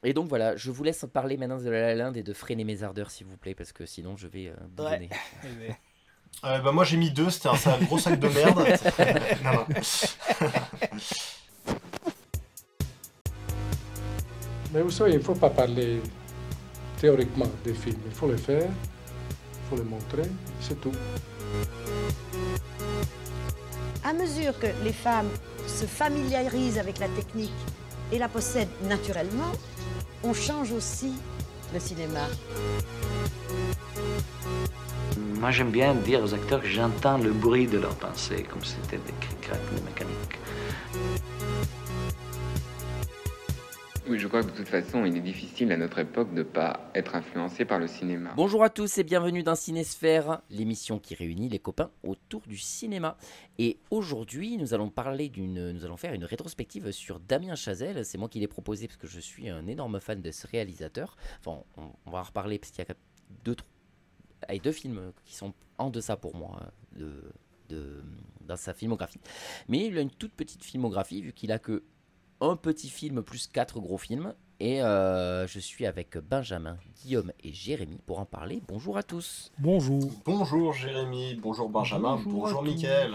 Et donc voilà, je vous laisse parler maintenant de La La Land et de freiner mes ardeurs, s'il vous plaît, parce que sinon je vais Ouais. boudonner. Eh ben, Bah moi j'ai mis deux, c'était un gros sac de merde. Non, non. Mais vous savez, il ne faut pas parler théoriquement des films. Il faut les faire, il faut les montrer, c'est tout. À mesure que les femmes se familiarisent avec la technique et la possèdent naturellement, on change aussi le cinéma. Moi, j'aime bien dire aux acteurs que j'entends le bruit de leurs pensées, comme si c'était des cric-crac de mécanique. Oui, je crois que de toute façon, il est difficile à notre époque de ne pas être influencé par le cinéma. Bonjour à tous et bienvenue dans Cinésphère, l'émission qui réunit les copains autour du cinéma. Et aujourd'hui, nous allons faire une rétrospective sur Damien Chazelle. C'est moi qui l'ai proposé parce que je suis un énorme fan de ce réalisateur. Enfin, on va en reparler parce qu'il y a deux films qui sont en deçà pour moi dans sa filmographie. Mais il a une toute petite filmographie vu qu'il a que un petit film plus quatre gros films. Et je suis avec Benjamin, Guillaume et Jérémy pour en parler. Bonjour à tous. bonjour. Bonjour Jérémy, bonjour Benjamin, Bonjour bonjour à tous. Mickaël.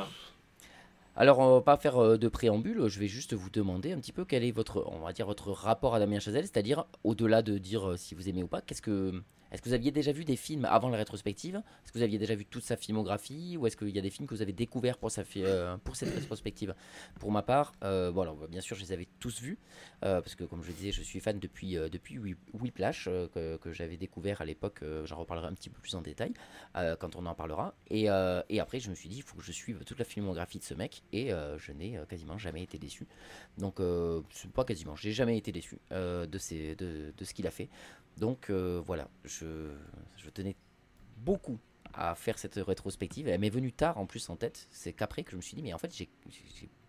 Alors, on va pas faire de préambule, je vais juste vous demander un petit peu quel est votre rapport à Damien Chazelle, c'est-à-dire, au-delà de dire si vous aimez ou pas, est-ce que vous aviez déjà vu des films avant la rétrospective? Est-ce que vous aviez déjà vu toute sa filmographie? Ou est-ce qu'il y a des films que vous avez découverts pour cette rétrospective? Pour ma part, voilà, bien sûr, je les avais tous vus, parce que comme je le disais, je suis fan depuis Whiplash, que j'avais découvert à l'époque, j'en reparlerai un petit peu plus en détail, quand on en parlera. Et après, je me suis dit, il faut que je suive toute la filmographie de ce mec, et je n'ai quasiment jamais été déçu. Donc, c'est pas quasiment, j'ai jamais été déçu de ce qu'il a fait. Donc voilà, je tenais beaucoup à faire cette rétrospective. Elle m'est venue tard en plus en tête. C'est qu'après que je me suis dit, mais en fait, j'ai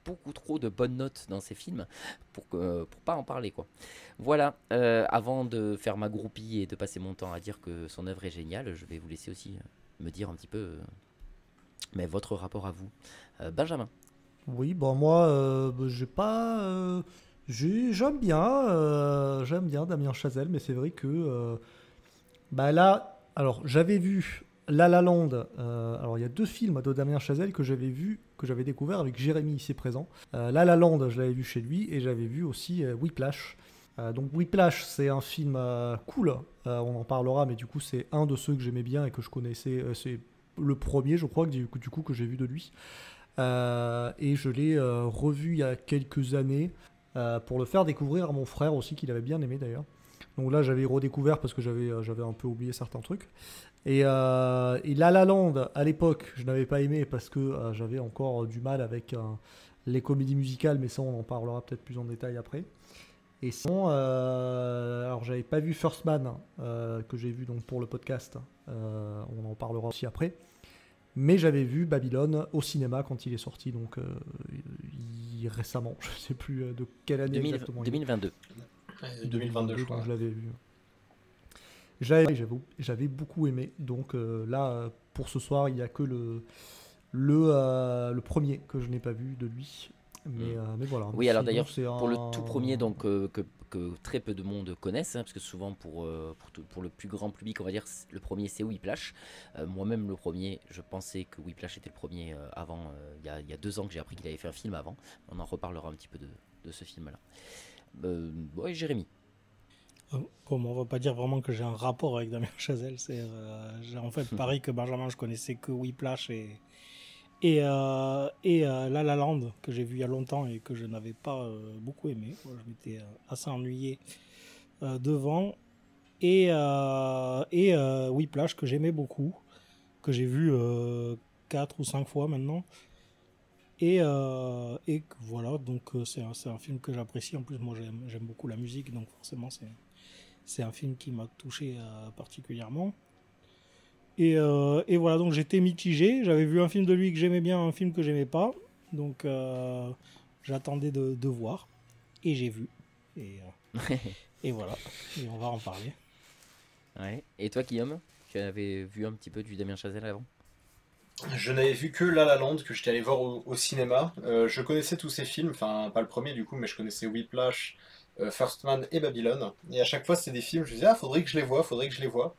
beaucoup trop de bonnes notes dans ces films pour pas en parler, quoi. Voilà, avant de faire ma groupie et de passer mon temps à dire que son œuvre est géniale, je vais vous laisser aussi me dire un petit peu mais votre rapport à vous. Benjamin. Oui, bon moi, j'ai pas, j'aime bien Damien Chazelle, mais c'est vrai que, bah là, alors j'avais vu La La Land. Alors il y a deux films de Damien Chazelle que j'avais vu, que j'avais découvert avec Jérémy ici présent. La La Land, je l'avais vu chez lui, et j'avais vu aussi Whiplash. Donc Whiplash, c'est un film cool. On en parlera, mais du coup c'est un de ceux que j'aimais bien et que je connaissais. C'est le premier, je crois, que du coup que j'ai vu de lui. Et je l'ai revu il y a quelques années pour le faire découvrir à mon frère aussi, qu'il avait bien aimé d'ailleurs. Donc là, j'avais redécouvert parce que j'avais un peu oublié certains trucs. Et La La Land, à l'époque, je n'avais pas aimé parce que j'avais encore du mal avec les comédies musicales, mais ça, on en parlera peut-être plus en détail après. Et sinon, alors j'avais pas vu First Man, que j'ai vu donc pour le podcast. On en parlera aussi après. Mais j'avais vu Babylone au cinéma quand il est sorti, donc récemment. Je sais plus de quelle année exactement. 2022. 2022 je crois. Donc je l'avais vu. J'avais beaucoup aimé. Donc là, pour ce soir, il n'y a que le premier que je n'ai pas vu de lui. Mais voilà. Oui, alors Sinon, d'ailleurs, c'est pour le tout premier, donc que très peu de monde connaissent, hein, parce que souvent pour le plus grand public, on va dire, le premier c'est Whiplash. Moi-même, le premier, je pensais que Whiplash était le premier avant, il y a 2 ans que j'ai appris qu'il avait fait un film avant. On en reparlera un petit peu de ce film-là. Ouais, Jérémy. Comme on va pas dire vraiment que j'ai un rapport avec Damien Chazelle, j'ai en fait pareil que Benjamin, je connaissais que Whiplash et La La Land que j'ai vu il y a longtemps et que je n'avais pas beaucoup aimé. Je m'étais assez ennuyé devant et Whiplash que j'aimais beaucoup, que j'ai vu 4 ou 5 fois maintenant. Et voilà, donc c'est un film que j'apprécie. En plus, moi j'aime beaucoup la musique, donc forcément c'est un film qui m'a touché particulièrement. Et voilà, donc j'étais mitigé. J'avais vu un film de lui que j'aimais bien, un film que j'aimais pas. Donc j'attendais de voir. Et j'ai vu. Et voilà. Et on va en parler. Ouais. Et toi, Guillaume, tu avais vu un petit peu du Damien Chazelle avant? Je n'avais vu que La La Land que j'étais allé voir au cinéma. Je connaissais tous ces films, enfin pas le premier du coup, mais je connaissais Whiplash First Man et Babylone. Et à chaque fois, c'est des films, je me disais, ah, faudrait que je les voie, faudrait que je les voie.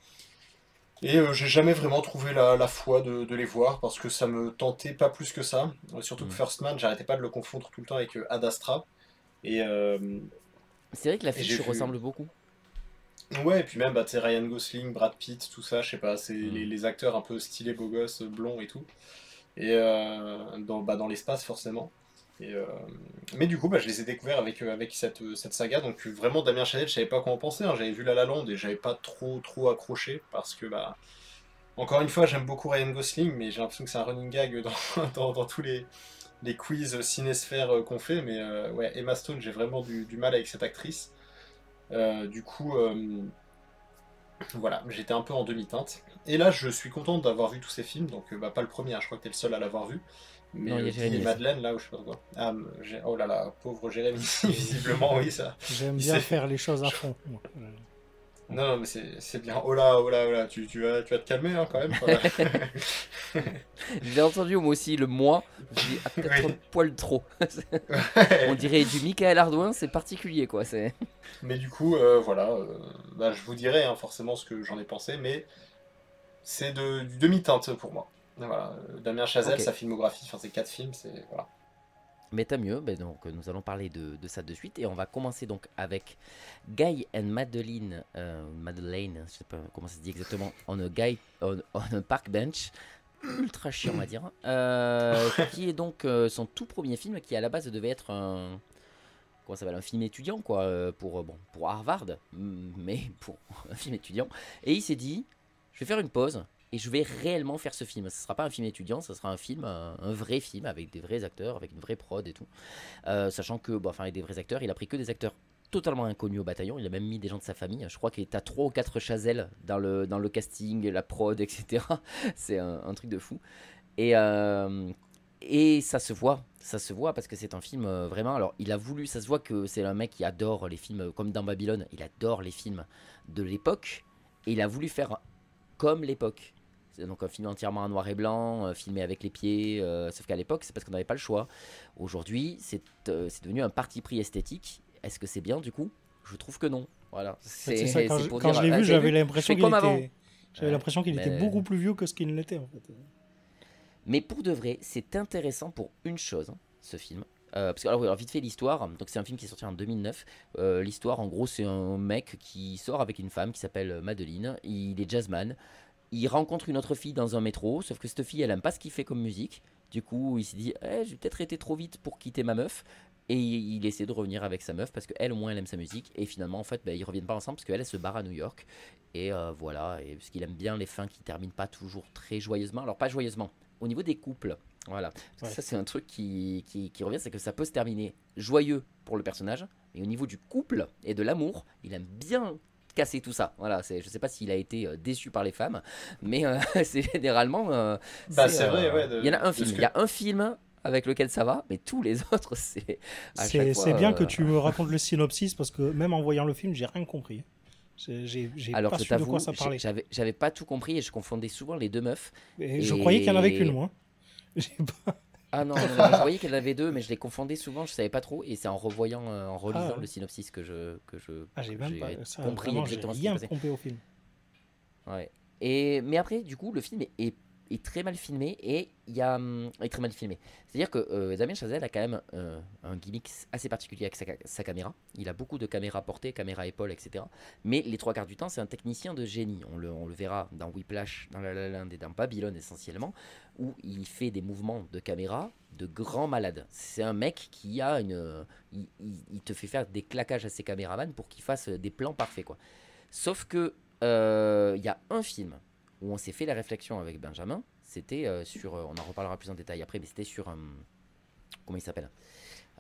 Et j'ai jamais vraiment trouvé la foi de les voir parce que ça me tentait pas plus que ça. Surtout que First Man, j'arrêtais pas de le confondre tout le temps avec Ad Astra. Et, C'est vrai que et j'ai l'affiche vu. ressemble beaucoup. Ouais, et puis même, bah, tu sais, Ryan Gosling, Brad Pitt, tout ça, je sais pas, c'est Mm. les acteurs un peu stylés, beaux gosses, blonds et tout. Et dans l'espace, forcément. Et, mais du coup, bah, je les ai découverts avec cette saga. Donc vraiment, Damien Chazelle, je savais pas quoi en penser, hein. J'avais vu La La Land et j'avais pas trop accroché parce que, bah, encore une fois, j'aime beaucoup Ryan Gosling, mais j'ai l'impression que c'est un running gag dans tous les quiz cinésphères qu'on fait. Mais ouais, Emma Stone, j'ai vraiment du mal avec cette actrice. Du coup, voilà, j'étais un peu en demi-teinte. Et là, je suis content d'avoir vu tous ces films. Donc, bah, pas le premier, hein, je crois que t'es le seul à l'avoir vu. Mais Non, il y a Dean Jérémy et aussi. Madeleine, là, où je sais pas quoi. Ah, oh là là, pauvre Jérémy, visiblement, oui, ça. J'aime Il bien s'est- faire les choses à fond. Moi. Non, mais c'est bien. Oh là, tu vas te calmer, hein, quand même. J'ai entendu moi aussi le moi, j'ai peut-être un Oui. poil trop. On dirait du Michael Ardouin, c'est particulier quoi. C'est. Mais du coup, voilà, bah, je vous dirai hein, forcément ce que j'en ai pensé, mais c'est du demi-teinte pour moi. Voilà, Damien Chazelle, Ok. sa filmographie, enfin ses 4 films, c'est voilà. Mais tant mieux, ben donc nous allons parler de ça de suite et on va commencer donc avec Guy and Madeline, Madeleine, je sais pas comment ça se dit exactement, on a park bench, ultra chiant on va dire, qui est donc son tout premier film qui à la base devait être comment ça s'appelle, un film étudiant quoi, pour Harvard, mais pour un film étudiant. Et il s'est dit, je vais faire une pause et je vais réellement faire ce film. Ce sera pas un film étudiant, ce sera un film, un vrai film avec des vrais acteurs, avec une vraie prod et tout. Sachant que, bon, enfin, avec des vrais acteurs, il a pris que des acteurs totalement inconnus au bataillon. Il a même mis des gens de sa famille. Je crois qu'il est à 3 ou 4 Chazelle dans le casting, la prod, etc. C'est un truc de fou. Et, euh, et ça se voit parce que c'est un film vraiment. Alors, il a voulu, ça se voit que c'est un mec qui adore les films, comme dans Babylone, il adore les films de l'époque. Et il a voulu faire comme l'époque. C'est donc un film entièrement en noir et blanc, filmé avec les pieds, sauf qu'à l'époque, c'est parce qu'on n'avait pas le choix. Aujourd'hui, c'est devenu un parti pris esthétique. Est-ce que c'est bien du coup? Je trouve que non. Voilà, C'est ça, quand c'est je, pour quand dire, je l'ai ah, vu, t'as j'avais vu, je l'impression fais qu'il comme avant. était, j'avais Ouais, l'impression qu'il était mais beaucoup plus vieux que ce qu'il ne l'était en fait. Mais pour de vrai, c'est intéressant pour une chose, hein, ce film. Parce que, alors, oui, alors, vite fait l'histoire, donc c'est un film qui est sorti en 2009. L'histoire, en gros, c'est un mec qui sort avec une femme qui s'appelle Madeline. Il est jazzman. Il rencontre une autre fille dans un métro, sauf que cette fille, elle aime pas ce qu'il fait comme musique. Du coup, il s'est dit, j'ai peut-être été trop vite pour quitter ma meuf. Et il essaie de revenir avec sa meuf parce qu'elle, au moins, elle aime sa musique. Et finalement, en fait, ils reviennent pas ensemble parce qu'elle, elle se barre à New York. Et voilà, et parce qu'il aime bien les fins qui terminent pas toujours très joyeusement. Alors, pas joyeusement, au niveau des couples. Voilà, parce que Ouais. ça, c'est un truc qui revient, c'est que ça peut se terminer joyeux pour le personnage. Mais au niveau du couple et de l'amour, il aime bien casser tout ça. Voilà, je sais pas s'il a été déçu par les femmes, mais c'est généralement. Bah c'est vrai, ouais. Il y en a un De film. ce Il que... y a un film avec lequel ça va, mais tous les autres, c'est à chaque fois. C'est bien que tu me racontes le synopsis parce que même en voyant le film, j'ai rien compris. J'ai Alors, pas je su de quoi t'avoue, ça parlait. j'avais pas tout compris et je confondais souvent les deux meufs. Et je croyais qu'il y en avait qu'une, moi. J'ai pas- Ah non, non, je voyais qu'il y en avait deux, mais je les confondais souvent, je savais pas trop, et c'est en revoyant, en relisant ouais. le synopsis que j'ai que même j'ai pas ça. compris Vraiment, j'ai exactement ce qui se rien passait. compris au film. Ouais. Mais après, du coup, le film est très mal filmé et est très mal filmé. C'est-à-dire que Damien Chazelle a quand même un gimmick assez particulier avec sa caméra. Il a beaucoup de caméras portées, caméra épaule, etc. Mais les trois quarts du temps, c'est un technicien de génie. On le verra dans Whiplash, dans La La Land et dans Babylone essentiellement, où il fait des mouvements de caméra de grand malade. C'est un mec qui a il te fait faire des claquages à ses caméramans pour qu'il fasse des plans parfaits, quoi. Sauf que il y a un film où on s'est fait la réflexion avec Benjamin, c'était on en reparlera plus en détail après, mais c'était sur comment il s'appelle,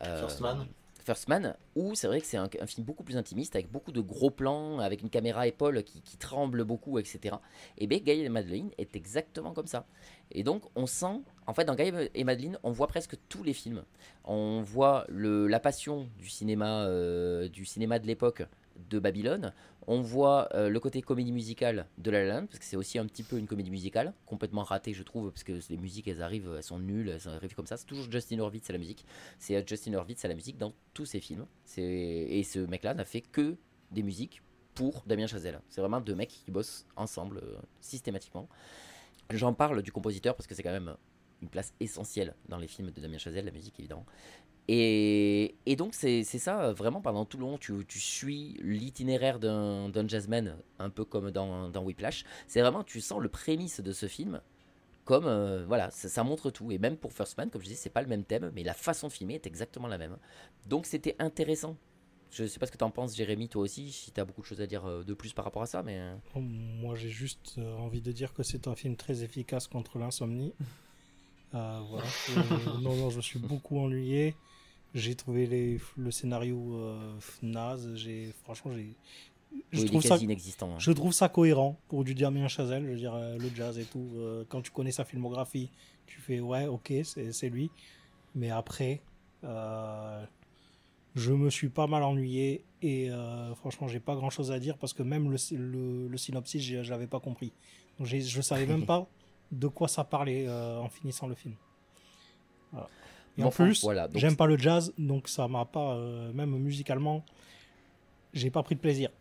First Man. First Man, où c'est vrai que c'est un film beaucoup plus intimiste, avec beaucoup de gros plans, avec une caméra épaule qui tremble beaucoup, etc. Et bien Guy et Madeline est exactement comme ça. Et donc on sent, en fait dans Guy et Madeline, on voit presque tous les films. On voit la passion du cinéma de l'époque de Babylone. On voit le côté comédie musicale de La La Land, parce que c'est aussi un petit peu une comédie musicale, complètement ratée je trouve, parce que les musiques elles arrivent, elles sont nulles, elles arrivent comme ça. C'est toujours Justin Hurwitz à la musique. C'est Justin Hurwitz à la musique dans tous ses films. Et ce mec-là n'a fait que des musiques pour Damien Chazelle. C'est vraiment deux mecs qui bossent ensemble systématiquement. J'en parle du compositeur parce que c'est quand même une place essentielle dans les films de Damien Chazelle, la musique évidemment. Et donc c'est ça, vraiment pendant tout le long, tu suis l'itinéraire d'un jazzman, un peu comme dans Whiplash. C'est vraiment, tu sens le prémisse de ce film, comme, voilà, ça montre tout. Et même pour First Man, comme je dis, c'est pas le même thème, mais la façon de filmer est exactement la même. Donc c'était intéressant. Je sais pas ce que t'en penses, Jérémy, toi aussi, si t'as beaucoup de choses à dire de plus par rapport à ça, mais... Moi, j'ai juste envie de dire que c'est un film très efficace contre l'insomnie. Voilà. Non, je me suis beaucoup ennuyé. J'ai trouvé le scénario naze. Franchement, je trouve ça inexistant. Hein. Je trouve ça cohérent pour du Damien Chazelle. Je veux dire, le jazz et tout. Quand tu connais sa filmographie, tu fais ouais, ok, c'est lui. Mais après, je me suis pas mal ennuyé et franchement, j'ai pas grand chose à dire parce que même le synopsis, je l'avais pas compris. Donc, je savais même pas de quoi ça parlait en finissant le film. Voilà. Et en plus, voilà, j'aime pas le jazz, donc ça m'a pas, même musicalement, j'ai pas pris de plaisir.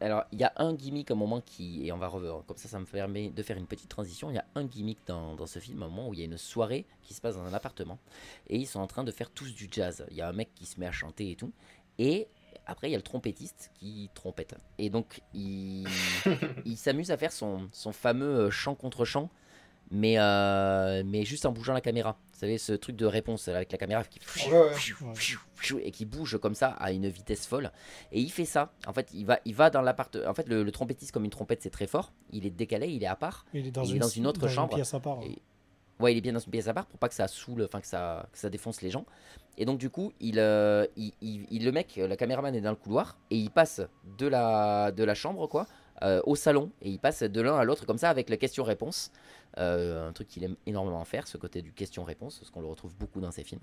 Alors, il y a un gimmick à un moment et on va comme ça me permet de faire une petite transition. Il y a un gimmick dans ce film, à un moment où il y a une soirée qui se passe dans un appartement et ils sont en train de faire tous du jazz. Il y a un mec qui se met à chanter et tout, et après il y a le trompettiste qui trompette. Et donc il s'amuse à faire son fameux chant contre chant. Mais juste en bougeant la caméra. Vous savez, ce truc de réponse avec la caméra qui et qui bouge comme ça à une vitesse folle. Et il fait ça. En fait, il va dans l'appart. En fait, le trompettiste, comme une trompette, c'est très fort. Il est décalé, il est à part. Il est dans une autre chambre. Une pièce à part. Ouais, il est bien dans une pièce à part pour pas que ça saoule, enfin que ça défonce les gens. Et donc du coup, le mec, la caméraman est dans le couloir et il passe de la chambre quoi. Au salon et il passe de l'un à l'autre comme ça avec la question-réponse, un truc qu'il aime énormément faire, ce côté du question-réponse, parce qu'on le retrouve beaucoup dans ses films.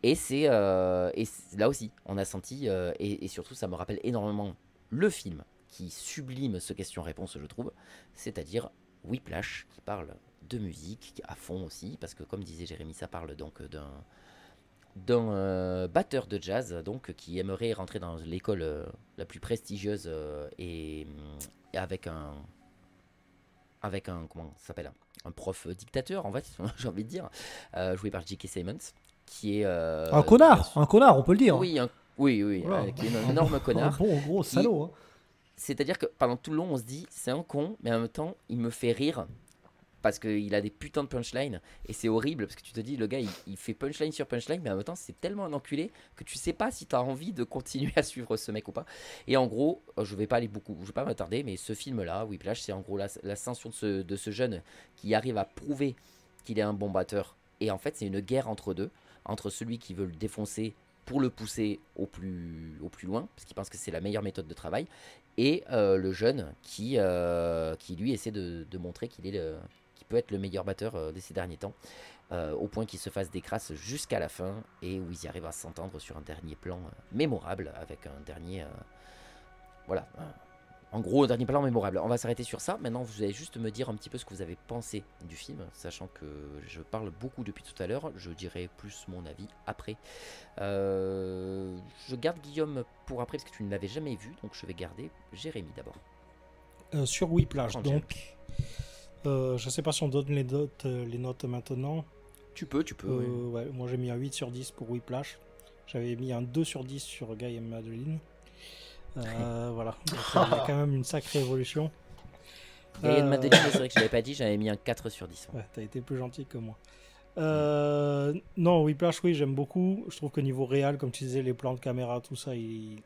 Et c'est là aussi on a senti et surtout ça me rappelle énormément le film qui sublime ce question-réponse, je trouve, c'est-à-dire Whiplash, qui parle de musique à fond aussi, parce que comme disait Jérémy, ça parle donc d'un batteur de jazz donc qui aimerait rentrer dans l'école la plus prestigieuse et avec un comment ça s'appelle, un prof dictateur en fait, j'ai envie de dire, joué par J.K. Simmons, qui est un connard, on peut le dire. Oui, voilà. Qui est un énorme connard, un bon gros salaud. C'est-à-dire que pendant tout le long on se dit c'est un con, mais en même temps il me fait rire parce qu'il a des putains de punchlines et c'est horrible parce que tu te dis le gars il fait punchline sur punchline, mais en même temps c'est tellement un enculé que tu sais pas si tu as envie de continuer à suivre ce mec ou pas. Et en gros, je vais pas m'attarder, mais ce film là, Whiplash, c'est en gros l'ascension de ce jeune qui arrive à prouver qu'il est un bon batteur, et en fait c'est une guerre entre deux, entre celui qui veut le défoncer pour le pousser au plus loin parce qu'il pense que c'est la meilleure méthode de travail, et le jeune qui lui essaie de montrer qu'il peut être le meilleur batteur de ces derniers temps, au point qu'il se fasse des crasses jusqu'à la fin, et où ils y arrivent à s'entendre sur un dernier plan mémorable, avec un dernier voilà, en gros un dernier plan mémorable. On va s'arrêter sur ça. Maintenant vous allez juste me dire un petit peu ce que vous avez pensé du film, sachant que je parle beaucoup depuis tout à l'heure, je dirai plus mon avis après. Je garde Guillaume pour après parce que tu ne l'avais jamais vu, donc je vais garder Jérémy d'abord. Sur Whiplash, donc je sais pas si on donne les notes maintenant. Tu peux. Oui. Ouais, moi j'ai mis un 8 sur 10 pour Whiplash. J'avais mis un 2 sur 10 sur Guy et Madeline. Voilà. Donc, il y a quand même une sacrée évolution. Guy et Madeline, c'est vrai que je l'avais pas dit, j'avais mis un 4 sur 10. Ouais, t'as été plus gentil que moi. Non, Whiplash, oui, j'aime beaucoup. Je trouve que niveau réel, comme tu disais, les plans de caméra, tout ça, il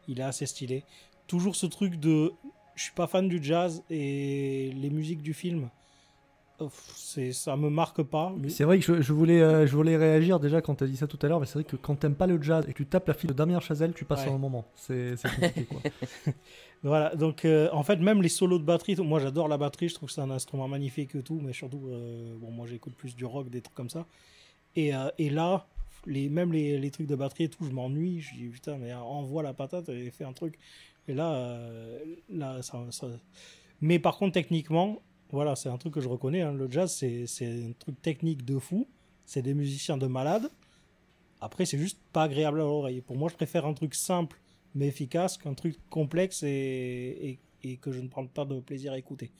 est assez stylé. Toujours ce truc de... Je suis pas fan du jazz et les musiques du film, ça me marque pas. Mais... C'est vrai que je voulais réagir déjà quand tu as dit ça tout à l'heure, mais c'est vrai que quand t'aimes pas le jazz et que tu tapes la fille de Damien Chazelle, tu passes un moment. C'est compliqué quoi. Voilà, donc en fait même les solos de batterie, moi j'adore la batterie, je trouve que c'est un instrument magnifique et tout, mais surtout, moi j'écoute plus du rock, des trucs comme ça. Et là, même les trucs de batterie et tout, je m'ennuie. Je dis putain, mais envoie la patate et fais un truc. Et là ça... Mais par contre, techniquement, voilà, c'est un truc que je reconnais. Hein, le jazz, c'est un truc technique de fou. C'est des musiciens de malades. Après, c'est juste pas agréable à l'oreille. Pour moi, je préfère un truc simple mais efficace qu'un truc complexe et que je ne prends pas de plaisir à écouter.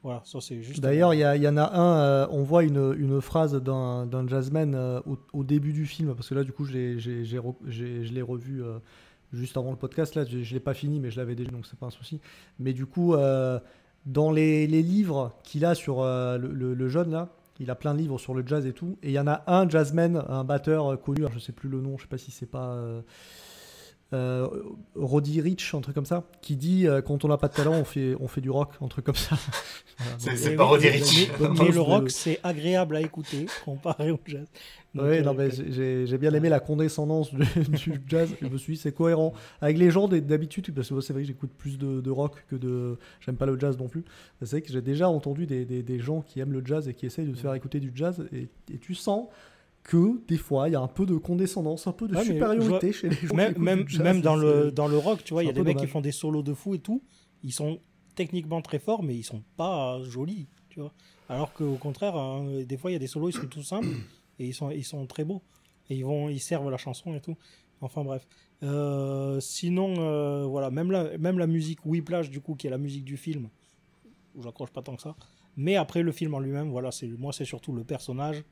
Voilà, ça c'est juste... D'ailleurs, il y en a un, on voit une phrase d'un jazzman au début du film, parce que là, du coup, je l'ai revu juste avant le podcast. Là, je ne l'ai pas fini, mais je l'avais déjà, donc c'est pas un souci. Mais du coup, dans les livres qu'il a sur le jeune, là, il a plein de livres sur le jazz et tout, et il y en a un jazzman, un batteur connu, alors je sais plus le nom, je sais pas si c'est pas... Roddy Ricch, un truc comme ça, qui dit quand on n'a pas de talent, on fait du rock, un truc comme ça. C'est pas Roddy Ricch. Mais le rock, c'est agréable à écouter comparé au jazz. Oui, non, mais j'ai bien aimé la condescendance du jazz. Je me suis dit, c'est cohérent avec les gens d'habitude, parce que c'est vrai que j'écoute plus de rock que de. J'aime pas le jazz non plus. C'est vrai que j'ai déjà entendu des gens qui aiment le jazz et qui essayent de se faire écouter du jazz, et tu sens que des fois il y a un peu de condescendance, un peu de supériorité chez les gens. Même dans le rock, tu vois, il y a des mecs qui font des solos de fou et tout. Ils sont techniquement très forts, mais ils sont pas jolis, tu vois. Alors qu'au contraire, des fois il y a des solos, ils sont tout simples et ils sont très beaux. Et ils servent la chanson et tout. Enfin bref. Sinon, voilà, même la musique Whiplash, du coup, qui est la musique du film, où j'accroche pas tant que ça. Mais après le film en lui-même, voilà, c'est surtout le personnage.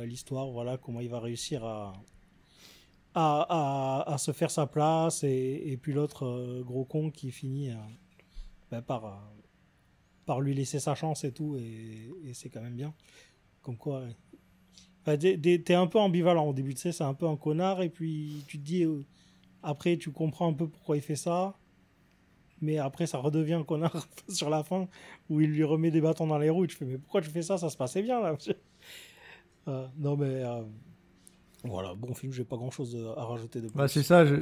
L'histoire, voilà, comment il va réussir à se faire sa place, et puis l'autre gros con qui finit par lui laisser sa chance et tout, et c'est quand même bien. Comme quoi, t'es un peu ambivalent au début, tu sais, c'est un peu un connard, et puis tu te dis, après tu comprends un peu pourquoi il fait ça, mais après ça redevient un connard sur la fin, où il lui remet des bâtons dans les roues, et tu fais, mais pourquoi tu fais ça se passait bien là, monsieur. Non mais voilà, bon film, j'ai pas grand chose à rajouter de plus. Bah, c'est ça, je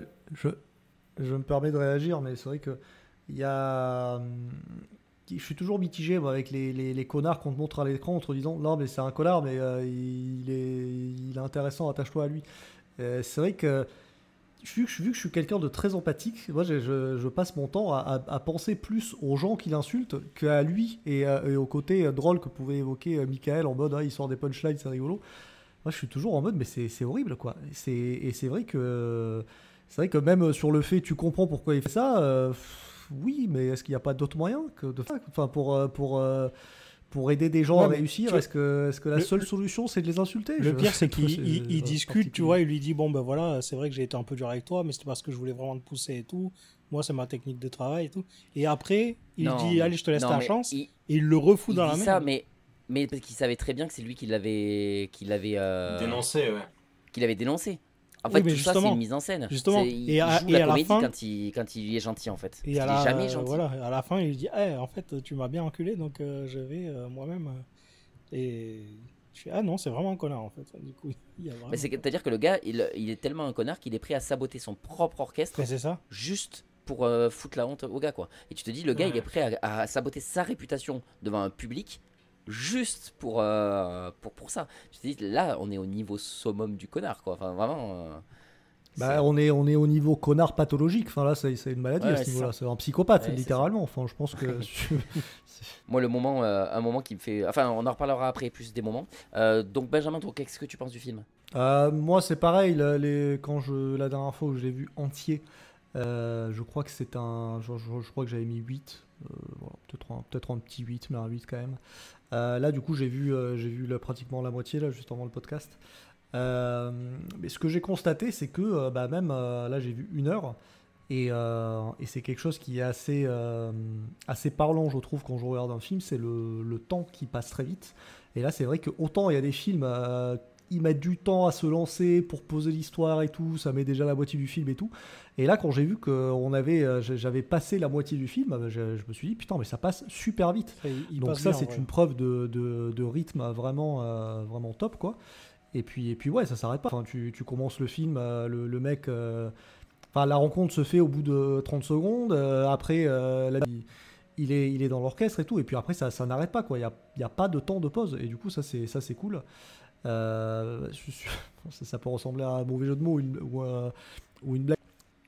me permets de réagir, mais c'est vrai que il y a, je suis toujours mitigé moi, avec les connards qu'on te montre à l'écran en te disant non mais c'est un connard, mais il est intéressant, attache-toi à lui. C'est vrai que vu que je suis quelqu'un de très empathique, moi je passe mon temps à penser plus aux gens qui l'insultent qu'à lui, et au côté drôle que pouvait évoquer Michael en mode il sort des punchlines, c'est rigolo. Moi je suis toujours en mode mais c'est horrible quoi. Et c'est vrai que même sur le fait tu comprends pourquoi il fait ça, oui, mais est-ce qu'il n'y a pas d'autres moyens que de faire, enfin pour aider des gens à réussir, est-ce que la seule solution c'est de les insulter? Le pire c'est qu'il discute, tu vois, il lui dit bon ben voilà, c'est vrai que j'ai été un peu dur avec toi, mais c'était parce que je voulais vraiment te pousser et tout, moi c'est ma technique de travail et tout, et après il dit allez je te laisse ta chance, et il le refout dans la main. Ça, mais parce qu'il savait très bien que c'est lui qui l'avait dénoncé, ouais. Qu'il avait dénoncé. En fait, tout ça, c'est une mise en scène. Justement. Il joue la comédie quand il est gentil, en fait. Il est jamais gentil. Voilà, à la fin, il lui dit en fait, tu m'as bien enculé, donc je vais moi-même. Et je fais non, c'est vraiment un connard, en fait. Du coup, vraiment... Mais c'est-à-dire que le gars, il est tellement un connard qu'il est prêt à saboter son propre orchestre. C'est ça. Juste pour foutre la honte au gars, quoi. Et tu te dis, le gars, il est prêt à saboter sa réputation devant un public. Juste pour ça. Je te dis, là, on est au niveau summum du connard, quoi. Enfin, vraiment. On est au niveau connard pathologique. Enfin, là, c'est une maladie à ce niveau-là. C'est un psychopathe, littéralement. Enfin, je pense que. Moi, un moment qui me fait. Enfin, on en reparlera après, plus des moments. Donc, Benjamin, toi, qu'est-ce que tu penses du film? Moi, c'est pareil. La dernière fois où je l'ai vu entier, je crois que c'est un. Je crois que j'avais mis 8. Voilà, peut-être un petit 8, mais un 8 quand même. Là, du coup, j'ai vu pratiquement la moitié, là, juste avant le podcast. Mais ce que j'ai constaté, c'est que même là, j'ai vu 1 heure. Et c'est quelque chose qui est assez parlant, je trouve, quand je regarde un film. C'est le temps qui passe très vite. Et là, c'est vrai que autant il y a des films, ils mettent du temps à se lancer pour poser l'histoire et tout. Ça met déjà la moitié du film et tout. Et là, quand j'ai vu que j'avais passé la moitié du film, je me suis dit, putain, mais ça passe super vite. Donc ça, c'est une preuve de rythme vraiment top, quoi. Et puis ouais, ça s'arrête pas. Enfin, tu commences le film, le mec... la rencontre se fait au bout de 30 secondes. Après, il est dans l'orchestre et tout. Et puis après, ça n'arrête pas, quoi. Il y a pas de temps de pause. Et du coup, ça c'est cool. Ça peut ressembler à un mauvais jeu de mots ou une blague.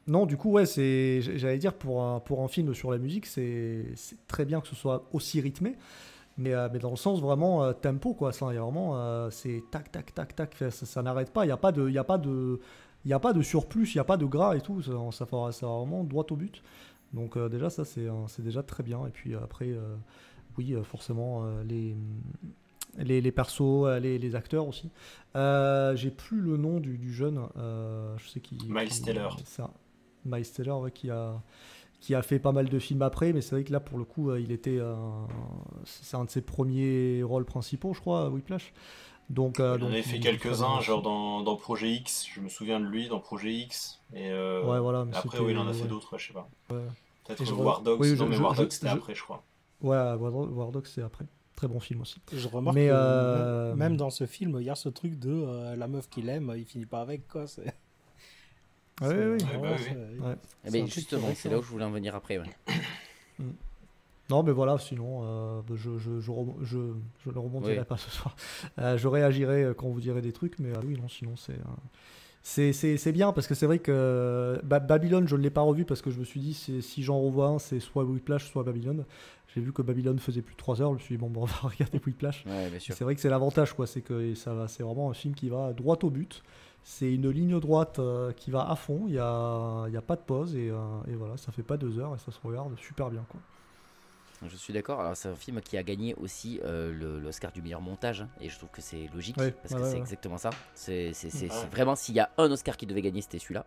Non, du coup, ouais, j'allais dire, pour un film sur la musique, c'est très bien que ce soit aussi rythmé, mais dans le sens vraiment tempo, quoi. Ça, il y a vraiment, c'est tac, tac, tac, tac, ça n'arrête pas. Il n'y a pas de surplus, il n'y a pas de gras et tout. Ça va vraiment droit au but. Donc déjà, ça, c'est déjà très bien. Et puis après, oui, forcément, les persos, les acteurs aussi. J'ai plus le nom du jeune. Je sais qui. Miles Teller. Miles Teller, ouais, qui a fait pas mal de films après, mais c'est vrai que là, pour le coup, c'est un de ses premiers rôles principaux, je crois, Whiplash. Donc, il en avait fait quelques-uns, genre dans Projet X, je me souviens de lui dans Projet X. Et ouais, voilà, mais après, oui, il en a fait d'autres, je sais pas. Ouais. Peut-être War Dogs, oui, non mais War Dogs c'était après, je crois. Ouais, War Dogs c'est après. Très bon film aussi. Je remarque que même dans ce film, il y a ce truc de la meuf qu'il aime, il finit pas avec, quoi. Oui. Mais justement, c'est là où je voulais en venir après. Ouais. Non, mais voilà, sinon, je ne remonterai pas ce soir. Je réagirai quand vous direz des trucs, mais oui, non, sinon c'est bien, parce que c'est vrai que Babylone, je ne l'ai pas revu parce que je me suis dit, si j'en revois un, c'est soit Whiplash, soit Babylone. J'ai vu que Babylone faisait plus de 3 heures, je me suis dit, bon, on va regarder Whiplash. Ouais, bien sûr. C'est vrai que c'est l'avantage, quoi, c'est que c'est vraiment un film qui va droit au but. C'est une ligne droite qui va à fond, il y a pas de pause, et voilà, ça fait pas 2 heures et ça se regarde super bien, quoi. Je suis d'accord. Alors c'est un film qui a gagné aussi l'Oscar du meilleur montage, hein, et je trouve que c'est logique, parce que c'est exactement ça. C'est vraiment, s'il y a un Oscar qui devait gagner, c'était celui-là,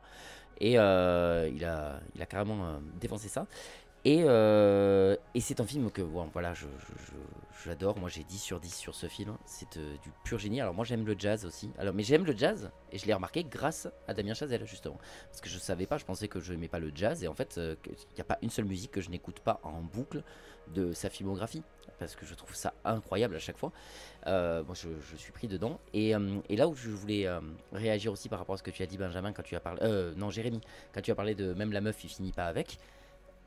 et il a carrément défoncé ça. Et c'est un film que voilà, j'adore. Moi j'ai 10 sur 10 sur ce film. C'est du pur génie. Alors moi j'aime le jazz aussi. Mais j'aime le jazz, et je l'ai remarqué grâce à Damien Chazelle, justement. Parce que je savais pas, je pensais que je n'aimais pas le jazz. Et en fait, il n'y a pas une seule musique que je n'écoute pas en boucle de sa filmographie. Parce que je trouve ça incroyable à chaque fois. Moi je suis pris dedans. Et là où je voulais réagir aussi par rapport à ce que tu as dit, Benjamin, quand tu as parlé... non, Jérémy, quand tu as parlé de même la meuf, il finit pas avec...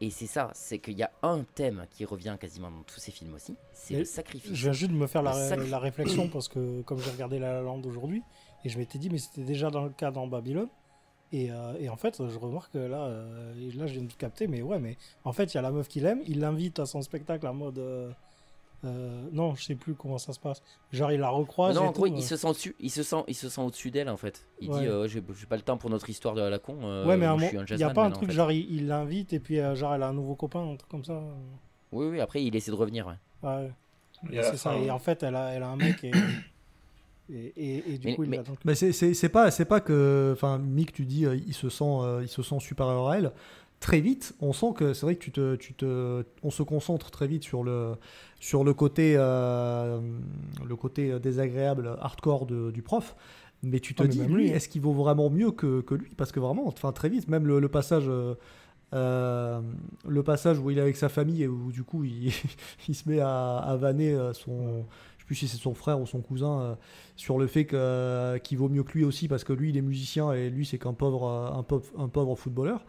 Et c'est ça, c'est qu'il y a un thème qui revient quasiment dans tous ces films aussi, c'est le sacrifice. Je viens juste de me faire la réflexion, parce que comme j'ai regardé La La Land aujourd'hui, et je m'étais dit, mais c'était déjà dans le cas dans Babylone, et en fait, je remarque que là je viens de capter, mais ouais, mais en fait, il y a la meuf qu'il aime, il l'invite à son spectacle en mode... non, je sais plus comment ça se passe. Genre il la recroise. Non, en gros, il se sent au-dessus d'elle en fait. Il dit j'ai pas le temps pour notre histoire de la con. Ouais, mais il y a pas un truc genre il l'invite et puis genre elle a un nouveau copain, un truc comme ça. Oui, après il essaie de revenir. Ouais. C'est ça. Et en fait elle a un mec et du coup il a donc... Mais c'est pas que, enfin, Mick, tu dis il se sent supérieur à elle. Très vite, on sent que c'est vrai que on se concentre très vite sur le côté désagréable, hardcore du prof, mais tu te dis, lui, est-ce qu'il vaut vraiment mieux que lui? Parce que vraiment, enfin, très vite, même le passage où il est avec sa famille et où du coup il se met à vanner son... Je sais plus si c'est son frère ou son cousin, sur le fait qu'il vaut mieux que lui aussi, parce que lui il est musicien et lui c'est qu'un pauvre footballeur.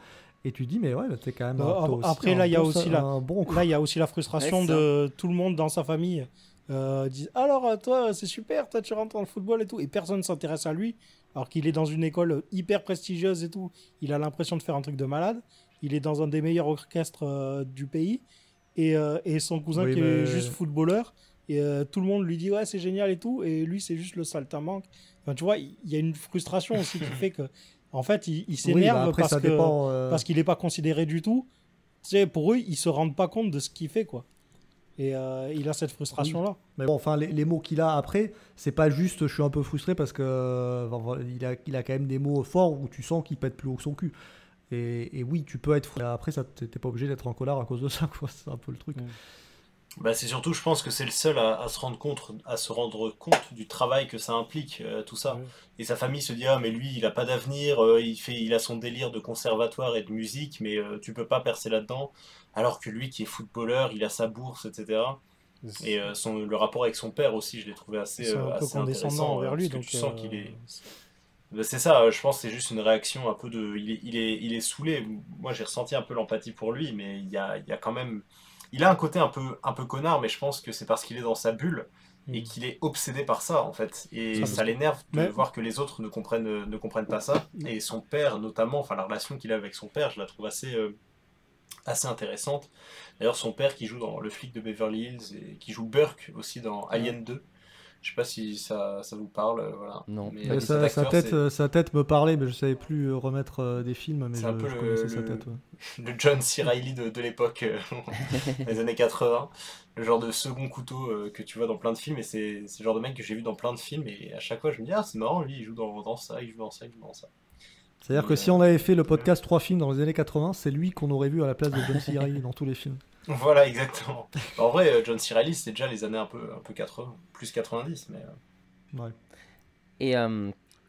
Et tu dis, mais ouais, là, t'es quand même. Après, là, il y a aussi la frustration de tout le monde dans sa famille. Disent, alors, toi, c'est super, toi, tu rentres dans le football et tout. Et personne ne s'intéresse à lui, alors qu'il est dans une école hyper prestigieuse et tout. Il a l'impression de faire un truc de malade. Il est dans un des meilleurs orchestres du pays. Et son cousin qui est juste footballeur. Et tout le monde lui dit, ouais, c'est génial et tout. Et lui, c'est juste le saltimbanque. Enfin, tu vois, il y a une frustration aussi qui fait que. En fait, il s'énerve parce qu'il n'est pas considéré du tout. Tu sais, pour eux, ils se rendent pas compte de ce qu'il fait, quoi. Et il a cette frustration-là. Oui. Mais bon, enfin, les mots qu'il a après, c'est pas juste je suis un peu frustré, parce que il a quand même des mots forts où tu sens qu'il pète plus haut que son cul. Et oui, tu peux être frustré. Après, t'es pas obligé d'être en colère à cause de ça, quoi. C'est un peu le truc. Bah, c'est surtout, je pense que c'est le seul à se rendre compte du travail que ça implique, tout ça. Et sa famille se dit, ah mais lui il a pas d'avenir, il a son délire de conservatoire et de musique, mais tu peux pas percer là-dedans, alors que lui qui est footballeur, il a sa bourse, etc. Et le rapport avec son père aussi, je l'ai trouvé assez intéressant envers lui, donc tu sens qu'il est... C'est ça, je pense que c'est juste une réaction un peu de... Il est saoulé. Moi j'ai ressenti un peu l'empathie pour lui, mais il y a quand même... Il a un côté un peu connard, mais je pense que c'est parce qu'il est dans sa bulle. et qu'il est obsédé par ça en fait. Et Ça, ça l'énerve de mais- voir que les autres ne comprennent pas ça. Et son père notamment, enfin la relation qu'il a avec son père, je la trouve assez intéressante. D'ailleurs son père qui joue dans Le flic de Beverly Hills et qui joue Burke aussi dans Alien 2. Je sais pas si ça vous parle, voilà. Non. Mais Mais cet acteur, sa tête me parlait, mais je savais plus remettre des films, mais c'est un peu je connaissais sa tête. Ouais. le John C. Reilly de l'époque, des années 80. Le genre de second couteau que tu vois dans plein de films, et c'est le genre de mec que j'ai vu dans plein de films, et à chaque fois je me dis, ah c'est marrant, lui il joue dans ça, il joue dans ça, il joue dans ça. C'est-à-dire que si on avait fait le podcast 3 films dans les années 80, c'est lui qu'on aurait vu à la place de John C. Reilly dans tous les films. Voilà, exactement. En vrai, John C. Reilly, c'était déjà les années un peu 80, plus 90, mais... Ouais.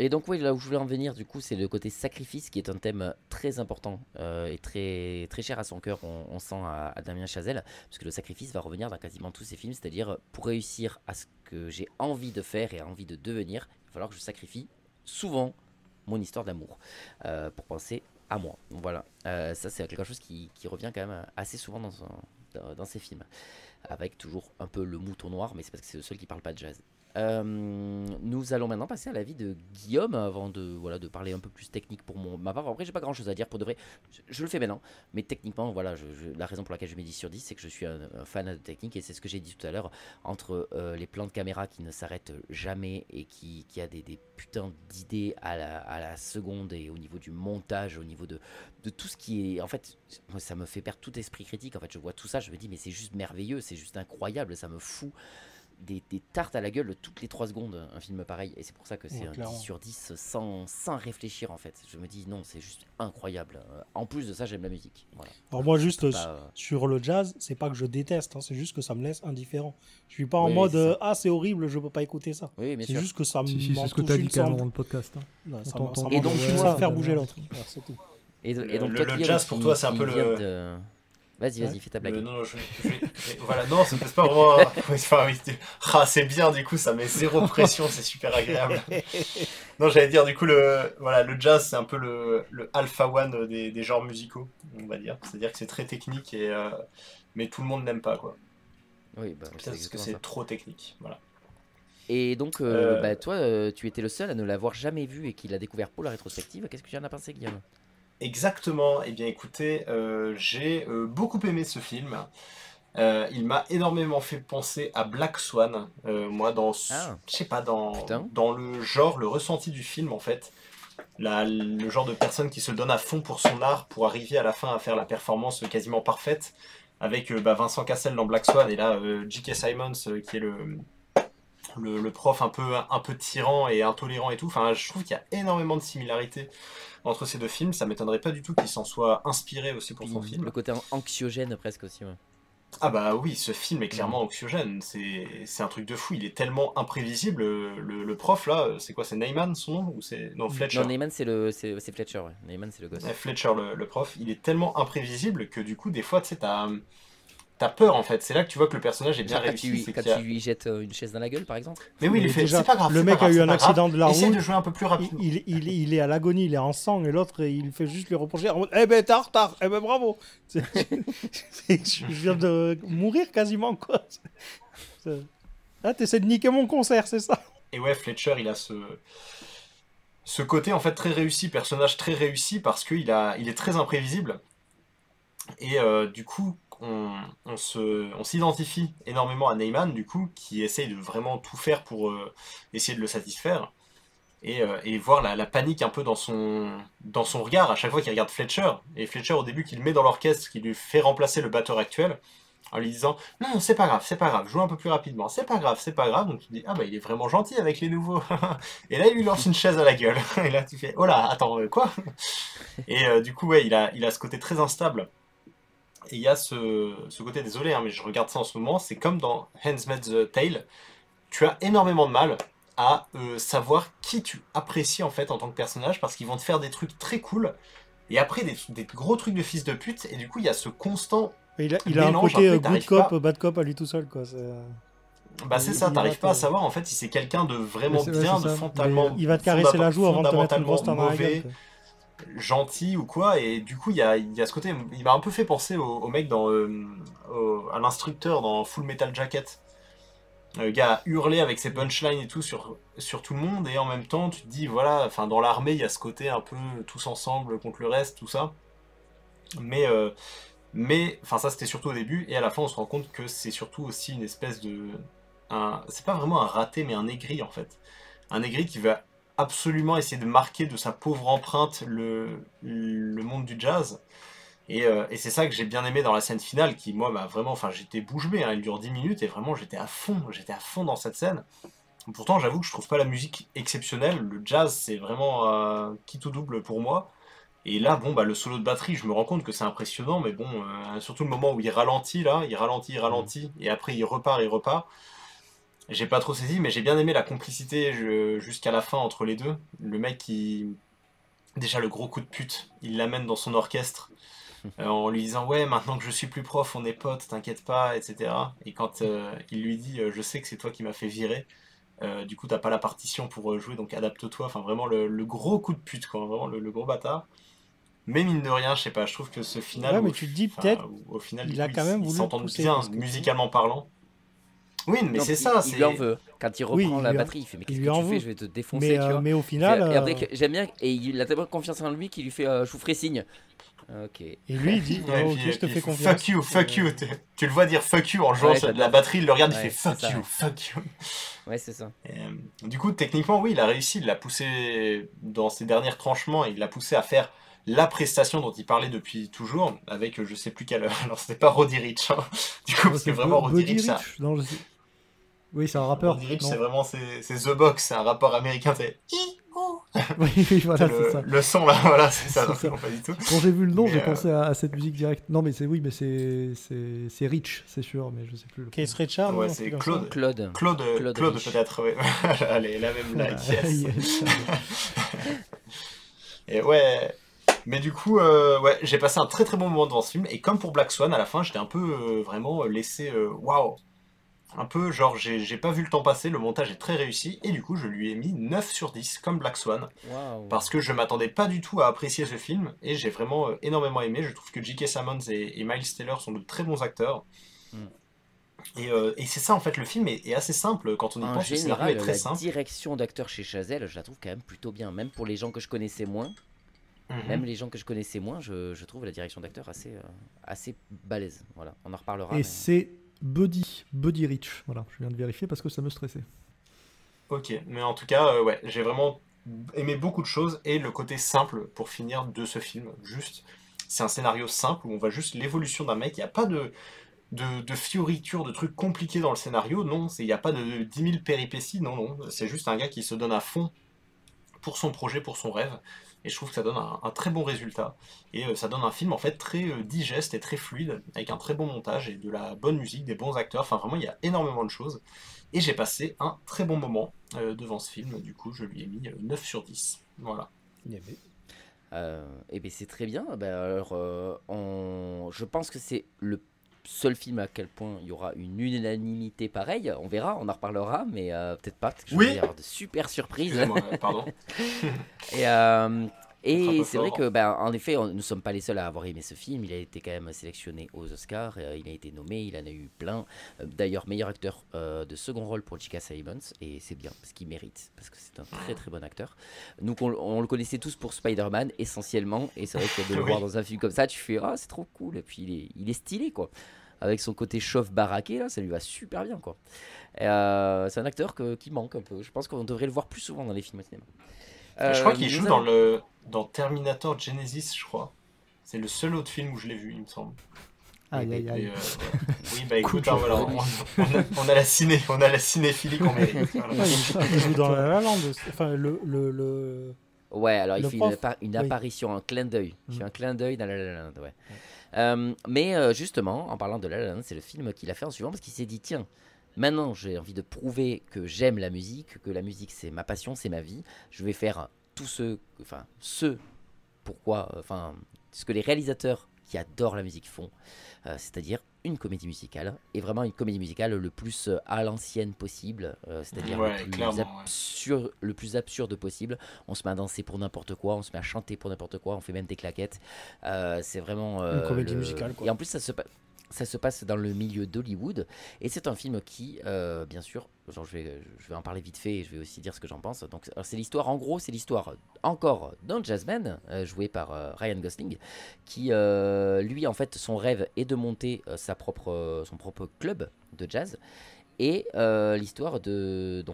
Et donc, oui, là où je voulais en venir, du coup, c'est le côté sacrifice qui est un thème très important et très, très cher à son cœur, on sent à Damien Chazelle, parce que le sacrifice va revenir dans quasiment tous ses films, c'est-à-dire pour réussir à ce que j'ai envie de faire et envie de devenir, il va falloir que je sacrifie souvent mon histoire d'amour pour penser à moi. Donc, voilà, ça c'est quelque chose qui revient quand même assez souvent dans ses films, avec toujours un peu le mouton noir, mais c'est parce que c'est le seul qui parle pas de jazz. Nous allons maintenant passer à l'avis de Guillaume avant de parler un peu plus technique pour ma part. Après, j'ai pas grand chose à dire pour de vrai. Je le fais maintenant, mais techniquement, voilà, la raison pour laquelle je mets 10 sur 10, c'est que je suis un fan de technique et c'est ce que j'ai dit tout à l'heure. Entre les plans de caméra qui ne s'arrêtent jamais et qui a des putains d'idées à la seconde et au niveau du montage, au niveau de tout ce qui est. En fait, moi, ça me fait perdre tout esprit critique. En fait, je vois tout ça, je me dis, mais c'est juste merveilleux, c'est juste incroyable, ça me fout des tartes à la gueule toutes les 3 secondes, un film pareil, et c'est pour ça que c'est Ouais, un clairement. 10 sur 10 sans réfléchir en fait. Je me dis non, c'est juste incroyable. En plus de ça, j'aime la musique. Voilà. Alors moi, juste Pas, sur le jazz, c'est pas que je déteste, hein, c'est juste que ça me laisse indifférent. Je suis pas en Oui, mode c'est ça. ah c'est horrible, je peux pas écouter ça. Oui, bien C'est sûr. juste que ça me Si, c'est ce que touche tu as dit une quand même sorte. dans le podcast. Hein. Non, ça On m'en- t'entend. ça Et donc, m'empêche tu pas vois, de faire bouger l'autre. Voilà, c'est tout. Et donc toi, le Guillaume, jazz pour toi, c'est un peu qui vient le... de- Vas-y, fais ta blague. Non, voilà, non, c'est pas vraiment... Enfin, oui, ah, c'est bien, du coup, ça met zéro pression, c'est super agréable. Non, j'allais dire, du coup, le jazz, c'est un peu le alpha one des genres musicaux, on va dire. C'est-à-dire que c'est très technique, mais tout le monde n'aime pas, quoi. Oui, bah, c'est Parce que exactement c'est ça. trop technique, voilà. Et donc, toi, tu étais le seul à ne l'avoir jamais vu et qui l'a découvert pour la rétrospective. Qu'est-ce que tu en as pensé, Guillaume? Exactement. Eh bien, écoutez, j'ai beaucoup aimé ce film. Il m'a énormément fait penser à Black Swan. Moi, Ah. je sais pas, Putain. dans le genre, le ressenti du film, en fait. Le genre de personne qui se donne à fond pour son art pour arriver à la fin à faire la performance quasiment parfaite. Avec Vincent Cassel dans Black Swan et là, J.K. Simmons qui est le prof un peu tyran et intolérant et tout. Enfin, je trouve qu'il y a énormément de similarités entre ces deux films. Ça m'étonnerait pas du tout qu'il s'en soit inspiré aussi pour son film. Le côté anxiogène presque aussi. Ouais. Ah bah oui, ce film est clairement anxiogène. C'est un truc de fou. Il est tellement imprévisible. Le prof là, c'est quoi? C'est Neyman son nom ou c'est non Fletcher? Non, Neyman c'est Fletcher. Ouais. Neyman c'est le gosse. Ouais, Fletcher le prof. Il est tellement imprévisible que du coup des fois tu sais t'as peur en fait. C'est là que tu vois que le personnage est bien réussi. Quand tu lui jettes une chaise dans la gueule, par exemple. Mais oui, il Mais fait. déjà, C'est pas grave. le c'est mec pas a eu grave, un c'est pas accident grave. de la Essaye route. de jouer un peu plus rapidement. Il est à l'agonie, il est en sang, et l'autre, il fait juste lui reprocher. En mode, eh ben, t'es en retard, eh ben, bravo. Je viens de mourir quasiment, quoi. Ah, t'essaies de niquer mon concert, c'est ça? Et ouais, Fletcher, il a ce côté en fait très réussi, personnage très réussi parce qu'il est très imprévisible. Et du coup, on s'identifie énormément à Neyman, du coup, qui essaye de vraiment tout faire pour essayer de le satisfaire. Et voir la panique un peu dans son regard à chaque fois qu'il regarde Fletcher. Et Fletcher, au début, qu'il met dans l'orchestre, qui lui fait remplacer le batteur actuel, en lui disant « Non, c'est pas grave, joue un peu plus rapidement, c'est pas grave. » Donc tu dis « Ah bah il est vraiment gentil avec les nouveaux. » Et là, il lui lance une chaise à la gueule. Et là, tu fais « Oh là, attends, quoi ?» Et du coup, ouais, il a ce côté très instable. Et il y a ce côté, désolé, hein, mais je regarde ça en ce moment, c'est comme dans Handmaid's Tale, tu as énormément de mal à savoir qui tu apprécies en fait en tant que personnage, parce qu'ils vont te faire des trucs très cool, et après des gros trucs de fils de pute, et du coup il y a ce constant Il a un mélange, côté après, good t'arrives cop, pas- bad cop à lui tout seul, quoi. Bah c'est ça, il t'arrives va pas à te- savoir en fait si c'est quelqu'un de vraiment Mais c'est- ouais, bien, c'est de ça. fondamentalement Il va te caresser la joue avant de te mettre une grosse tarte dans la mauvais, gueule, quoi. gentil ou quoi, et du coup il y a ce côté, il m'a un peu fait penser au mec à l'instructeur dans Full Metal Jacket, Le gars a hurlé avec ses punchlines et tout sur tout le monde, et en même temps, tu te dis, voilà, enfin, dans l'armée, il y a ce côté un peu tous ensemble contre le reste, tout ça. Mais enfin, ça, c'était surtout au début, et à la fin, on se rend compte que c'est surtout aussi une espèce de... c'est pas vraiment un raté, mais un aigri, en fait. Un aigri qui va absolument essayer de marquer de sa pauvre empreinte le monde du jazz. Et c'est ça que j'ai bien aimé dans la scène finale, qui, moi, m'a vraiment... Enfin, j'étais bouche bée, hein, elle dure 10 minutes, et vraiment, j'étais à fond dans cette scène. Pourtant, j'avoue que je trouve pas la musique exceptionnelle, le jazz, c'est vraiment qui tout double pour moi. Et là, bon, bah, le solo de batterie, je me rends compte que c'est impressionnant, mais bon, surtout le moment où il ralentit, là, il ralentit, et après il repart. J'ai pas trop saisi, mais j'ai bien aimé la complicité jusqu'à la fin entre les deux. Le mec qui... Déjà, le gros coup de pute, il l'amène dans son orchestre, en lui disant ouais, maintenant que je suis plus prof, on est potes, t'inquiète pas, etc. Et quand il lui dit je sais que c'est toi qui m'as fait virer, du coup t'as pas la partition pour jouer, donc adapte-toi. Enfin vraiment le gros coup de pute, quoi, vraiment le gros bâtard. Mais mine de rien, je sais pas, je trouve que ce final, Ouais, mais tu te dis peut-être au final, il a quand même ils voulu s'entendent pousser, bien parce que musicalement parlant. Oui, mais Non, c'est ça, il lui en veut. Quand il Oui, reprend il la lui en- batterie, il fait mais il qu'est-ce lui que en tu fais? veut. Je vais te défoncer, tu vois. Mais au final, Et après, j'aime bien, et il a tellement confiance en lui qu'il lui fait je vous ferai signe. Ok. et lui il dit Ouais, oh, et ok, puis, je te puis fais il fait confiance. fuck you. Tu le vois dire fuck you en jouant Ouais, sur la j'adore. batterie, il le regarde, il Ouais, fait c'est fuck ça, you, ouais. fuck you. Ouais, c'est ça. Du coup, techniquement, oui, il a réussi, il l'a poussé dans ses derniers tranchements, et il l'a poussé à faire la prestation dont il parlait depuis toujours, avec je sais plus quel... Alors, c'était pas Roddy Ricch, hein. Du coup, parce que vraiment, Roddy Buddy Ricch, Rich non, oui, c'est un rappeur. Roddy Ricch, Non. c'est vraiment c'est The Box, c'est un rappeur américain, c'est Oui, oui, voilà, c'est ça. le son là, voilà, c'est ça, C'est ça. non, pas du tout. Quand j'ai vu le nom, Mais, j'ai pensé à cette musique directe. Non, mais c'est oui, mais c'est Rich, c'est sûr, mais je sais plus. Case Richard, Ouais, non, un c'est truc comme ça. Claude. Claude Rich. peut-être, ouais. Allez, la même blague, Voilà. yes. Et ouais, mais du coup, ouais, j'ai passé un très très bon moment devant ce film, et comme pour Black Swan, à la fin, j'étais un peu vraiment laissé, waouh, un peu genre, j'ai pas vu le temps passer, le montage est très réussi, et du coup, je lui ai mis 9 sur 10, comme Black Swan, Waouh. parce que je m'attendais pas du tout à apprécier ce film, et j'ai vraiment énormément aimé. Je trouve que J.K. Simmons et Miles Teller sont de très bons acteurs. Mm. Et c'est ça en fait, le film est assez simple quand on y En pense, le scénario général, est très la simple. direction d'acteur chez Chazelle, je la trouve quand même plutôt bien. Même pour les gens que je connaissais moins, même les gens que je connaissais moins, je trouve la direction d'acteur assez balèze. Voilà, on en reparlera. Et mais- c'est Buddy Rich. Voilà, je viens de vérifier parce que ça me stressait. Ok, mais en tout cas, ouais, j'ai vraiment aimé beaucoup de choses, et le côté simple pour finir de ce film, juste, c'est un scénario simple où on voit juste l'évolution d'un mec, il n'y a pas de fioritures, de trucs compliqués dans le scénario, non, il n'y a pas de 10 000 péripéties, non, c'est juste un gars qui se donne à fond pour son projet, pour son rêve, et je trouve que ça donne un très bon résultat, et ça donne un film en fait très digeste et très fluide, avec un très bon montage et de la bonne musique, des bons acteurs, enfin vraiment il y a énormément de choses, et j'ai passé un très bon moment devant ce film, du coup je lui ai mis 9 sur 10, voilà. Et bien c'est très bien. Ben, alors, je pense que c'est le seul film à quel point il y aura une unanimité pareille. On verra, on en reparlera, mais peut-être pas. Parce que Oui. je vais y avoir de super surprises. Excusez-moi, pardon. Et, Un peu c'est vrai fort. que, ben, en effet, nous ne sommes pas les seuls à avoir aimé ce film. Il a été quand même sélectionné aux Oscars. Il a été nommé, il en a eu plein. D'ailleurs, meilleur acteur de second rôle pour J.K. Simmons. Et c'est bien, parce qu'il mérite. Parce que c'est un très très bon acteur. Nous, on le connaissait tous pour Spider-Man, essentiellement. Et c'est vrai que de le Oui. voir dans un film comme ça, tu fais ah, c'est trop cool. Et puis il est stylé, quoi. Avec son côté chauve baraqué, là, ça lui va super bien, quoi. C'est un acteur qui manque un peu. Je pense qu'on devrait le voir plus souvent dans les films au cinéma. Je crois qu'il nous joue avons- dans Terminator Genesis, je crois. C'est le seul autre film où je l'ai vu, il me semble. Aïe, aïe, Et, aïe. oui, bah écoute, Coup hein, de voilà, on a la cinéphilie qu'on mérite. Voilà. Ouais, il joue dans La La Land. Enfin, le... Ouais, alors il Le fait prof. une Oui. apparition, un clin d'œil. Il fait un clin d'œil dans La La Land, ouais. Mais justement, en parlant de La La Land, c'est le film qu'il a fait en suivant parce qu'il s'est dit tiens, maintenant j'ai envie de prouver que j'aime la musique, que la musique c'est ma passion, c'est ma vie. Je vais faire tout ce pourquoi, ce que les réalisateurs qui adorent la musique font, c'est-à-dire une comédie musicale, et vraiment une comédie musicale le plus à l'ancienne possible, c'est-à-dire Ouais, clairement, le plus absurde possible. On se met à danser pour n'importe quoi, on se met à chanter pour n'importe quoi, on fait même des claquettes. C'est vraiment Une comédie musicale, quoi. Et en plus, ça se passe. Ça se passe dans le milieu d'Hollywood et c'est un film qui, bien sûr, genre je vais en parler vite fait et je vais aussi dire ce que j'en pense. Donc, c'est l'histoire, en gros, c'est l'histoire encore d'un jazzman joué par Ryan Gosling qui, lui, en fait, son rêve est de monter son propre club de jazz. Et l'histoire d'une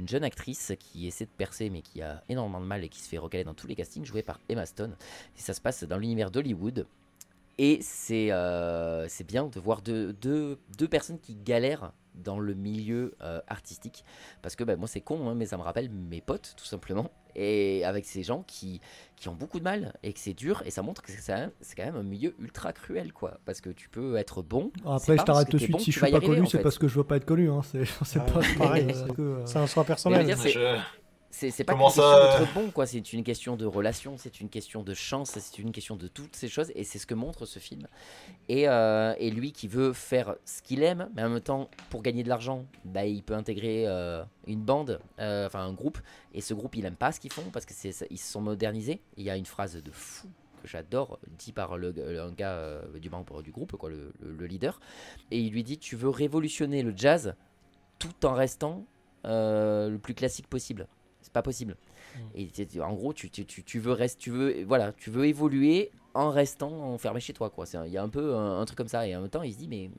jeune actrice qui essaie de percer mais qui a énormément de mal et qui se fait recaler dans tous les castings, jouée par Emma Stone. Et ça se passe dans l'univers d'Hollywood. Et c'est bien de voir deux personnes qui galèrent dans le milieu artistique. Parce que moi c'est con, hein, mais ça me rappelle mes potes tout simplement. Et avec ces gens qui ont beaucoup de mal et que c'est dur. Et ça montre que c'est quand même un milieu ultra cruel, quoi. Parce que tu peux être bon. Après, je t'arrête tout de suite. Si je suis pas connu, c'est parce que je veux pas être connu. Hein. C'est pas pareil. C'est un choix personnel. C'est pas une question d'être bon, quoi. C'est une question de relation, c'est une question de chance, c'est une question de toutes ces choses. Et c'est ce que montre ce film. Et lui qui veut faire ce qu'il aime, mais en même temps, pour gagner de l'argent, il peut intégrer une bande, enfin un groupe. Et ce groupe, il aime pas ce qu'ils font parce qu'ils se sont modernisés. Il y a une phrase de fou que j'adore, dit par un gars du membre du groupe, quoi, le leader. Et il lui dit: tu veux révolutionner le jazz tout en restant le plus classique possible. C'est pas possible. Et en gros, tu veux évoluer en restant enfermé chez toi, quoi. Il y a un peu un truc comme ça. Et en même temps, il se dit: mais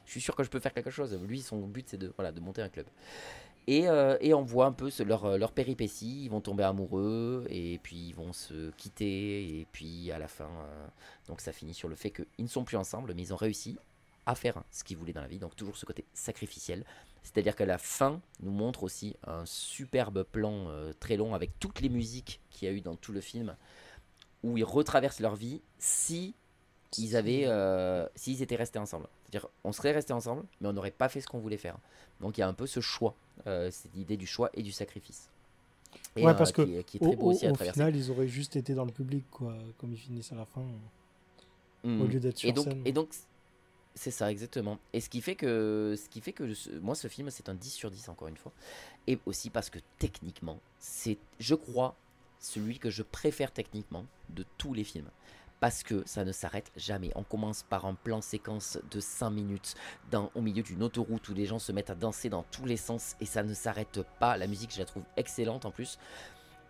je suis sûr que je peux faire quelque chose. Lui, son but, c'est de monter un club. Et on voit un peu leur péripéties. Ils vont tomber amoureux et puis ils vont se quitter. Et puis à la fin, donc ça finit sur le fait qu'ils ne sont plus ensemble, mais ils ont réussi à faire ce qu'ils voulaient dans la vie. Donc toujours ce côté sacrificiel. C'est-à-dire qu'à la fin, nous montre aussi un superbe plan très long avec toutes les musiques qu'il y a eu dans tout le film, où ils retraversent leur vie s'ils étaient restés ensemble. C'est-à-dire on serait restés ensemble, mais on n'aurait pas fait ce qu'on voulait faire. Donc il y a un peu ce choix, cette idée du choix et du sacrifice. Et, parce que qui est très beau aussi à au traverser. final, ils auraient juste été dans le public, quoi, comme ils finissent à la fin, au lieu d'être sur scène. Et donc c'est ça, exactement. Et ce qui fait que moi, ce film, c'est un 10 sur 10, encore une fois. Et aussi parce que techniquement, c'est, je crois, celui que je préfère techniquement de tous les films. Parce que ça ne s'arrête jamais. On commence par un plan séquence de 5 minutes au milieu d'une autoroute où les gens se mettent à danser dans tous les sens et ça ne s'arrête pas. La musique, je la trouve excellente en plus.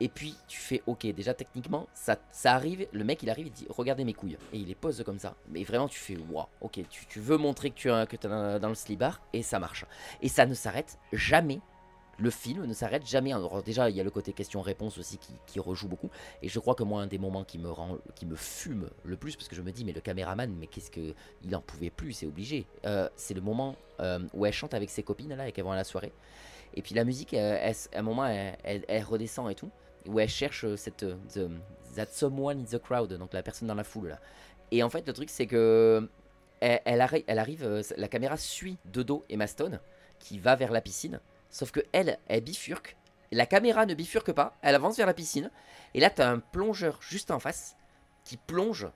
Et puis tu fais ok, déjà techniquement ça arrive, le mec il arrive, il dit regardez mes couilles et il les pose comme ça, mais vraiment tu fais waouh, ok, tu veux montrer que tu es dans le slibard et ça marche. Et ça ne s'arrête jamais, le film ne s'arrête jamais. Alors déjà il y a le côté question-réponse aussi qui rejoue beaucoup, et je crois que moi un des moments qui me fume le plus, parce que je me dis mais le caméraman, mais qu'est-ce que il en pouvait plus, c'est obligé, c'est le moment où elle chante avec ses copines là et qu'elles vont à la soirée, et puis la musique à un moment elle redescend et tout, où elle cherche that someone in the crowd, donc la personne dans la foule là. Et en fait le truc c'est que elle arrive, la caméra suit de dos Emma Stone qui va vers la piscine, sauf que elle bifurque, la caméra ne bifurque pas, elle avance vers la piscine, et là t'as un plongeur juste en face qui plonge,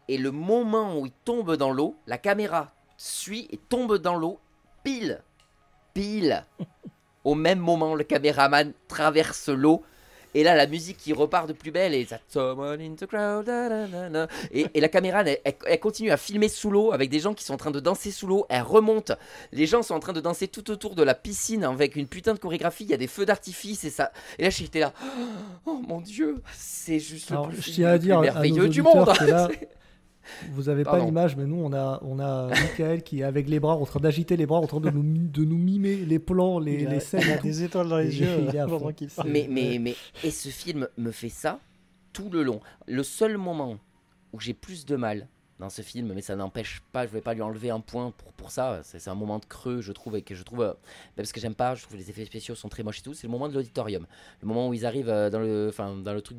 et le moment où il tombe dans l'eau, la caméra suit et tombe dans l'eau pile au même moment, le caméraman traverse l'eau. Et là, la musique qui repart de plus belle, et that someone in the crowd, et la caméra, elle continue à filmer sous l'eau avec des gens qui sont en train de danser sous l'eau. Elle remonte. Les gens sont en train de danser tout autour de la piscine avec une putain de chorégraphie. Il y a des feux d'artifice et ça. Et là, j'étais là. Oh mon Dieu, c'est juste le plus merveilleux du monde. Là, vous avez pas l'image, mais nous on a Michael qui est avec les bras, en train d'agiter les bras, en train de nous mimer les plans, les scènes. Il a des étoiles dans les yeux. Mais et ce film me fait ça tout le long. Le seul moment où j'ai plus de mal dans ce film, mais ça n'empêche pas, je vais pas lui enlever un point pour ça. C'est un moment de creux, je trouve, et que je trouve, parce que j'aime pas, je trouve que les effets spéciaux sont très moches et tout. C'est le moment de l'auditorium, le moment où ils arrivent dans le truc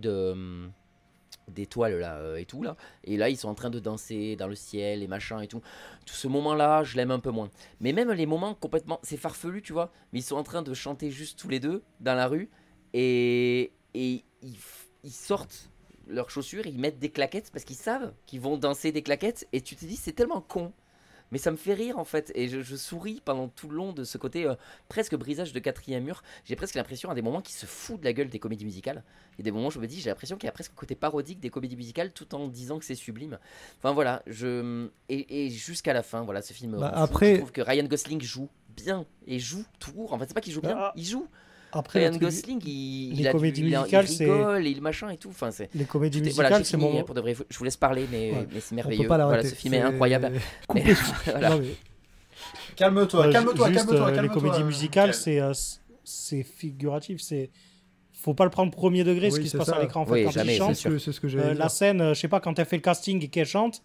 d'étoiles là et tout là, et là ils sont en train de danser dans le ciel et machin et tout ce moment là je l'aime un peu moins, mais même les moments complètement, c'est farfelu tu vois, mais ils sont en train de chanter juste tous les deux dans la rue et ils sortent leurs chaussures et ils mettent des claquettes parce qu'ils savent qu'ils vont danser des claquettes, et tu te dis c'est tellement con mais ça me fait rire en fait. Et je souris pendant tout le long de ce côté presque brisage de quatrième mur. J'ai presque l'impression à des moments qu'il se fout de la gueule des comédies musicales. Il y a des moments où je me dis, j'ai l'impression qu'il y a presque un côté parodique des comédies musicales tout en disant que c'est sublime. Enfin voilà, et jusqu'à la fin, voilà, ce film rend fou. après... Je trouve que Ryan Gosling joue bien et joue tout court. En fait, c'est pas qu'il joue bien, il joue. Après, Ryan Gosling, il musicales, rigole, et il machin et tout. Enfin, c'est les comédies voilà, musicales, c'est mon... pour de vrai. Je vous laisse parler, mais c'est merveilleux. Voilà, ce film est incroyable. Mais, voilà. Non, mais... Calme-toi. Les comédies musicales, c'est figuratif, faut pas le prendre premier degré, ce qui se passe à l'écran. En fait, quand jamais, il chante, c'est ce que j'allais dire. la scène, je sais pas, quand elle fait le casting et qu'elle chante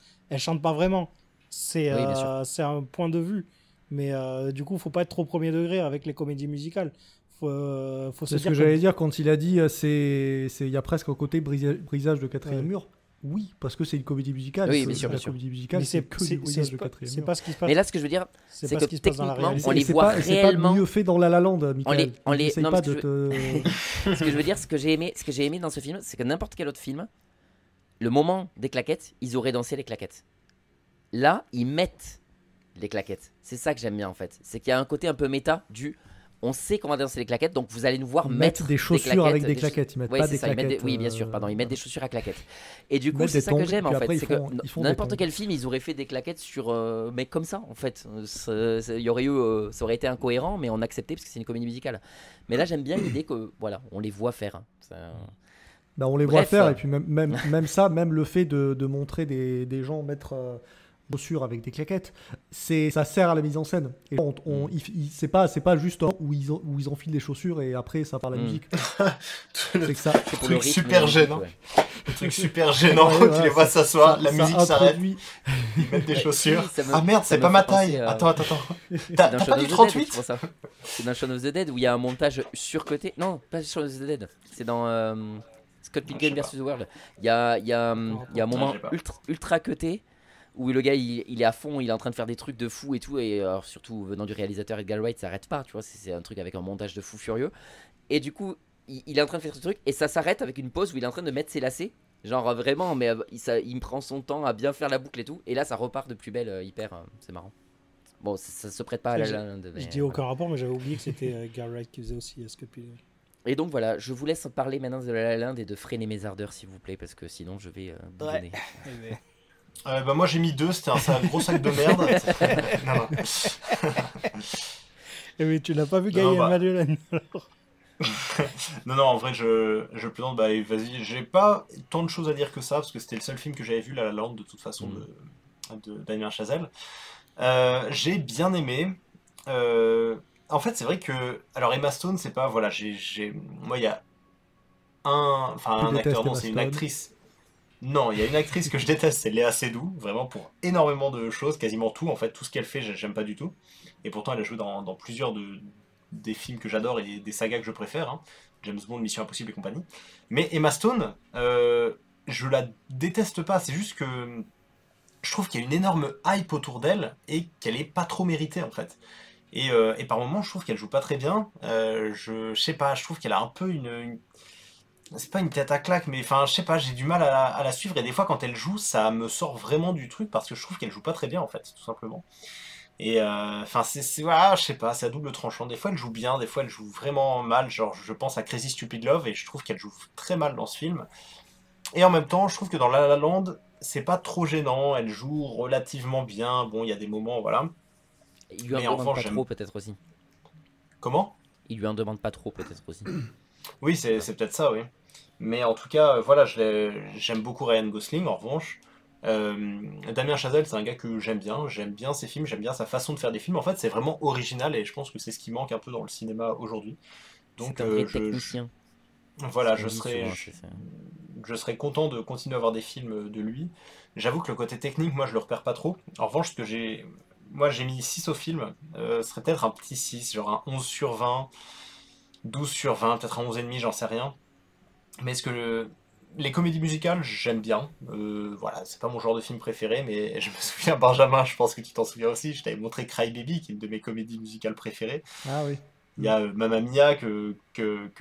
pas vraiment. C'est un point de vue. Mais du coup, faut pas être trop premier degré avec les comédies musicales. C'est ce que j'allais dire quand il a dit il y a presque un côté brisage de quatrième mur. Oui, parce que c'est une comédie musicale. Oui, bien sûr. Comédie musicale, c'est que du brisage de quatrième mur. C'est pas ce qui se passe. Mais là, ce que je veux dire, c'est que techniquement, on les voit réellement. C'est pas mieux fait dans La La Land, Michael. Ce que je veux dire, ce que j'ai aimé dans ce film, c'est que n'importe quel autre film, le moment des claquettes, ils auraient dansé les claquettes. Là, ils mettent les claquettes. C'est ça que j'aime bien en fait. C'est qu'il y a un côté un peu méta du on sait qu'on va danser les claquettes, donc vous allez nous voir mettre des chaussures avec des claquettes. Ils mettent pas des claquettes. Oui, bien sûr, pardon. Ils mettent des chaussures à claquettes. Et du coup, c'est ça que j'aime en fait. C'est que n'importe quel film, ils auraient fait des claquettes sur. Mais comme ça, en fait. Ça aurait été incohérent, mais on acceptait parce que c'est une comédie musicale. Mais là, j'aime bien l'idée que, voilà, on les voit faire. On les voit faire, et puis même ça, même le fait de montrer des gens mettre. Chaussures avec des claquettes, ça sert à la mise en scène. Et c'est pas juste où ils enfilent des chaussures et après ça part la musique. C'est ça. C'est pour le truc super gênant. Le truc super gênant quand tu les vois s'asseoir, la musique s'arrête, ils mettent des chaussures. Ah merde, c'est pas ma taille. Attends. T'as pas du 38 ? C'est dans Shaun of the Dead où il y a un montage surcoté. Non, pas Shaun of the Dead. C'est dans Scott Pilgrim vs. The World. Il y a un moment ultra cuté où le gars il est à fond, il est en train de faire des trucs de fou et tout, et alors, surtout venant du réalisateur Edgar Wright, ça s'arrête pas, tu vois, c'est un truc avec un montage de fou furieux, et du coup il est en train de faire ce truc et ça s'arrête avec une pause où il est en train de mettre ses lacets, genre vraiment, mais il prend son temps à bien faire la boucle et tout, et là ça repart de plus belle, hyper, c'est marrant. Bon, ça se prête pas à La La Land. Je dis aucun rapport, mais j'avais oublié que c'était Edgar Wright qui faisait aussi Scott Pilgrim. Et donc voilà, je vous laisse parler maintenant de La La Land et de freiner mes ardeurs s'il vous plaît, parce que sinon je vais donner. Moi j'ai mis 2, c'était un gros sac de merde. Et mais tu n'as pas vu Gaël Madeleine alors. Non, en vrai je plaisante, vas-y, j'ai pas tant de choses à dire que ça, parce que c'était le seul film que j'avais vu, La La Land, de toute façon, de Damien Chazelle. J'ai bien aimé. En fait, c'est vrai que... Alors Emma Stone, c'est pas... Voilà, moi, il y a un acteur, non, c'est une actrice. Non, il y a une actrice que je déteste, c'est Léa Seydoux, vraiment pour énormément de choses, quasiment tout, en fait, tout ce qu'elle fait, j'aime pas du tout. Et pourtant, elle a joué dans plusieurs des films que j'adore et des sagas que je préfère, hein. James Bond, Mission Impossible et compagnie. Mais Emma Stone, je la déteste pas, c'est juste que je trouve qu'il y a une énorme hype autour d'elle et qu'elle est pas trop méritée, en fait. Et par moments, je trouve qu'elle joue pas très bien. Je sais pas, je trouve qu'elle a un peu une... C'est pas une tête à claque, mais enfin, je sais pas, j'ai du mal à la suivre. Et des fois, quand elle joue, ça me sort vraiment du truc parce que je trouve qu'elle joue pas très bien, en fait, tout simplement. Et enfin, voilà, je sais pas, c'est à double tranchant. Des fois, elle joue bien, des fois, elle joue vraiment mal. Genre, je pense à Crazy Stupid Love et je trouve qu'elle joue très mal dans ce film. Et en même temps, je trouve que dans La La Land, c'est pas trop gênant. Elle joue relativement bien. Bon, il y a des moments, voilà. Il lui en demande pas trop, peut-être aussi. Comment ? Il lui en demande pas trop, peut-être aussi. Oui, c'est peut-être ça, oui. Mais en tout cas, voilà, j'aime beaucoup Ryan Gosling, en revanche. Damien Chazelle, c'est un gars que j'aime bien ses films, j'aime bien sa façon de faire des films. En fait, c'est vraiment original et je pense que c'est ce qui manque un peu dans le cinéma aujourd'hui. Donc, c'est un vrai technicien. Voilà, je serais content de continuer à avoir des films de lui. J'avoue que le côté technique, moi, je le repère pas trop. En revanche, ce que j'ai mis 6 au film, ce serait peut-être un petit 6, genre un 11 sur 20, 12 sur 20, peut-être un 11,5, j'en sais rien. Mais les comédies musicales, j'aime bien. Voilà, c'est pas mon genre de film préféré, mais je me souviens, Benjamin, je pense que tu t'en souviens aussi, je t'avais montré Cry Baby, qui est une de mes comédies musicales préférées. Ah oui. Il y a Mamma Mia que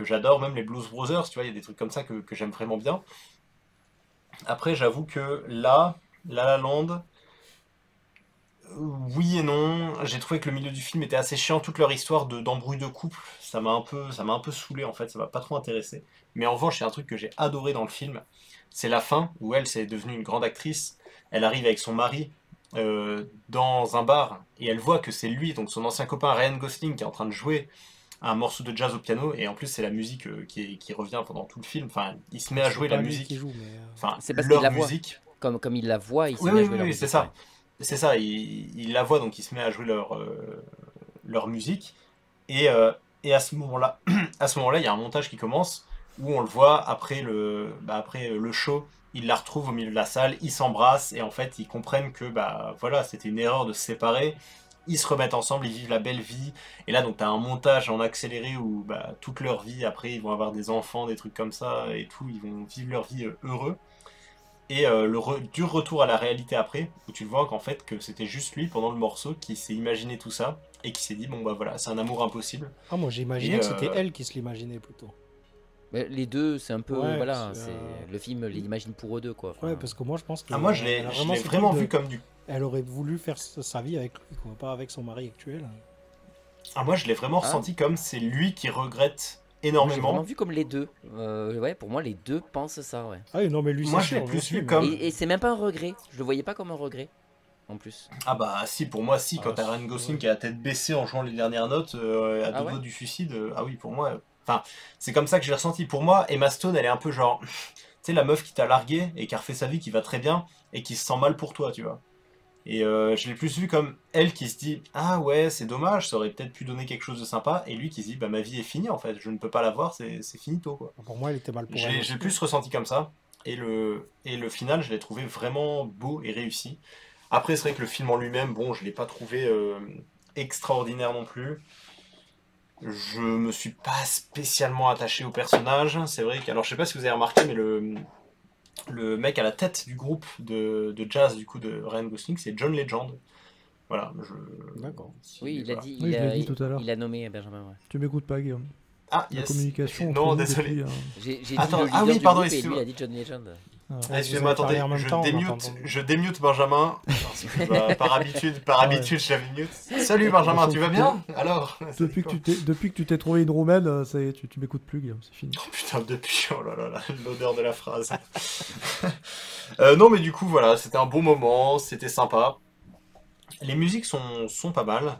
j'adore, même les Blues Brothers, tu vois, il y a des trucs comme ça que j'aime vraiment bien. Après, j'avoue que là, La La Land, Oui et non. J'ai trouvé que le milieu du film était assez chiant. Toute leur histoire d'embrouille de couple, ça m'a un peu saoulé en fait. Ça m'a pas trop intéressé. Mais en revanche, il y a un truc que j'ai adoré dans le film. C'est la fin où elle, c'est devenue une grande actrice. Elle arrive avec son mari dans un bar et elle voit que c'est lui, donc son ancien copain Ryan Gosling, qui est en train de jouer un morceau de jazz au piano. Et en plus, c'est la musique qui revient pendant tout le film. Enfin, il se met à C'est jouer la pas lui qui musique. joue, mais. Enfin, C'est parce qu'il leur la voit. musique. Comme il la voit, il s'est Oui, mis à oui, jouer oui, leur oui, c'est musique, ouais. ça. C'est ça, il la voit, donc il se met à jouer leur musique. Et, euh, et à ce moment-là, il y a un montage qui commence où on le voit après le show. Ils la retrouvent au milieu de la salle, ils s'embrassent et en fait ils comprennent que bah voilà, c'était une erreur de se séparer. Ils se remettent ensemble, ils vivent la belle vie. Et là donc t'as un montage en accéléré où bah, toute leur vie après ils vont avoir des enfants, des trucs comme ça et tout, ils vont vivre leur vie heureux. Et dur retour à la réalité après, où tu le vois qu'en fait que c'était juste lui pendant le morceau qui s'est imaginé tout ça et qui s'est dit bon bah voilà, c'est un amour impossible. Ah, moi j'imaginais Et que c'était elle qui se l'imaginait plutôt. Mais les deux, c'est un peu. Ouais, Voilà, parce que, le film l'imagine pour eux deux, quoi. Enfin, Ouais, parce que moi je pense que. Ah moi elle a je l'ai ce vraiment truc vu de- comme du Elle aurait voulu faire sa vie avec lui, quoi, pas avec son mari actuel. ah moi je l'ai vraiment Ah. ressenti comme c'est lui qui regrette moi, j'ai vraiment énormément. vu comme les deux. Ouais, pour moi, les deux pensent ça, ouais. Ah oui, non, mais lui, Moi, c'est je l'ai sûr, plus aussi, vu mais- comme- Et c'est même pas un regret. Je le voyais pas comme un regret, en plus. Ah bah si pour moi si, quand Ah, t'as Ryan c'est- Gosling ouais. qui a la tête baissée en jouant les dernières notes à Ah deux ouais doigts du suicide, ah oui pour moi, enfin c'est comme ça que j'ai ressenti. Pour moi Emma Stone elle est un peu genre, tu sais la meuf qui t'a largué et qui a refait sa vie, qui va très bien et qui se sent mal pour toi tu vois. Et je l'ai plus vu comme elle qui se dit ah ouais c'est dommage, ça aurait peut-être pu donner quelque chose de sympa, et lui qui se dit bah ma vie est finie en fait, je ne peux pas la voir, c'est finito quoi. Pour moi, elle était mal pour elle. J'ai aussi. plus ressenti comme ça, et le final je l'ai trouvé vraiment beau et réussi. Après c'est vrai que le film en lui-même, bon je l'ai pas trouvé extraordinaire non plus. Je me suis pas spécialement attaché au personnage, c'est vrai que, alors je sais pas si vous avez remarqué mais le mec à la tête du groupe de jazz du coup de Ryan Gosling, c'est John Legend. Voilà, D'accord. Oui, il a dit. Oui, je l'ai dit tout à l'heure. Il a nommé Benjamin, ouais. Tu m'écoutes pas, Guillaume. Ah, La yes. communication. entre Non, nous désolé. depuis, J'ai dit Attends, le leader ah oui, du pardon, groupe et lui, excuse-moi. il a dit John Legend. Ah, Vous excusez-moi, avez parlé attendez, en même temps, on n'a pas entendu. je démute Benjamin. Parce que, bah, par habitude, Ah ouais. je l'avais mute. Salut Benjamin, tu vas bien? Alors? depuis que tu t'es trouvé une roumaine, ça y est, tu m'écoutes plus, Guillaume, c'est fini. Oh putain, depuis, oh là là là, l'odeur de la phrase. Non, mais du coup, voilà, c'était un bon moment, c'était sympa. Les musiques sont pas mal.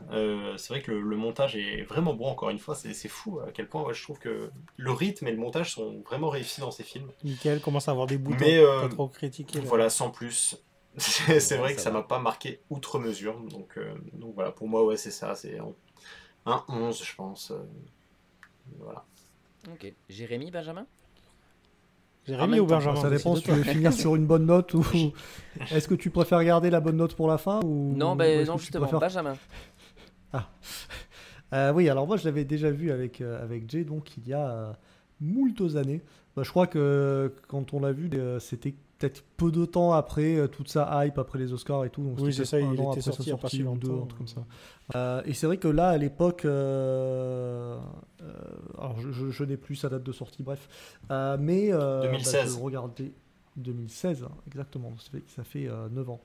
C'est vrai que le montage est vraiment bon, encore une fois, c'est fou à quel point ouais, je trouve que le rythme et le montage sont vraiment réussis dans ces films. Michael commence à avoir des boutons. Mais, Pas trop critiqué. là. Voilà, sans plus. C'est vrai ça que ça va. m'a pas marqué outre mesure. Donc voilà, pour moi, ouais, c'est ça. C'est un 11, je pense. Voilà. Ok. Jérémy, Benjamin? En Jérémy même ou temps, Benjamin Ça dépend si tu veux finir sur une bonne note ou. Est-ce que tu préfères garder la bonne note pour la fin ou... Non, ou ben est-ce non, que tu justement, préfères- Benjamin. Oui, alors moi je l'avais déjà vu avec Jay, donc il y a moultes années. Bah, je crois que quand on l'a vu, c'était peut-être peu de temps après toute sa hype, après les Oscars et tout. Donc Oui, c'était c'est ça, peut-être il un an était après sa sorti il y a pas si ou deux, longtemps. un truc comme ça. Et c'est vrai que là, à l'époque, alors je n'ai plus sa date de sortie, bref. Mais 2016. je regardais 2016, hein, exactement. Ça fait 9 ans.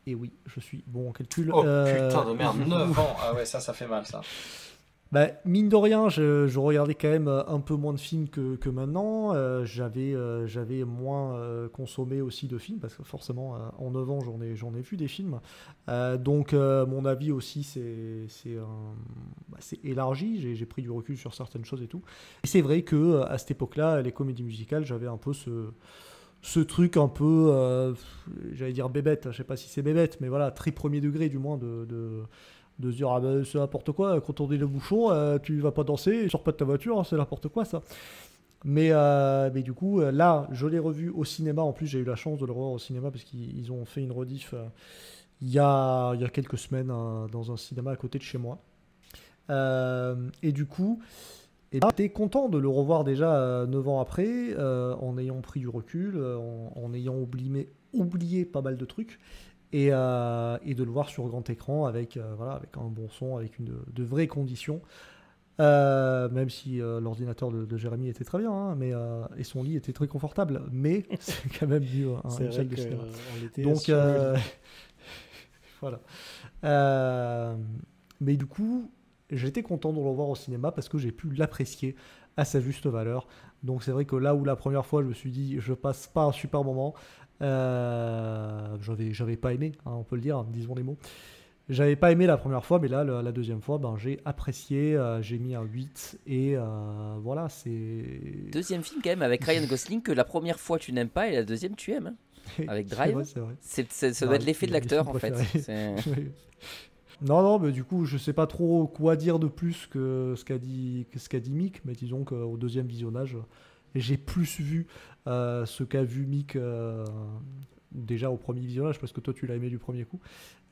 Et oui, je suis bon en calcul. Oh putain de merde, 9 ans. Ah ouais, ça fait mal ça. Bah, mine de rien, je regardais quand même un peu moins de films que maintenant. J'avais moins consommé aussi de films, parce que forcément, en 9 ans, j'en ai vu des films. Donc, mon avis aussi, c'est élargi. J'ai pris du recul sur certaines choses et tout. Et c'est vrai que à cette époque-là, les comédies musicales, j'avais un peu ce truc un peu, j'allais dire bébête, je sais pas si c'est bébête, mais voilà, très premier degré du moins de se dire ah ben c'est n'importe quoi, quand on dit le bouchon, tu vas pas danser, sors pas de ta voiture, c'est n'importe quoi ça. Mais du coup, là, je l'ai revu au cinéma, en plus j'ai eu la chance de le revoir au cinéma parce qu'ils ont fait une rediff il y a quelques semaines dans un cinéma à côté de chez moi. Et du coup, j'étais content de le revoir déjà 9 ans après, en ayant pris du recul, en ayant oublié pas mal de trucs, et de le voir sur grand écran avec un bon son, avec de vraies conditions. Même si l'ordinateur de Jérémy était très bien, hein, et son lit était très confortable, mais c'est quand même mieux C'est une vrai salle de cinéma. qu'on était Donc, sur le lit. Voilà. Mais du coup, j'étais content de le revoir au cinéma parce que j'ai pu l'apprécier à sa juste valeur. Donc c'est vrai que là où la première fois je me suis dit je passe pas un super moment, j'avais pas aimé, hein, on peut le dire, disons les mots. J'avais pas aimé la première fois, mais là la deuxième fois, ben, j'ai apprécié, j'ai mis un 8 et voilà, c'est... Deuxième film quand même avec Ryan Gosling que la première fois tu n'aimes pas et la deuxième tu aimes. Hein. Avec Drive, c'est vrai. Ça doit être l'effet de l'acteur en fait. Non, mais du coup, je sais pas trop quoi dire de plus que ce qu'a dit Mick, mais disons qu'au deuxième visionnage, j'ai plus vu ce qu'a vu Mick déjà au premier visionnage, parce que toi tu l'as aimé du premier coup.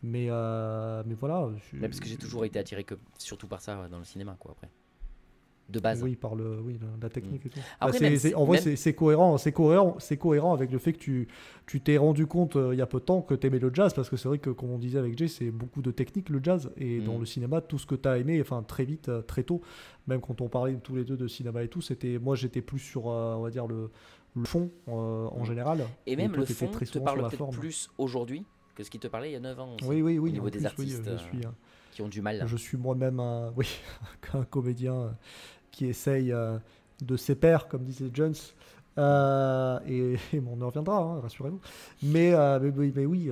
Mais voilà. Mais parce que j'ai toujours été attiré surtout par ça dans le cinéma, quoi, après. De base. Oui, par la technique et tout. Après, en vrai, c'est cohérent avec le fait que tu t'es rendu compte il y a peu de temps que tu aimais le jazz, parce que c'est vrai que, comme on disait avec Jay, c'est beaucoup de technique le jazz, et dans le cinéma, tout ce que tu as aimé, enfin très vite, très tôt, même quand on parlait tous les deux de cinéma et tout, moi j'étais plus sur, on va dire, le fond en général. Et même le fond te parle peut-être plus aujourd'hui que ce qui te parlait il y a 9 ans aussi, oui, au niveau des artistes qui ont du mal. Je suis moi-même un comédien qui essaye de ses pairs, comme disait Jones, et on en reviendra, hein, rassurez-vous. Mais oui,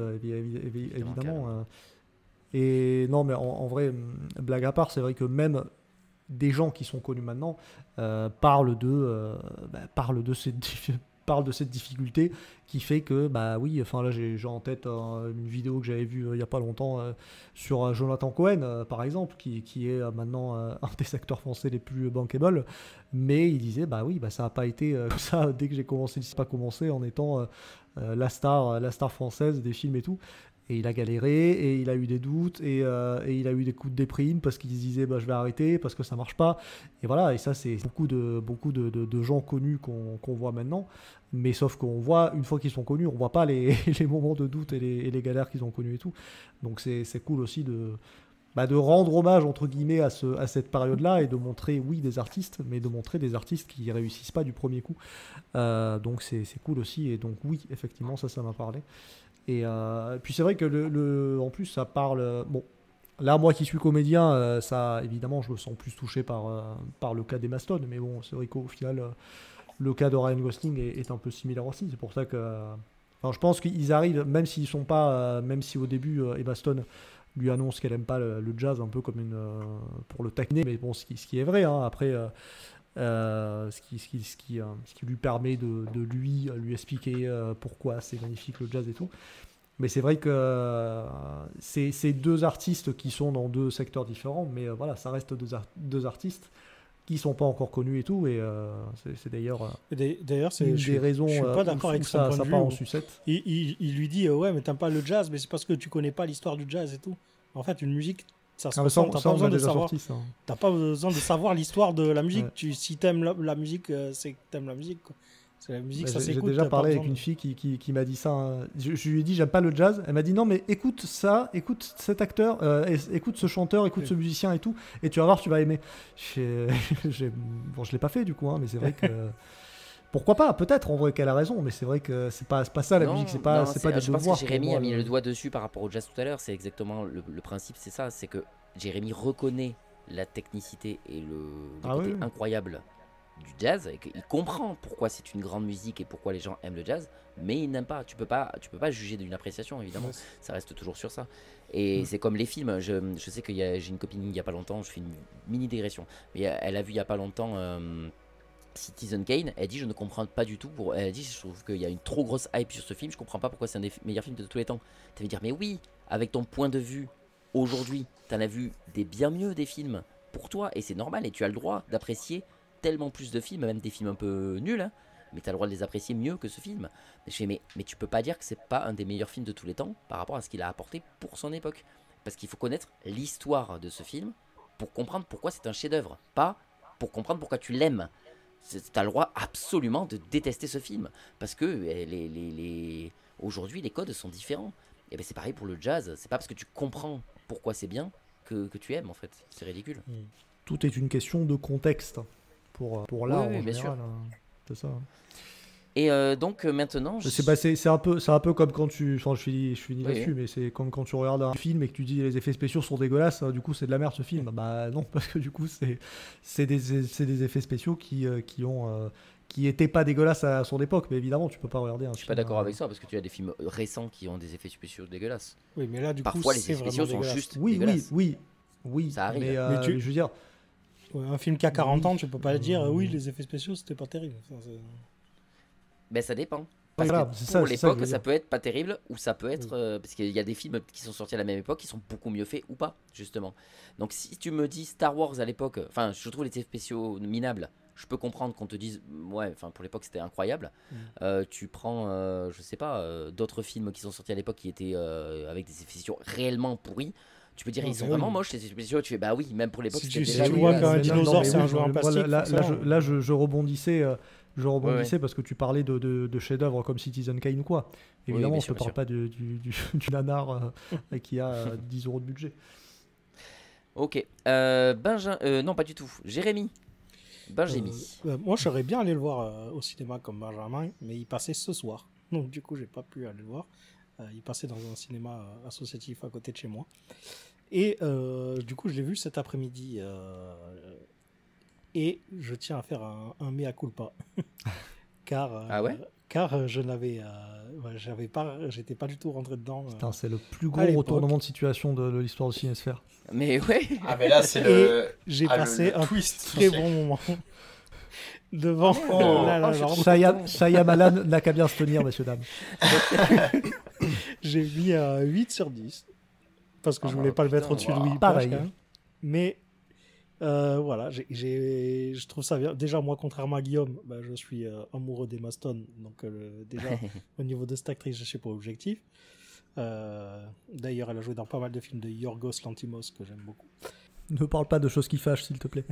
évidemment. Et non, mais en vrai, blague à part, c'est vrai que même des gens qui sont connus maintenant parlent de cette difficulté qui fait que, bah oui, enfin là j'ai en tête une vidéo que j'avais vue il n'y a pas longtemps sur Jonathan Cohen, par exemple, qui est maintenant un des acteurs français les plus bankable, mais il disait, bah oui, bah ça n'a pas été comme ça dès que j'ai commencé, c'est pas commencé en étant la star française des films et tout. Et il a galéré, et il a eu des doutes, et il a eu des coups de déprime parce qu'il se disait bah, je vais arrêter parce que ça marche pas. Et voilà, et ça c'est beaucoup de gens connus qu'on voit maintenant. Mais sauf qu'on voit, une fois qu'ils sont connus, on voit pas les moments de doute et les galères qu'ils ont connus et tout. Donc c'est cool aussi de rendre hommage entre guillemets à cette période-là, et de montrer, oui, des artistes, mais de montrer des artistes qui réussissent pas du premier coup. Donc c'est cool aussi, et donc oui, effectivement, ça m'a parlé. Et puis c'est vrai que en plus ça parle. Bon, là moi qui suis comédien, ça évidemment je me sens plus touché par le cas d'Emma Stone, mais bon, c'est vrai qu'au final le cas de Ryan Gosling est un peu similaire aussi. C'est pour ça que, enfin, je pense qu'ils arrivent, même s'ils sont pas, même si au début Emma Stone lui annonce qu'elle aime pas le jazz, un peu comme pour le taquiner, mais bon, ce qui est vrai. Hein, après. Ce qui lui permet de lui expliquer pourquoi c'est magnifique le jazz et tout. Mais c'est vrai que c'est deux artistes qui sont dans deux secteurs différents, mais voilà, ça reste deux artistes qui sont pas encore connus et tout, et c'est d'ailleurs c'est une des raisons je suis pas d'accord avec ça son point de part vue, en sucette. Il lui dit ouais, mais t'aimes pas le jazz, mais c'est parce que tu connais pas l'histoire du jazz et tout. En fait, une musique, ça se ressent. T'as pas besoin de savoir. T'as pas besoin de savoir l'histoire de la musique. Si t'aimes la musique, c'est que t'aimes la musique, quoi. C'est la musique, ça s'écoute. J'ai déjà parlé avec une fille qui m'a dit ça. Hein. Je lui ai dit j'aime pas le jazz. Elle m'a dit non, mais écoute ça, écoute cet acteur, écoute ce chanteur, écoute ce musicien et tout, et tu vas voir, tu vas aimer. Bon, je l'ai pas fait du coup, hein, mais c'est vrai que. Pourquoi pas, peut-être en vrai qu'elle a raison, mais c'est vrai que c'est pas ça la musique, c'est pas des devoirs. Je pense que Jérémy a mis le doigt dessus par rapport au jazz tout à l'heure, c'est exactement le principe, c'est ça, c'est que Jérémy reconnaît la technicité et le côté incroyable du jazz, et qu'il comprend pourquoi c'est une grande musique et pourquoi les gens aiment le jazz, mais il n'aime pas. Tu peux pas juger d'une appréciation, évidemment, ça reste toujours sur ça. Et c'est comme les films, je sais que j'ai une copine il y a pas longtemps, je fais une mini digression, mais elle a vu il y a pas longtemps Citizen Kane. Elle dit je ne comprends pas du tout, elle dit je trouve qu'il y a une trop grosse hype sur ce film, je comprends pas pourquoi c'est un des meilleurs films de tous les temps. Tu vas dire mais oui, avec ton point de vue aujourd'hui, t'en as vu des bien mieux des films pour toi, et c'est normal, et tu as le droit d'apprécier tellement plus de films, même des films un peu nuls, hein, mais tu as le droit de les apprécier mieux que ce film. Mais tu peux pas dire que c'est pas un des meilleurs films de tous les temps par rapport à ce qu'il a apporté pour son époque, parce qu'il faut connaître l'histoire de ce film pour comprendre pourquoi c'est un chef-d'œuvre, pas pour comprendre pourquoi tu l'aimes. Tu as le droit absolument de détester ce film, parce que aujourd'hui les codes sont différents. Et ben c'est pareil pour le jazz, c'est pas parce que tu comprends pourquoi c'est bien que tu aimes, en fait. C'est ridicule. Tout est une question de contexte pour l'art en général. bien sûr. C'est ça. Et donc maintenant, C'est un peu comme quand tu. Enfin, je finis Oui, là-dessus, oui. mais c'est comme quand tu regardes un film et que tu dis les effets spéciaux sont dégueulasses, du coup c'est de la merde ce film. Bah non, parce que du coup c'est des effets spéciaux qui étaient pas dégueulasses à son époque, mais évidemment tu peux pas regarder un Je suis pas film. d'accord avec ça parce que tu as des films récents qui ont des effets spéciaux dégueulasses. Oui, mais là, du Parfois, coup, les c'est effets vraiment spéciaux sont dégueulasse. juste Oui, dégueulasses. oui. Ça arrive. Mais, Mais je veux dire, Ouais, un film qui a 40 Oui. ans, tu peux pas dire oui, les effets spéciaux, c'était pas terrible. Enfin, Ben ça dépend. Parce Voilà, que c'est pour ça que je l'époque, veux ça dire. peut être pas terrible ou ça peut être parce qu'il y a des films qui sont sortis à la même époque qui sont beaucoup mieux faits ou pas justement. Donc si tu me dis Star Wars à l'époque, enfin je trouve les effets spéciaux minables. Je peux comprendre qu'on te dise ouais, enfin pour l'époque c'était incroyable. Tu prends je sais pas d'autres films qui sont sortis à l'époque qui étaient avec des effets spéciaux réellement pourris. Tu peux dire ils sont vraiment moches les effets spéciaux. Tu fais bah oui, même pour l'époque Si c'était tu déjà si tu oui, vois là, qu'un c'est- dinosaure, c'est un oui, jouet en moi, plastique. forcément. je rebondissais. Je rebondissais Ouais. parce que tu parlais de chefs-d'œuvre comme Citizen Kane ou quoi. Évidemment, bien je sûr, ne bien parle pas du nanar qui a 10 euros de budget. Ok. Non pas du tout. Jérémy. Benjamin. Moi, je serais bien allé le voir au cinéma comme Benjamin, mais il passait ce soir. Donc, du coup, j'ai pas pu aller le voir. Il passait dans un cinéma associatif à côté de chez moi. Et du coup, je l'ai vu cet après-midi. Et je tiens à faire un mea culpa. Car, Ah ouais car je n'avais, j'étais pas du tout rentré dedans. Putain, c'est le plus à gros l'époque. retournement de situation de l'histoire du Cinésphère. Mais ouais. Ah, mais là, c'est Et le. j'ai Ah, passé le un twist. très bon moment devant Oh, La La je suis Land. trop Shyamalan n'a qu'à bien se tenir, messieurs, dames. J'ai mis 8 sur 10 parce que je Ah, voulais pas le mettre putain, au-dessus de wow. Louis Pareil. Page, quand même. Mais voilà, je trouve ça bien. Déjà, moi, contrairement à Guillaume, bah, je suis amoureux d'Emma Stone. Donc, déjà, au niveau de cette actrice, je suis pas objectif. D'ailleurs, elle a joué dans pas mal de films de Yorgos Lanthimos que j'aime beaucoup. Ne parle pas de choses qui fâchent, s'il te plaît.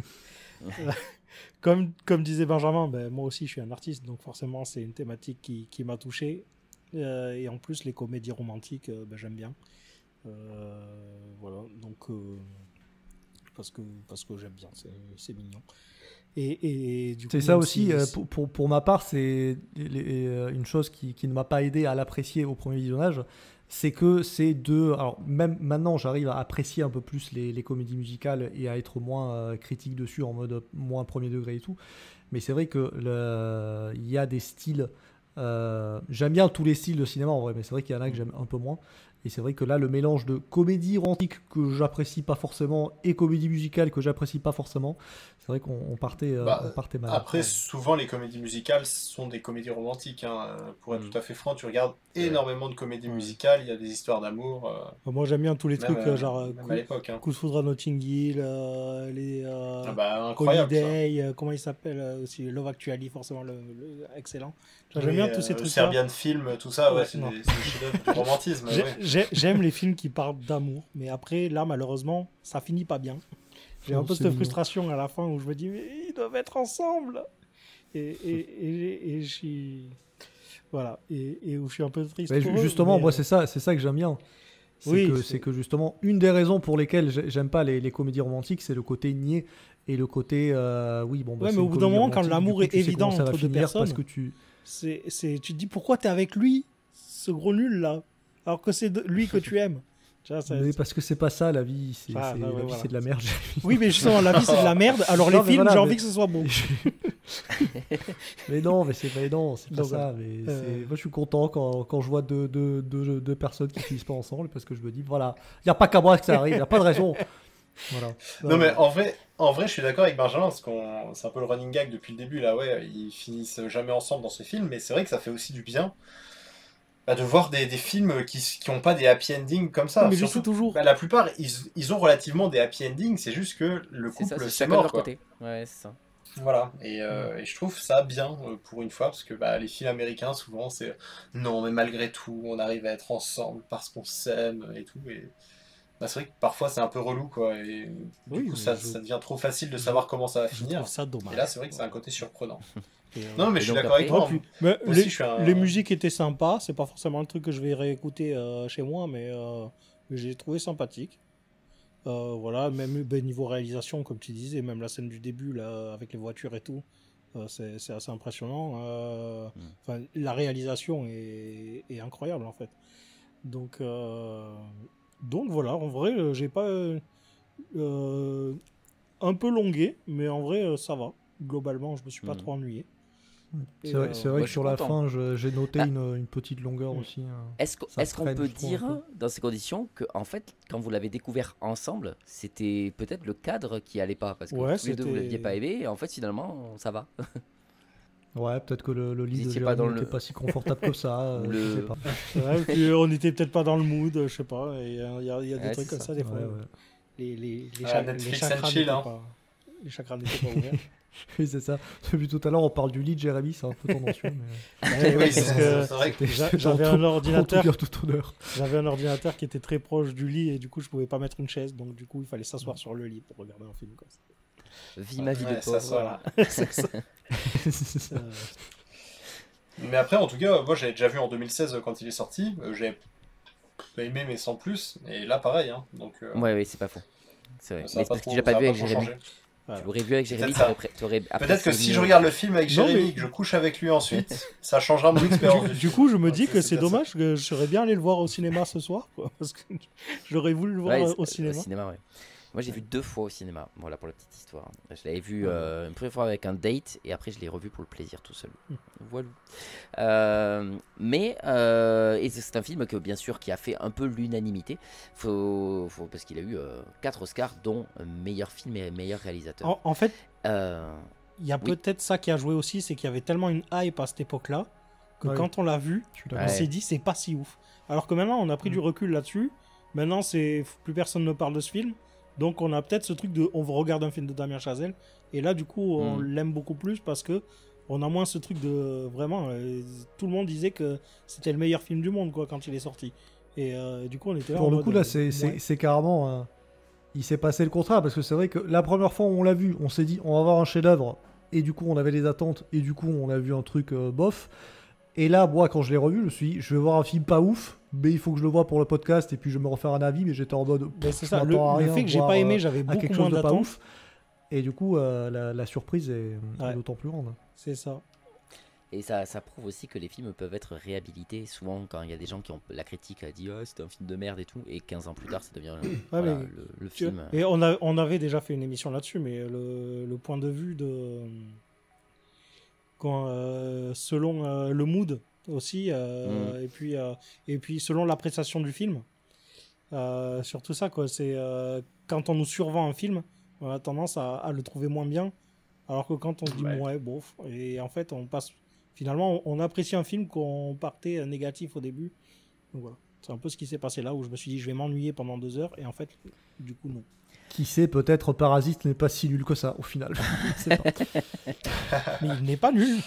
Comme disait Benjamin, ben, moi aussi je suis un artiste, donc forcément c'est une thématique qui m'a touché. Et en plus, les comédies romantiques, ben, j'aime bien. Voilà, donc parce que j'aime bien, c'est mignon. Et du coup, C'est ça même aussi, si- pour ma part, c'est une chose qui ne m'a pas aidé à l'apprécier au premier visionnage, c'est que c'est deux... Alors, même maintenant, j'arrive à apprécier un peu plus les comédies musicales et à être moins critique dessus, en mode moins premier degré et tout. Mais c'est vrai que il y a des styles... j'aime bien tous les styles de cinéma, en vrai, mais c'est vrai qu'il y en a que j'aime un peu moins. Et c'est vrai que là, le mélange de comédie romantique que j'apprécie pas forcément et comédie musicale que j'apprécie pas forcément, c'est vrai qu'on partait mal. Après, souvent, les comédies musicales sont des comédies romantiques. Hein. Pour être tout à fait franc, tu regardes énormément de comédies musicales, il y a des histoires d'amour. Moi j'aime bien tous les Même, trucs genre même à l'époque. Hein. Coup de foudre à Notting Hill, les Ah bah, incroyable. Ça. Holiday, comment il s'appelle aussi, Love Actually, forcément excellent. J'aime bien tous ces trucs-là. Serbian Film, tout ça, ouais, c'est non. des chefs-d'œuvre du romantisme. Ouais. J'aime les films qui parlent d'amour, mais après, là, malheureusement, ça finit pas bien. J'ai un peu c'est cette mignon. frustration à la fin où je me dis, mais ils doivent être ensemble. Et je suis. Voilà. Et où je suis un peu triste. Mais pour eux, justement, mais, moi, c'est ça que j'aime bien. C'est que justement, une des raisons pour lesquelles j'aime pas les comédies romantiques, c'est le côté niais et le côté oui, bon. Bah, Ouais, c'est mais au une bout d'un comédie moment, quand romantique, l'amour du coup, est tu sais évident comment ça va entre deux finir personnes, parce que tu... tu te dis pourquoi t'es avec lui, ce gros nul là, alors que c'est lui que tu aimes. Tu vois, Mais parce que c'est pas ça la vie, c'est Ah, la bah, ouais, vie, voilà. c'est de la merde. Oui, mais justement, la vie c'est de la merde. Alors Non, les mais films, voilà, j'ai mais- envie que ce soit beau. Mais non, c'est pas Donc, ça. Mais moi, je suis content quand je vois deux personnes qui finissent pas ensemble parce que je me dis, voilà, il n'y a pas qu'à moi que ça arrive, il n'y a pas de raison. Voilà. Non, mais en vrai, je suis d'accord avec Benjamin, parce qu'on c'est un peu le running gag depuis le début, là, ouais, ils finissent jamais ensemble dans ce film, mais c'est vrai que ça fait aussi du bien de voir des films qui n'ont pas des happy endings comme ça. Mais je Surtout, sais toujours. la plupart, ils ont relativement des happy endings, c'est juste que le C'est ça, couple c'est c'est chacun de mort, leur quoi. côté. Ouais, c'est ça. Voilà, et je trouve ça bien pour une fois, parce que les films américains, souvent, c'est non, mais malgré tout, on arrive à être ensemble parce qu'on s'aime et tout, et c'est vrai que parfois c'est un peu relou, quoi, et du Oui, coup, mais ça devient trop facile de savoir comment ça va Je finir. trouve ça dommage. Et là, c'est vrai que c'est un côté surprenant. Et, Non, mais Et je suis donc d'accord avec après- toi. puis, mais Moi aussi, les, je suis un- les musiques étaient sympas, c'est pas forcément un truc que je vais réécouter chez moi, mais j'ai trouvé sympathique. Voilà, même niveau réalisation, comme tu disais, même la scène du début là, avec les voitures et tout, C'est assez impressionnant. Enfin, la réalisation est incroyable en fait. Donc voilà, en vrai, j'ai pas un peu longué, mais en vrai, ça va. Globalement, je me suis pas trop ennuyé. C'est vrai que sur la fin, j'ai noté Ah. une petite longueur aussi. Est-ce Ça qu'on traîne, peut je trouve, un dire, peu. dans ces conditions, que en fait, quand vous l'avez découvert ensemble, c'était peut-être le cadre qui allait pas, parce que Ouais, tous les deux vous c'était- l'aviez pas aimé, et en fait, finalement, ça va. Ouais, peut-être que le lit de étiez pas dans Jérémy le- n'était pas si confortable que ça. Ou Je le- sais pas. Ouais, puis on était peut-être pas dans le mood, je sais pas. Il y a des Ouais, trucs c'est comme ça. ça des fois. Ouais, ouais. Les Netflix and chakras chill, n'étaient hein. pas, les chakras n'étaient pas ouverts. Oui, c'est ça. Depuis tout à l'heure, on parle du lit de Jérémy, c'est un peu tendancieux. Mais... Ouais, Oui, parce que c'est vrai que j'avais un ordinateur. En tout honneur. J'avais un ordinateur qui était très proche du lit et du coup je pouvais pas mettre une chaise, donc du coup il fallait s'asseoir sur le lit pour regarder un film comme ça. Vis ma vie Ouais, de ça, pauvre. ça. C'est ça. Mais après, en tout cas, moi j'avais déjà vu en 2016 quand il est sorti. J'ai aimé, mais sans plus. Et là, pareil. Hein. Donc, Ouais, c'est pas faux. C'est vrai. ça Mais a c'est parce que trop- tu l'as pas ça a vu avec trop Jérémy. changé. Voilà. Tu l'aurais vu avec Jérémy, Peut-être ça. t'aurais Peut-être que apprécié si mieux. je regarde le film avec Non, Jérémy mais- et que je couche avec lui ensuite, ça changera mon expérience. Du coup, je me dis que c'est peut-être ça. dommage que je serais bien allé le voir au cinéma ce soir, quoi, parce que j'aurais voulu le voir Ouais, au cinéma. ouais. Moi, j'ai vu 2 fois au cinéma. Voilà pour la petite histoire. Je l'avais vu une première fois avec un date et après je l'ai revu pour le plaisir tout seul. Voilà. Et c'est un film que bien sûr qui a fait un peu l'unanimité. Parce qu'il a eu 4 Oscars, dont meilleur film et meilleur réalisateur. En fait, Euh, il y a oui. peut-être ça qui a joué aussi, c'est qu'il y avait tellement une hype à cette époque-là que Ouais. quand on l'a vu, Je suis on d'accord. Ouais. s'est dit c'est pas si ouf. Alors que maintenant on a pris du recul là-dessus. Maintenant c'est plus personne ne parle de ce film. Donc on a peut-être ce truc de on regarde un film de Damien Chazelle et là du coup on l'aime beaucoup plus parce que on a moins ce truc de vraiment tout le monde disait que c'était le meilleur film du monde quoi quand il est sorti. Et du coup on était là Pour en le mode, coup, là, ouais. c'est carrément. Il s'est passé le contraire parce que c'est vrai que la première fois où on l'a vu, on s'est dit on va voir un chef-d'œuvre et du coup on avait des attentes et du coup on a vu un truc bof. Et là, moi, quand je l'ai revu, je me suis dit je vais voir un film pas ouf, mais il faut que je le voie pour le podcast et puis je vais me refaire un avis. Mais j'étais en mode. Mais c'est je ça, m'attends à le rien, fait que j'ai voire, pas aimé, j'avais à beaucoup quelque moins chose de pas d'attentes. ouf. Et du coup, la surprise est Ouais. d'autant plus grande. C'est ça. Et ça prouve aussi que les films peuvent être réhabilités. Souvent, quand il y a des gens qui ont la critique a dit c'était un film de merde et tout, et 15 ans plus tard, ça devient voilà, mais le film. Et on avait déjà fait une émission là-dessus, mais le point de vue de. Selon le mood aussi, et puis selon l'appréciation du film, sur tout ça, quoi. C'est quand on nous survend un film, on a tendance à le trouver moins bien, alors que quand on se dit ouais, bof, et en fait, on passe. Finalement, on apprécie un film qu'on partait négatif au début. Donc voilà. C'est un peu ce qui s'est passé là où je me suis dit je vais m'ennuyer pendant 2 heures et en fait du coup non. Qui sait, peut-être Parasite n'est pas si nul que ça au final. Je sais pas. Mais il n'est pas nul.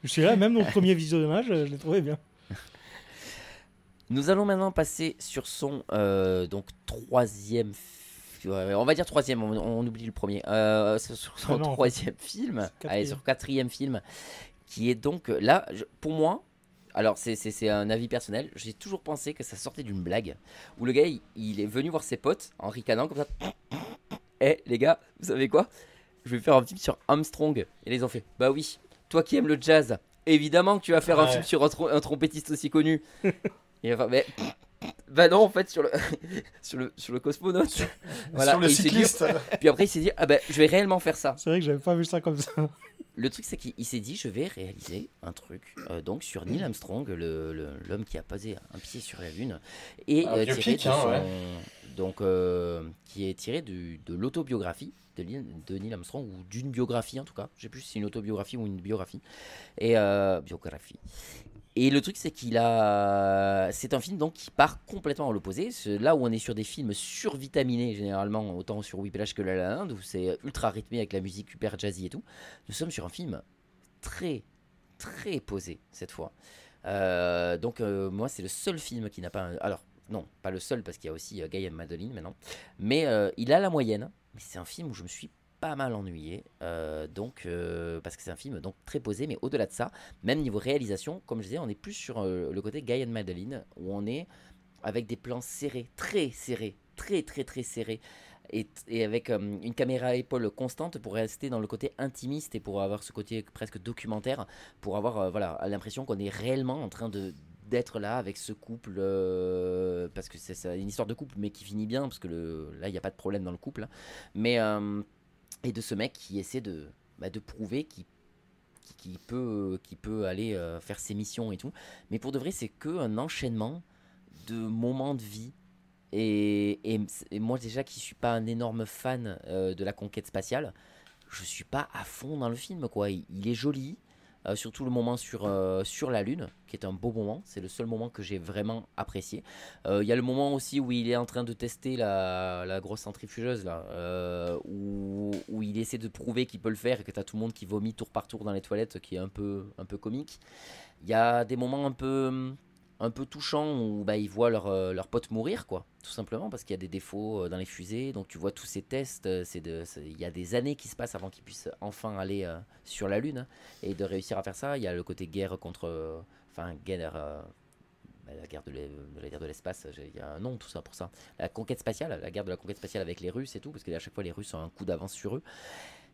Je suis là même au premier visionnage, je l'ai trouvé bien. Nous allons maintenant passer sur son donc troisième. On va dire troisième, on oublie le premier. Sur son non, troisième film, quatrième. allez, sur quatrième film, qui est donc là, pour moi, alors c'est un avis personnel, j'ai toujours pensé que ça sortait d'une blague, où le gars il est venu voir ses potes en ricanant comme ça. Eh les gars, vous savez quoi? Je vais faire un film sur Armstrong. Et les ont fait, bah oui, toi qui aimes le jazz, évidemment que tu vas faire un film sur un trompettiste aussi connu. Et enfin, mais bah non en fait sur le cosmonaute. Voilà, sur le et il s'est dit- cycliste. Puis après il s'est dit ah bah je vais réellement faire ça. C'est vrai que j'avais pas vu ça comme ça. Le truc c'est qu'il s'est dit je vais réaliser un truc donc sur Neil Armstrong, l'homme qui a posé un pied sur la lune et Un tiré biopic, de hein, son- ouais. donc qui est tiré de l'autobiographie de Neil Armstrong ou d'une biographie en tout cas. Je sais plus si c'est une autobiographie ou une biographie. Et biographie. Et le truc, c'est c'est un film donc qui part complètement à l'opposé. Là où on est sur des films survitaminés, généralement, autant sur Whiplash que La La Land, où c'est ultra rythmé avec la musique super jazzy et tout, nous sommes sur un film très, très posé cette fois. Moi, c'est le seul film qui n'a pas. Alors, non, pas le seul, parce qu'il y a aussi Guy and Madeline maintenant. Mais il a la moyenne. Mais c'est un film où je me suis pas mal ennuyé, parce que c'est un film donc très posé, mais au-delà de ça, même niveau réalisation, comme je disais, on est plus sur le côté Guy and Madeline, où on est avec des plans serrés, très serrés, très très très serrés, et avec une caméra à épaule constante pour rester dans le côté intimiste et pour avoir ce côté presque documentaire, pour avoir voilà, l'impression qu'on est réellement en train d'être là avec ce couple, parce que c'est une histoire de couple, mais qui finit bien, parce que là, il n'y a pas de problème dans le couple. Hein. Mais, et de ce mec qui essaie de prouver qu'il peut aller faire ses missions et tout. Mais pour de vrai, c'est qu'un enchaînement de moments de vie. Et moi, déjà, qui suis pas un énorme fan de la conquête spatiale, je suis pas à fond dans le film, quoi. Il est joli. Surtout le moment sur la Lune, qui est un beau moment. C'est le seul moment que j'ai vraiment apprécié. Il y a le moment aussi où il est en train de tester la grosse centrifugeuse, là, où il essaie de prouver qu'il peut le faire et que tu as tout le monde qui vomit tour par tour dans les toilettes, qui est un peu comique. Il y a des moments un peu touchants où ils voient leur pote mourir, quoi, tout simplement, parce qu'il y a des défauts dans les fusées. Donc tu vois tous ces tests, il y a des années qui se passent avant qu'ils puissent enfin aller sur la Lune, hein, et de réussir à faire ça. Il y a le côté guerre contre... la guerre de l'espace, il y a un nom tout ça pour ça. La conquête spatiale, la guerre de la conquête spatiale avec les Russes et tout, parce qu'à chaque fois les Russes ont un coup d'avance sur eux.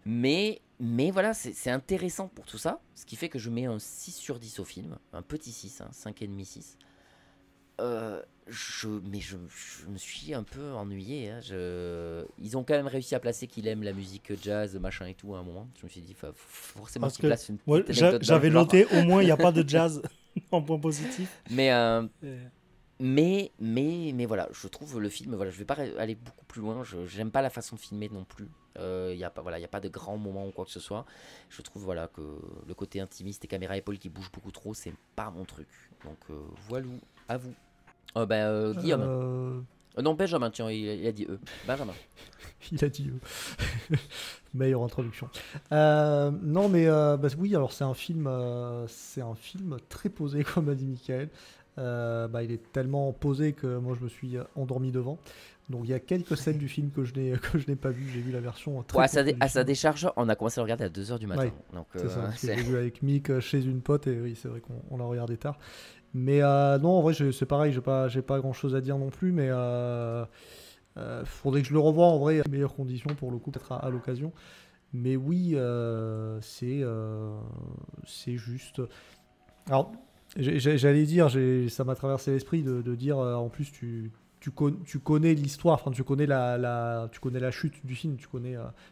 Mais voilà, c'est intéressant pour tout ça, ce qui fait que je mets un 6 sur 10 au film, un petit 6, hein, 5,5, 6. Je me suis un peu ennuyé. Hein, ils ont quand même réussi à placer qu'il aime la musique jazz, machin et tout à un moment. Je me suis dit, forcément qu'il place une petite anecdote j'avais dans le noté, au moins, il n'y a pas de jazz en point positif. Mais voilà, je trouve le film, voilà, je vais pas aller beaucoup plus loin, j'aime pas la façon de filmer non plus. Il n'y a pas de grands moments ou quoi que ce soit. Je trouve voilà que le côté intimiste et caméra épaule qui bouge beaucoup trop, c'est pas mon truc. Donc voilà, à vous. Guillaume. Non, Benjamin, tiens, il a dit Benjamin. Il a dit meilleure introduction. Non, mais oui, alors c'est un film très posé, comme a dit Michael. Il est tellement posé que moi je me suis endormi devant. Donc il y a quelques scènes du film que je n'ai pas vu. J'ai vu la version très à sa décharge, on a commencé à le regarder à 2h du matin. Ouais, donc c'est ça. J'ai vu avec Mick chez une pote et oui, c'est vrai qu'on l'a regardé tard. Mais non, en vrai c'est pareil. J'ai pas grand chose à dire non plus. Mais faudrait que je le revoie en vrai à meilleures conditions pour le coup, peut-être à l'occasion. Mais oui, c'est juste. Alors. J'allais dire, ça m'a traversé l'esprit de dire, en plus tu connais l'histoire, enfin tu connais tu connais la chute du film,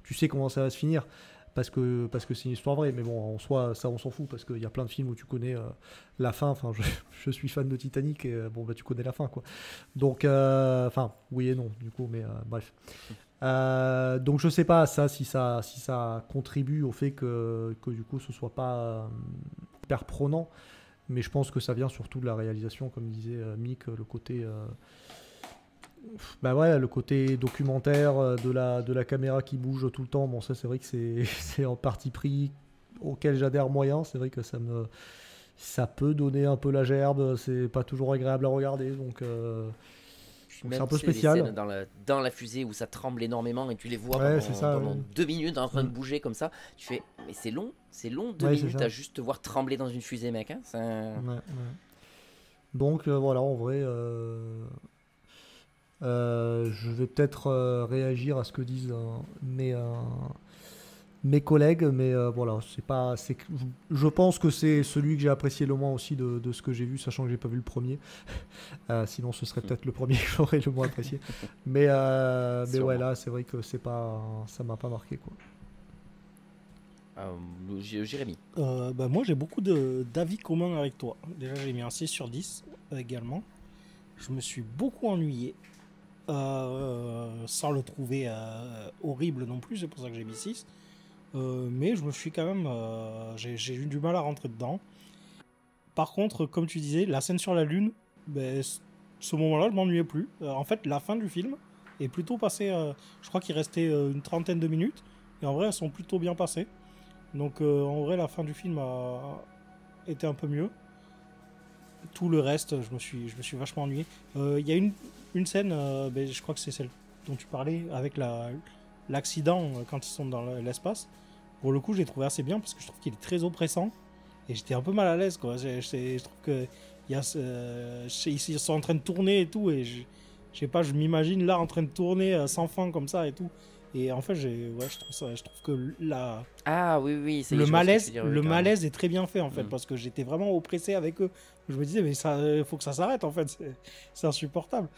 tu sais comment ça va se finir parce que c'est une histoire vraie. Mais bon, en soi, ça on s'en fout parce qu'il y a plein de films où tu connais la fin. Enfin, je suis fan de Titanic et tu connais la fin, quoi. Donc, oui et non du coup, mais bref. Donc je sais pas si ça contribue au fait que du coup ce soit pas hyper prenant. Mais je pense que ça vient surtout de la réalisation, comme disait Mick, le côté, le côté documentaire de la caméra qui bouge tout le temps. Bon, ça c'est vrai que c'est un parti pris auquel j'adhère moyen. C'est vrai que ça peut donner un peu la gerbe. C'est pas toujours agréable à regarder, donc c'est un peu spécial. Les scènes dans la fusée où ça tremble énormément et tu les vois pendant 2 minutes en train de bouger comme ça. Tu fais, mais c'est long 2 minutes à juste te voir trembler dans une fusée, mec. Hein, ouais. Donc voilà, en vrai, je vais peut-être réagir à ce que disent mes collègues, mais voilà, je pense que c'est celui que j'ai apprécié le moins aussi de ce que j'ai vu, sachant que j'ai pas vu le premier. Sinon, ce serait peut-être le premier que j'aurais le moins apprécié. Mais ouais, là, c'est vrai que ça m'a pas marqué, quoi. Jérémy. Moi, j'ai beaucoup d'avis communs avec toi. Déjà, j'ai mis un 6 sur 10 également. Je me suis beaucoup ennuyé. Sans le trouver horrible non plus, c'est pour ça que j'ai mis 6. Mais je me suis quand même j'ai eu du mal à rentrer dedans. Par contre, comme tu disais, la scène sur la Lune, ce moment-là je m'ennuyais plus. En fait, la fin du film est plutôt passée, je crois qu'il restait une trentaine de minutes, et en vrai elles sont plutôt bien passées. Donc en vrai la fin du film a été un peu mieux. Tout le reste, je me suis vachement ennuyé. Il y a une scène, je crois que c'est celle dont tu parlais, avec l'accident quand ils sont dans l'espace. Pour le coup, j'ai trouvé assez bien parce que je trouve qu'il est très oppressant et j'étais un peu mal à l'aise, quoi. Je trouve que ils sont en train de tourner et tout, et je sais pas, je m'imagine là en train de tourner sans fin comme ça et tout. Et en fait, je trouve que Ah oui, le malaise est très bien fait en fait, parce que j'étais vraiment oppressé avec eux. Je me disais, mais ça, faut que ça s'arrête en fait, c'est insupportable.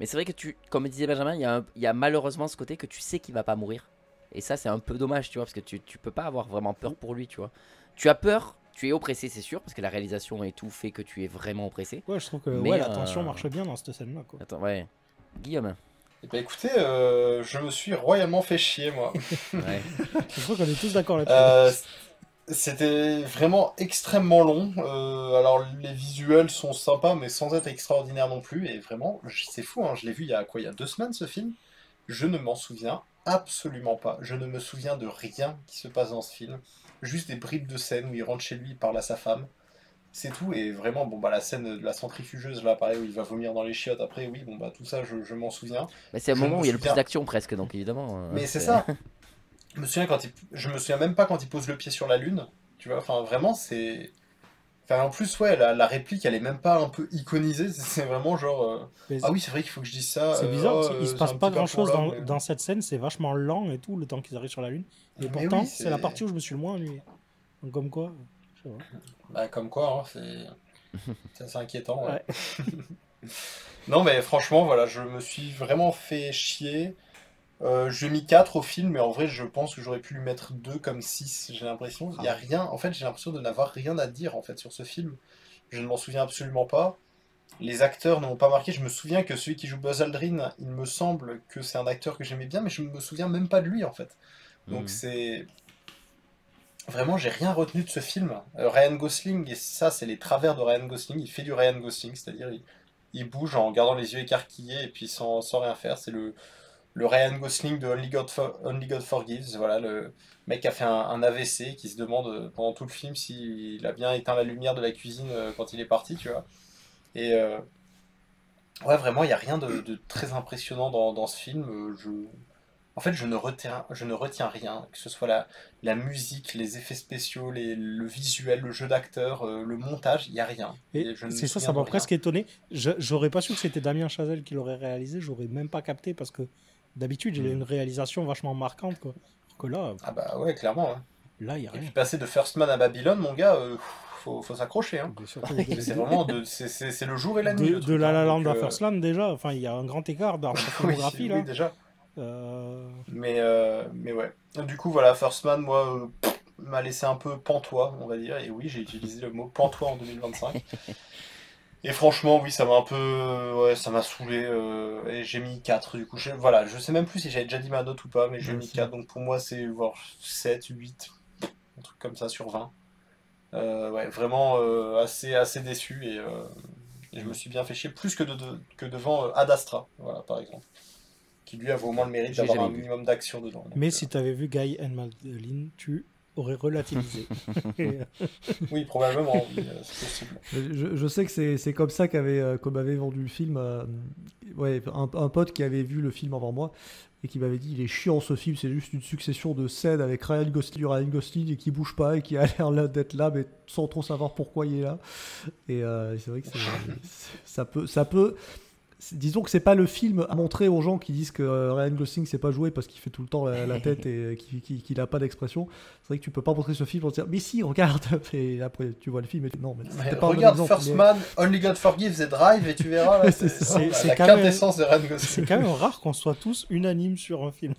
Mais c'est vrai que comme disait Benjamin, il y a malheureusement ce côté que tu sais qu'il va pas mourir. Et ça, c'est un peu dommage, tu vois, parce que tu peux pas avoir vraiment peur pour lui, tu vois. Tu as peur, tu es oppressé, c'est sûr, parce que la réalisation et tout fait que tu es vraiment oppressé. Ouais, je trouve que la tension marche bien dans cette scène-là, quoi. Attends, ouais. Guillaume. Eh ben écoutez, je me suis royalement fait chier, moi. Ouais. Je crois qu'on est tous d'accord là-dessus. C'était vraiment extrêmement long. Alors les visuels sont sympas, mais sans être extraordinaires non plus. Et vraiment, c'est fou, hein, je l'ai vu il y a 2 semaines ce film. Je ne m'en souviens absolument pas. Je ne me souviens de rien qui se passe dans ce film. Juste des bribes de scène où il rentre chez lui, il parle à sa femme. C'est tout. Et vraiment, bon bah la scène de la centrifugeuse là, pareil, où il va vomir dans les chiottes après, oui, bon bah tout ça, je m'en souviens. Mais c'est un moment où il y a le plus d'action presque, donc évidemment. Mais c'est ça. Je me souviens même pas quand il pose le pied sur la lune. Tu vois, enfin vraiment c'est. Enfin, en plus, ouais, la réplique, elle est même pas un peu iconisée, c'est vraiment genre... Ah oui, c'est vrai qu'il faut que je dise ça. C'est bizarre, parce qu'il se passe pas grand-chose dans cette scène, c'est vachement lent et tout, le temps qu'ils arrivent sur la Lune. Et pourtant, oui, c'est la partie où je me suis le moins ennuyé. Donc comme quoi, je sais pas. Bah comme quoi, hein, c'est assez inquiétant, ouais. Non mais franchement, voilà, je me suis vraiment fait chier. J'ai mis 4 au film, mais en vrai, je pense que j'aurais pu lui mettre 2 comme 6, j'ai l'impression. Il y a rien, en fait, j'ai l'impression de n'avoir rien à dire en fait sur ce film. Je ne m'en souviens absolument pas. Les acteurs ne m'ont pas marqué. Je me souviens que celui qui joue Buzz Aldrin, il me semble que c'est un acteur que j'aimais bien, mais je me souviens même pas de lui en fait. Donc c'est... Vraiment, j'ai rien retenu de ce film. Ryan Gosling, et ça, c'est les travers de Ryan Gosling. Il fait du Ryan Gosling, c'est-à-dire il bouge en gardant les yeux écarquillés et puis sans rien faire. C'est le Ryan Gosling de Only God Forgives, voilà, le mec qui a fait un AVC, qui se demande pendant tout le film s'il a bien éteint la lumière de la cuisine quand il est parti, tu vois. Et ouais, vraiment, il n'y a rien de très impressionnant dans ce film. En fait, je ne retiens rien, que ce soit la musique, les effets spéciaux, le visuel, le jeu d'acteur, le montage, il n'y a rien. Et c'est ça m'a presque étonné. J'aurais pas su que c'était Damien Chazelle qui l'aurait réalisé, j'aurais même pas capté, parce que d'habitude, il a une réalisation vachement marquante, quoi. Que là, ah bah ouais, clairement. Hein. Là, il y a rien. Et puis passer de First Man à Babylone, mon gars, faut s'accrocher. Hein. C'est vraiment c'est le jour et la nuit. De La La Land à First Land, déjà, enfin, il y a un grand écart dans la photographie, là. Oui, déjà. Mais ouais. Du coup, voilà, First Man, moi, m'a laissé un peu pantois, on va dire. Et oui, j'ai utilisé le mot pantois en 2025. Et franchement, oui, ça m'a un peu... Ouais, ça m'a saoulé. Et j'ai mis 4, du coup. Voilà, je sais même plus si j'avais déjà dit ma note ou pas, mais j'ai mis 4. Donc pour moi, c'est voir 7, 8, un truc comme ça sur 20. Ouais, vraiment assez déçu. Et je me suis bien fait chier, plus que devant Ad Astra, voilà, par exemple. Qui lui avait au moins le mérite d'avoir un minimum d'action dedans. Mais si tu avais vu Guy and Madeline, tu aurais relativisé. Oui, probablement, oui, c'est possible. Je sais que c'est comme ça qu'on m'avait vendu le film. Ouais, un pote qui avait vu le film avant moi et qui m'avait dit il est chiant ce film, c'est juste une succession de scènes avec Ryan Gosling et qui bouge pas et qui a l'air d'être là mais sans trop savoir pourquoi il est là. Et c'est vrai que ça peut disons que c'est pas le film à montrer aux gens qui disent que Ryan Gosling sait pas jouer parce qu'il fait tout le temps la tête et qu'il a pas d'expression. C'est vrai que tu peux pas montrer ce film pour dire mais si regarde, et après tu vois le film et non mais c'était pas regarde First Man, Only God Forgives et Drive et tu verras là, c'est la quintessence de Ryan Gosling. C'est quand même rare qu'on soit tous unanimes sur un film.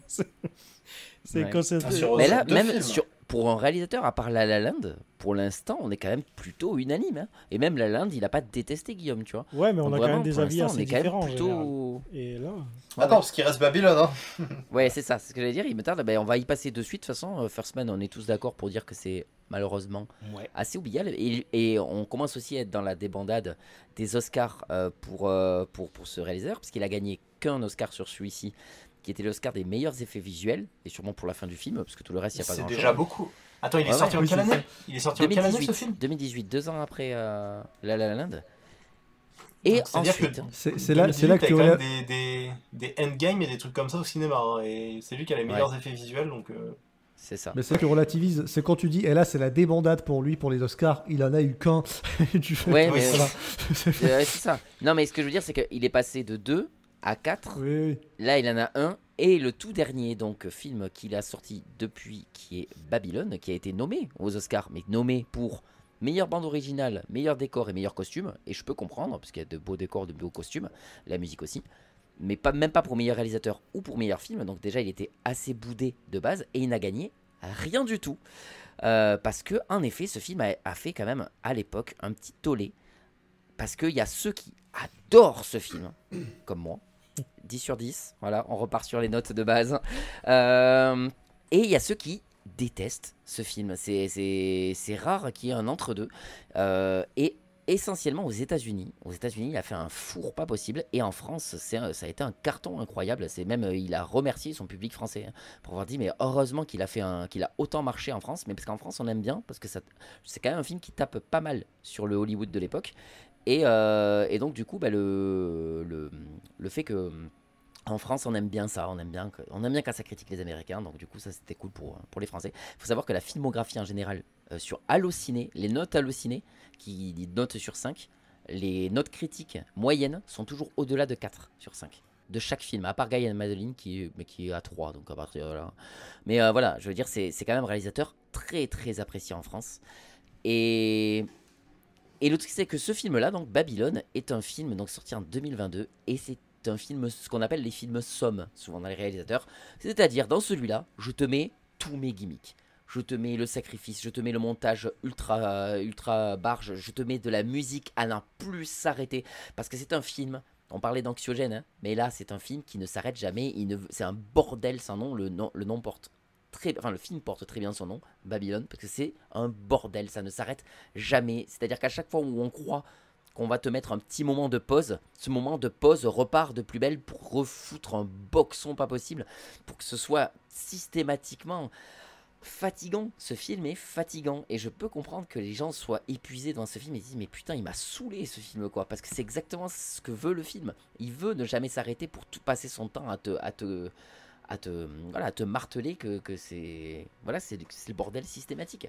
Ouais. Mais là même pour un réalisateur, à part La La Land, pour l'instant, on est quand même plutôt unanime. Hein. Et même La La Land, il a pas détesté Guillaume, tu vois. Ouais, mais on a quand même des avis assez différents. Plutôt... Et là... Attends, parce qu'il reste Babylone. Hein. Ouais, c'est ça, c'est ce que j'allais dire. Il me tarde. Ben, on va y passer de suite. De toute façon, First Man, on est tous d'accord pour dire que c'est malheureusement assez oubliable. Et on commence aussi à être dans la débandade des Oscars pour ce réalisateur, parce qu'il a gagné qu'un Oscar sur celui-ci, qui était l'Oscar des meilleurs effets visuels, et sûrement pour la fin du film, parce que tout le reste, il n'y a pas grand-chose. C'est déjà beaucoup. Attends, il est sorti en quelle année ? Il est sorti en quelle année ce film ? 2018, 2 ans après La La Land. Et ensuite... C'est là que tu as des endgames et des trucs comme ça au cinéma, hein, et c'est lui qui a les meilleurs effets visuels, donc... C'est ça. Mais c'est que tu relativises, c'est quand tu dis, et là c'est la débandade pour lui, pour les Oscars, il en a eu qu'un. Ouais, mais c'est ça. Non, mais ce que je veux dire, c'est qu'il est passé de 2 à 4. Oui, oui. Là, il en a un. Et le tout dernier donc film qu'il a sorti depuis, qui est Babylone, qui a été nommé aux Oscars, mais nommé pour meilleure bande originale, meilleur décor et meilleur costume. Et je peux comprendre, parce qu'il y a de beaux décors, de beaux costumes, la musique aussi. Mais même pas pour meilleur réalisateur ou pour meilleur film. Donc déjà, il était assez boudé de base. Et il n'a gagné rien du tout. Parce que, en effet, ce film a fait quand même, à l'époque, un petit tollé. Parce qu'il y a ceux qui adorent ce film, comme moi. 10 sur 10, voilà, on repart sur les notes de base. Et il y a ceux qui détestent ce film. C'est rare qu'il y ait un entre-deux. Et essentiellement aux États-Unis. Aux États-Unis, il a fait un four pas possible. Et en France, ça a été un carton incroyable. C'est même, il a remercié son public français pour avoir dit, mais heureusement qu'il a autant marché en France. Mais parce qu'en France, on aime bien, parce que c'est quand même un film qui tape pas mal sur le Hollywood de l'époque. Et donc du coup, le fait que en France on aime bien ça, on aime bien quand ça critique les Américains, donc du coup ça c'était cool pour les Français. Il faut savoir que la filmographie en général sur Allociné, les notes Allociné, qui notent sur 5, les notes critiques moyennes sont toujours au-delà de 4 sur 5. De chaque film, à part Guy and Madeline qui est à 3, donc à partir de là. Mais voilà, je veux dire, c'est quand même un réalisateur très très apprécié en France. Et le truc, c'est que ce film-là, donc Babylone, est un film donc sorti en 2022, et c'est un film, ce qu'on appelle les films sommes, souvent dans les réalisateurs. C'est-à-dire, dans celui-là, je te mets tous mes gimmicks. Je te mets le sacrifice, je te mets le montage ultra barge, je te mets de la musique à n'en plus s'arrêter. Parce que c'est un film, on parlait d'anxiogène, hein, mais là, c'est un film qui ne s'arrête jamais. C'est un bordel sans nom, le nom porte. Le film porte très bien son nom, Babylone, parce que c'est un bordel, ça ne s'arrête jamais. C'est-à-dire qu'à chaque fois où on croit qu'on va te mettre un petit moment de pause, ce moment de pause repart de plus belle pour refoutre un boxon pas possible, pour que ce soit systématiquement fatigant. Ce film est fatigant, et je peux comprendre que les gens soient épuisés dans ce film et disent mais putain, il m'a saoulé ce film, quoi, parce que c'est exactement ce que veut le film. Il veut ne jamais s'arrêter pour tout passer son temps à te marteler que c'est le bordel systématique.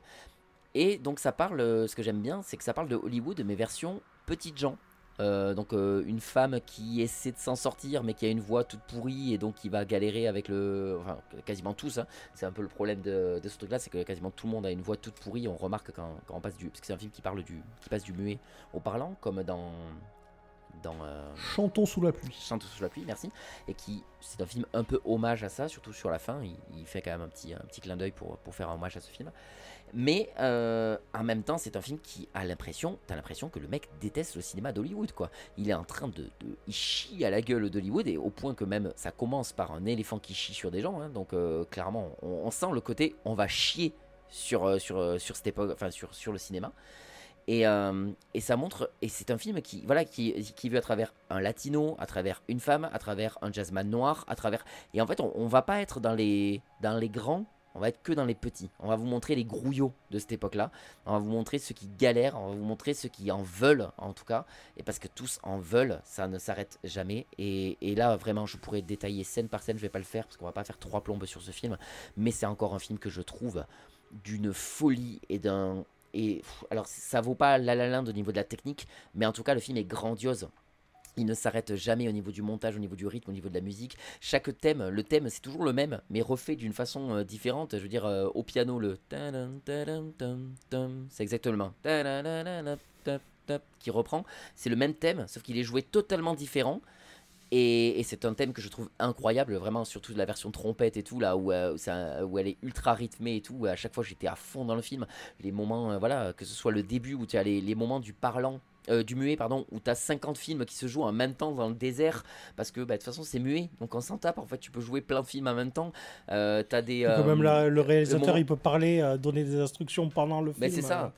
Et donc ça parle, ce que j'aime bien, c'est que ça parle de Hollywood, mais version petites gens. Une femme qui essaie de s'en sortir, mais qui a une voix toute pourrie, et donc qui va galérer avec quasiment tous, hein. C'est un peu le problème de ce truc là, c'est que quasiment tout le monde a une voix toute pourrie. On remarque quand on passe parce que c'est un film qui passe du muet au parlant, comme dans Chantons sous la pluie. Chantons sous la pluie, merci. Et c'est un film un peu hommage à ça, surtout sur la fin. Il fait quand même un petit clin d'œil pour faire un hommage à ce film. Mais en même temps, c'est un film qui t'as l'impression que le mec déteste le cinéma d'Hollywood, quoi. Il est en train il chie à la gueule d'Hollywood, et au point que même ça commence par un éléphant qui chie sur des gens, hein. Donc clairement, on sent le côté on va chier sur cette époque, enfin sur le cinéma. Et ça montre, et c'est un film qui est vu à travers un latino, à travers une femme, à travers un jazzman noir, et en fait on va pas être dans les grands, on va être que dans les petits. On va vous montrer les grouillots de cette époque-là, on va vous montrer ceux qui galèrent, on va vous montrer ceux qui en veulent en tout cas, et parce que tous en veulent, ça ne s'arrête jamais. Et là vraiment je pourrais détailler scène par scène, je vais pas le faire parce qu'on va pas faire 3 plombes sur ce film, mais c'est encore un film que je trouve d'une folie et alors ça vaut pas La La Land au niveau de la technique, mais en tout cas le film est grandiose. Il ne s'arrête jamais au niveau du montage, au niveau du rythme, au niveau de la musique. Chaque thème, le thème c'est toujours le même, mais refait d'une façon différente. Je veux dire, au piano, le c'est exactement qui reprend. C'est le même thème, sauf qu'il est joué totalement différent. Et c'est un thème que je trouve incroyable, vraiment, surtout la version trompette et tout, là où elle est ultra rythmée et tout. À chaque fois, j'étais à fond dans le film. Les moments, que ce soit le début où tu as les moments du muet, où tu as 50 films qui se jouent en même temps dans le désert, parce que de toute façon, c'est muet, donc on s'en tape. En fait, tu peux jouer plein de films en même temps. T'as des. Quand même, le réalisateur, il peut parler, donner des instructions pendant le film. C'est ça.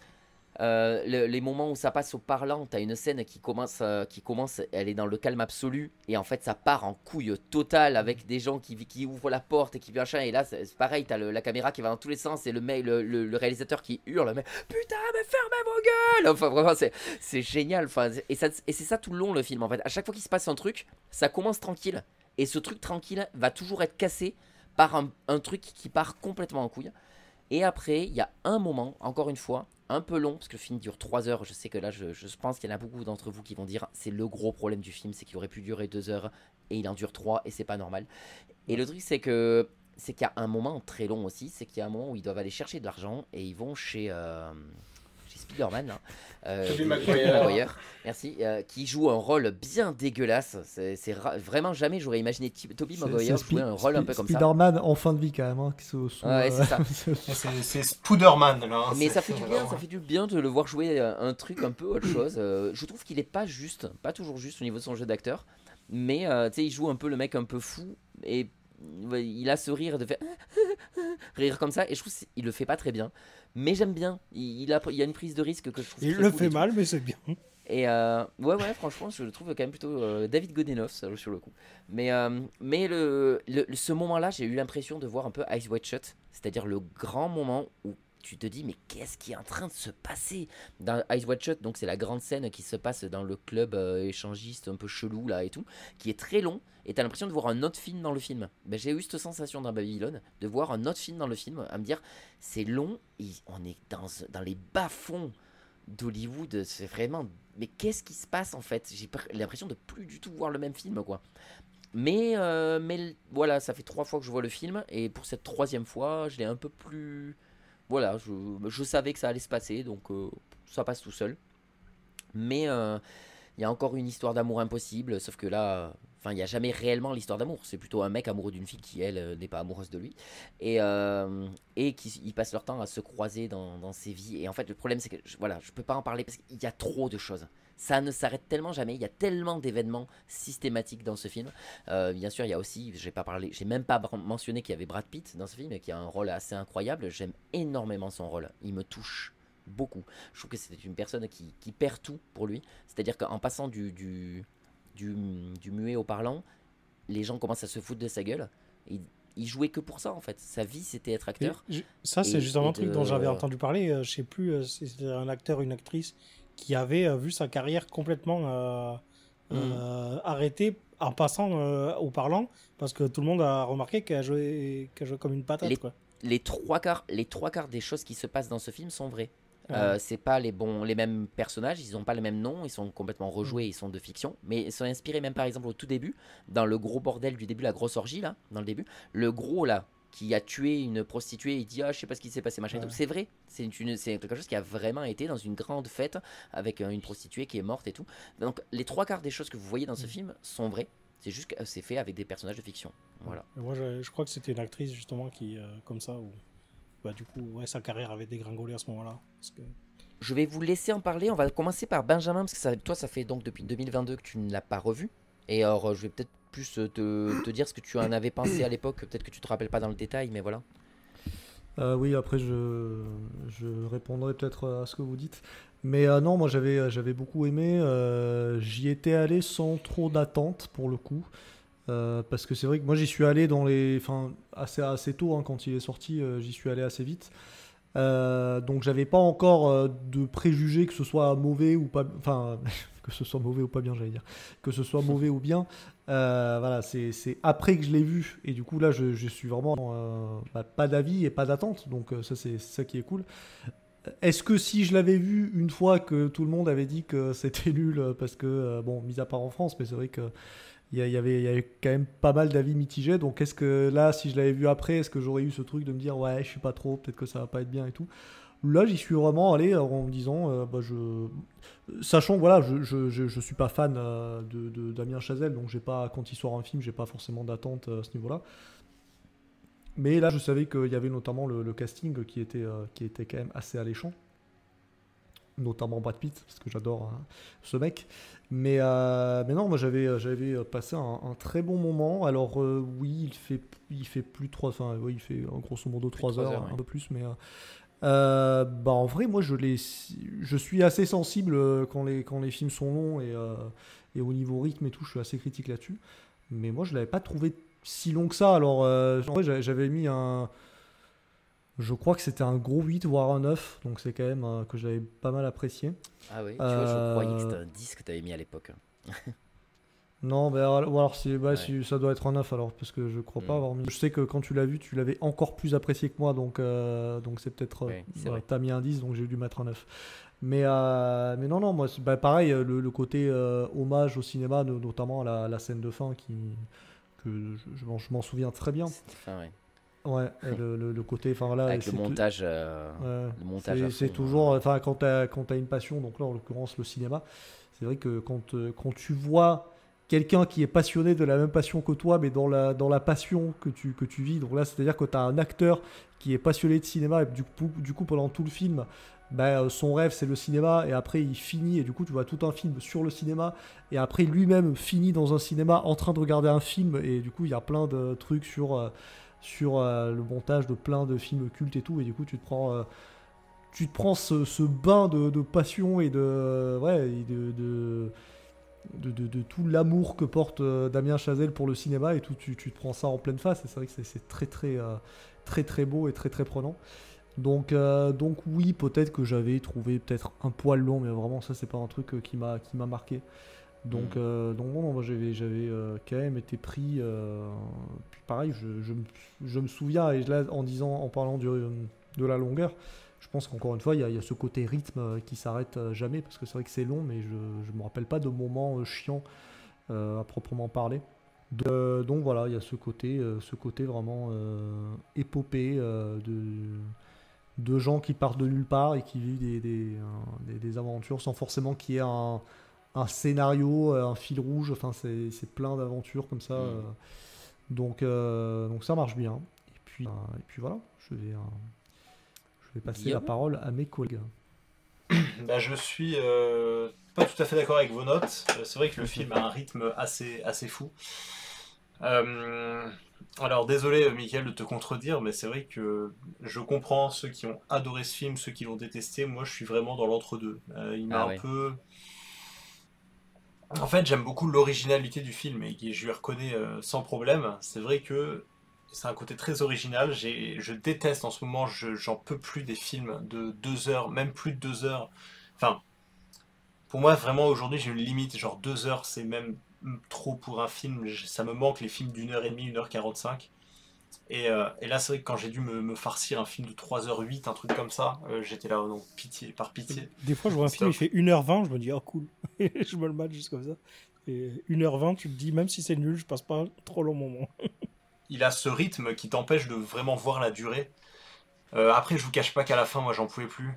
Les moments où ça passe au parlant, t'as une scène qui commence, elle est dans le calme absolu, et en fait ça part en couille totale avec des gens qui ouvrent la porte et qui machin, et là c'est pareil, t'as la caméra qui va dans tous les sens, et le réalisateur qui hurle, mais putain mais fermez vos gueules, enfin vraiment c'est génial, enfin, et c'est ça tout le long le film en fait. À chaque fois qu'il se passe un truc, ça commence tranquille, et ce truc tranquille va toujours être cassé par un truc qui part complètement en couille. Et après, il y a un moment, encore une fois, un peu long, parce que le film dure 3 heures. Je sais que là, je pense qu'il y en a beaucoup d'entre vous qui vont dire c'est le gros problème du film, c'est qu'il aurait pu durer 2 heures. et il en dure 3 et c'est pas normal. Et le truc c'est qu'il y a un moment très long aussi, c'est qu'il y a un moment où ils doivent aller chercher de l'argent et ils vont chez Spider-Man, là, Tobey Maguire. merci, qui joue un rôle bien dégueulasse. Vraiment jamais j'aurais imaginé Tobey Maguire jouer un rôle un peu comme ça. Spider-Man en fin de vie quand même. Hein, ouais, c'est ça. C'est Spider-Man là. Hein, mais ça fait du bien, ça fait du bien de le voir jouer un truc un peu autre chose. Je trouve qu'il est pas toujours juste au niveau de son jeu d'acteur. Mais tu sais, il joue un peu le mec un peu fou et il a ce rire de faire rire comme ça et je trouve qu'il le fait pas très bien. Mais j'aime bien. Il y a une prise de risque que je trouve. Il très le cool fait mal, mais c'est bien. Et ouais, franchement, je le trouve quand même plutôt David Godenov sur le coup. Mais ce moment-là, j'ai eu l'impression de voir un peu Eyes Wide Shut, c'est-à-dire le grand moment où tu te dis mais qu'est-ce qui est en train de se passer dans Eyes Wide Shut. Donc c'est la grande scène qui se passe dans le club échangiste un peu chelou là et tout, qui est très long. Et t'as l'impression de voir un autre film dans le film. Ben, j'ai eu cette sensation dans Babylone, de voir un autre film dans le film, à me dire c'est long et on est dans les bas-fonds d'Hollywood. C'est vraiment, mais qu'est-ce qui se passe en fait? J'ai l'impression de plus du tout voir le même film quoi. Mais voilà, ça fait 3 fois que je vois le film et pour cette 3e fois, je l'ai un peu plus. Voilà, je savais que ça allait se passer, donc ça passe tout seul. Mais il y a encore une histoire d'amour impossible, sauf que là, il n'y a jamais réellement l'histoire d'amour. C'est plutôt un mec amoureux d'une fille qui, elle, n'est pas amoureuse de lui. Et qui passent leur temps à se croiser dans ses vies. Et en fait, le problème, c'est que je peux pas en parler parce qu'il y a trop de choses. Ça ne s'arrête tellement jamais. Il y a tellement d'événements systématiques dans ce film. Bien sûr, il y a aussi, j'ai même pas mentionné qu'il y avait Brad Pitt dans ce film, qui a un rôle assez incroyable. J'aime énormément son rôle. Il me touche beaucoup. Je trouve que c'est une personne qui perd tout pour lui. C'est-à-dire qu'en passant du muet au parlant, les gens commencent à se foutre de sa gueule. Il jouait que pour ça en fait. Sa vie c'était être acteur. Ça c'est justement un truc dont j'avais entendu parler. Je sais plus, c'était un acteur, une actrice qui avait vu sa carrière complètement arrêtée en passant au parlant parce que tout le monde a remarqué qu'elle jouait comme une patate. Les trois quarts des choses qui se passent dans ce film sont vraies. C'est pas les mêmes personnages, ils ont pas le même nom, ils sont complètement rejoués, ils sont de fiction, mais ils sont inspirés même par exemple au tout début, dans le gros bordel du début, la grosse orgie là, dans le début, le gros là, qui a tué une prostituée, il dit je sais pas ce qui s'est passé machin et tout. C'est vrai, c'est quelque chose qui a vraiment été dans une grande fête avec une prostituée qui est morte et tout. Donc les 3 quarts des choses que vous voyez dans ce film sont vraies, c'est juste que c'est fait avec des personnages de fiction. Voilà. Et moi je crois que c'était une actrice justement qui comme ça où du coup sa carrière avait dégringolé à ce moment-là. Je vais vous laisser en parler. On va commencer par Benjamin parce que toi ça fait donc depuis 2022 que tu ne l'as pas revu. Et alors je vais peut-être plus te dire ce que tu en avais pensé à l'époque. Peut-être que tu te rappelles pas dans le détail, mais voilà. Oui, après je répondrai peut-être à ce que vous dites. Mais non, moi j'avais beaucoup aimé. J'y étais allé sans trop d'attente pour le coup. Parce que c'est vrai que moi j'y suis allé assez tôt hein, quand il est sorti, j'y suis allé assez vite. Donc j'avais pas encore de préjugés que ce soit mauvais ou pas, que ce soit mauvais ou pas bien, j'allais dire, que ce soit mauvais ou bien. Voilà, c'est après que je l'ai vu et du coup là je suis vraiment pas d'avis et pas d'attente, donc ça c'est ça qui est cool. Est-ce que si je l'avais vu une fois que tout le monde avait dit que c'était nul parce que mis à part en France, mais c'est vrai que il y avait quand même pas mal d'avis mitigés, donc est-ce que là, si je l'avais vu après, est-ce que j'aurais eu ce truc de me dire ouais, je suis pas trop, peut-être que ça va pas être bien et tout. Là, j'y suis vraiment allé en me disant, sachant que voilà, je suis pas fan de Damien Chazelle, donc j'ai pas, quand il sort un film, j'ai pas forcément d'attente à ce niveau-là. Mais là, je savais qu'il y avait notamment le casting qui était quand même assez alléchant. Notamment Brad Pitt, parce que j'adore ce mec. Mais non, moi j'avais passé un très bon moment. Alors oui, il fait plus de 3, oui, il fait grosso modo 3 heures, un peu plus, mais en vrai, moi je suis assez sensible quand les films sont longs et au niveau rythme et tout, je suis assez critique là-dessus. Mais moi je l'avais pas trouvé si long que ça. Alors en vrai, j'avais mis je crois que c'était un gros 8 voire un 9, donc c'est quand même que j'avais pas mal apprécié. Ah oui, tu vois, je croyais que c'était un 10 que tu avais mis à l'époque. Non, alors ça doit être un 9 alors, parce que je crois pas avoir mis. Je sais que quand tu l'as vu, tu l'avais encore plus apprécié que moi, donc c'est peut-être. T'as mis un 10, donc j'ai dû mettre un 9. Mais non, non, moi, bah, pareil, le côté hommage au cinéma, notamment à la scène de fin, je m'en souviens très bien. Enfin, ouais. Ouais, et le côté, enfin voilà, Avec le montage, ouais, le montage à c'est fond, toujours, enfin quand t'as une passion, donc là en l'occurrence le cinéma, c'est vrai que quand tu vois quelqu'un qui est passionné de la même passion que toi, mais dans la passion que tu vis, donc là c'est-à-dire que t'as un acteur qui est passionné de cinéma et du coup pendant tout le film, bah, son rêve c'est le cinéma et après il finit et du coup tu vois tout un film sur le cinéma et après lui-même finit dans un cinéma en train de regarder un film et du coup il y a plein de trucs sur le montage de plein de films cultes et tout, et du coup tu te prends ce bain de passion et de tout l'amour que porte Damien Chazelle pour le cinéma, et tout, tu te prends ça en pleine face, et c'est vrai que c'est très très très beau et très très prenant. Donc oui, peut-être que j'avais trouvé peut-être un poil long, mais vraiment ça c'est pas un truc qui m'a marqué. Donc non, moi j'avais quand même été pris. Puis pareil, je me souviens, et là en parlant de la longueur, je pense qu'encore une fois, il y a ce côté rythme qui s'arrête jamais, parce que c'est vrai que c'est long, mais je me rappelle pas de moments chiants à proprement parler. Donc voilà, il y a ce côté vraiment épopée de gens qui partent de nulle part et qui vivent des aventures sans forcément qu'il y ait un scénario, un fil rouge, enfin c'est plein d'aventures comme ça. Donc ça marche bien. Et puis voilà, je vais passer la Guillaume? parole à mes collègues. Bah, je suis pas tout à fait d'accord avec vos notes. C'est vrai que le film a un rythme assez fou. Alors désolé Mickaël de te contredire, mais c'est vrai que je comprends ceux qui ont adoré ce film, ceux qui l'ont détesté. Moi je suis vraiment dans l'entre-deux. Il m'a Ah un ouais. peu... En fait, j'aime beaucoup l'originalité du film et je lui reconnais sans problème. C'est vrai que c'est un côté très original. Je déteste en ce moment, j'en peux plus des films de 2 heures, même plus de 2 heures. Enfin, pour moi, vraiment aujourd'hui, j'ai une limite. Genre 2 heures, c'est même trop pour un film. Ça me manque les films d'1 h 30, 1 h 45. Et là, c'est vrai que quand j'ai dû me farcir un film de 3 h 08, un truc comme ça, j'étais là, oh non, pitié, par pitié. Des fois, je vois un film, il Stop. fait 1h20, je me dis, oh cool. Et je me le mate juste comme ça. Et 1h20, tu te dis, même si c'est nul, je passe pas trop long moment. Il a ce rythme qui t'empêche de vraiment voir la durée. Après, je vous cache pas qu'à la fin, moi, j'en pouvais plus.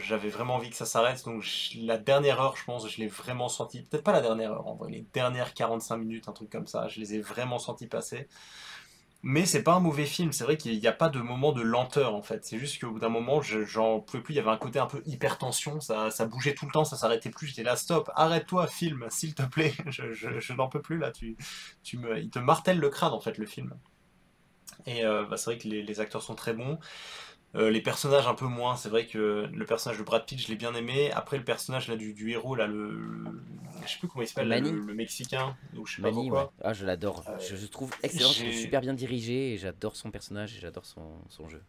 J'avais vraiment envie que ça s'arrête. Donc, la dernière heure, je pense, je l'ai vraiment senti. Peut-être pas la dernière heure, en vrai, les dernières 45 minutes, un truc comme ça, je les ai vraiment sentis passer. Mais c'est pas un mauvais film. C'est vrai qu'il n'y a pas de moment de lenteur, en fait. C'est juste qu'au bout d'un moment, j'en pouvais plus. Il y avait un côté un peu hypertension. Ça bougeait tout le temps, ça s'arrêtait plus. J'étais là, stop, arrête-toi, film, s'il te plaît. Je n'en peux plus, là. Il te martèle le crâne, en fait, le film. Et bah, c'est vrai que les acteurs sont très bons. Les personnages un peu moins, c'est vrai que le personnage de Brad Pitt, je l'ai bien aimé. Après le personnage là, du héros, là, je sais plus comment il s'appelle, là, Manny? le Mexicain, ou je sais pas trop Manny, ouais. quoi. Ah, je l'adore. Euh, Je trouve excellent, je trouve j'ai, super bien dirigé et j'adore son personnage et j'adore son jeu.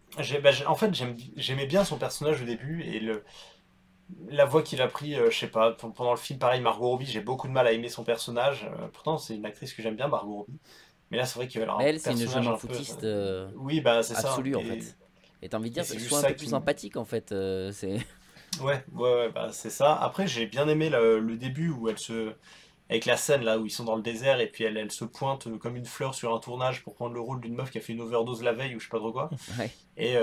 en fait, j'aimais bien son personnage au début et la voix qu'il a pris, je sais pas, pendant le film, pareil, Margot Robbie, j'ai beaucoup de mal à aimer son personnage. Pourtant, c'est une actrice que j'aime bien, Margot Robbie. Mais là, c'est vrai qu'il y avait Mais un elle, c'est une personnage jument un peu. footiste Oui, bah c'est ça. absolue en fait. Et t'as envie de Et dire, c'est juste sois un ça peu qui plus empathique en fait. C'est... Ouais, bah c'est ça. Après, j'ai bien aimé le début où avec la scène là où ils sont dans le désert et puis elle se pointe comme une fleur sur un tournage pour prendre le rôle d'une meuf qui a fait une overdose la veille ou je sais pas trop quoi. Ouais, Et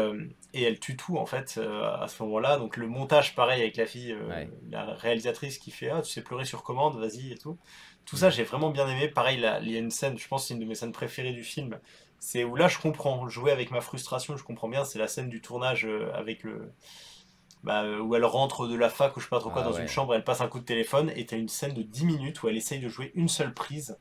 elle tue tout en fait à ce moment-là. Donc le montage, pareil avec la fille, ouais. la réalisatrice qui fait ah tu sais pleurer sur commande, vas-y et tout. Tout ça, Mm. j'ai vraiment bien aimé. Pareil, là, il y a une scène, je pense que c'est une de mes scènes préférées du film. C'est où là je comprends, jouer avec ma frustration, je comprends bien. C'est la scène du tournage avec où elle rentre de la fac ou je sais pas trop quoi Ah dans une ouais. chambre, elle passe un coup de téléphone et t'as une scène de 10 minutes où elle essaye de jouer une seule prise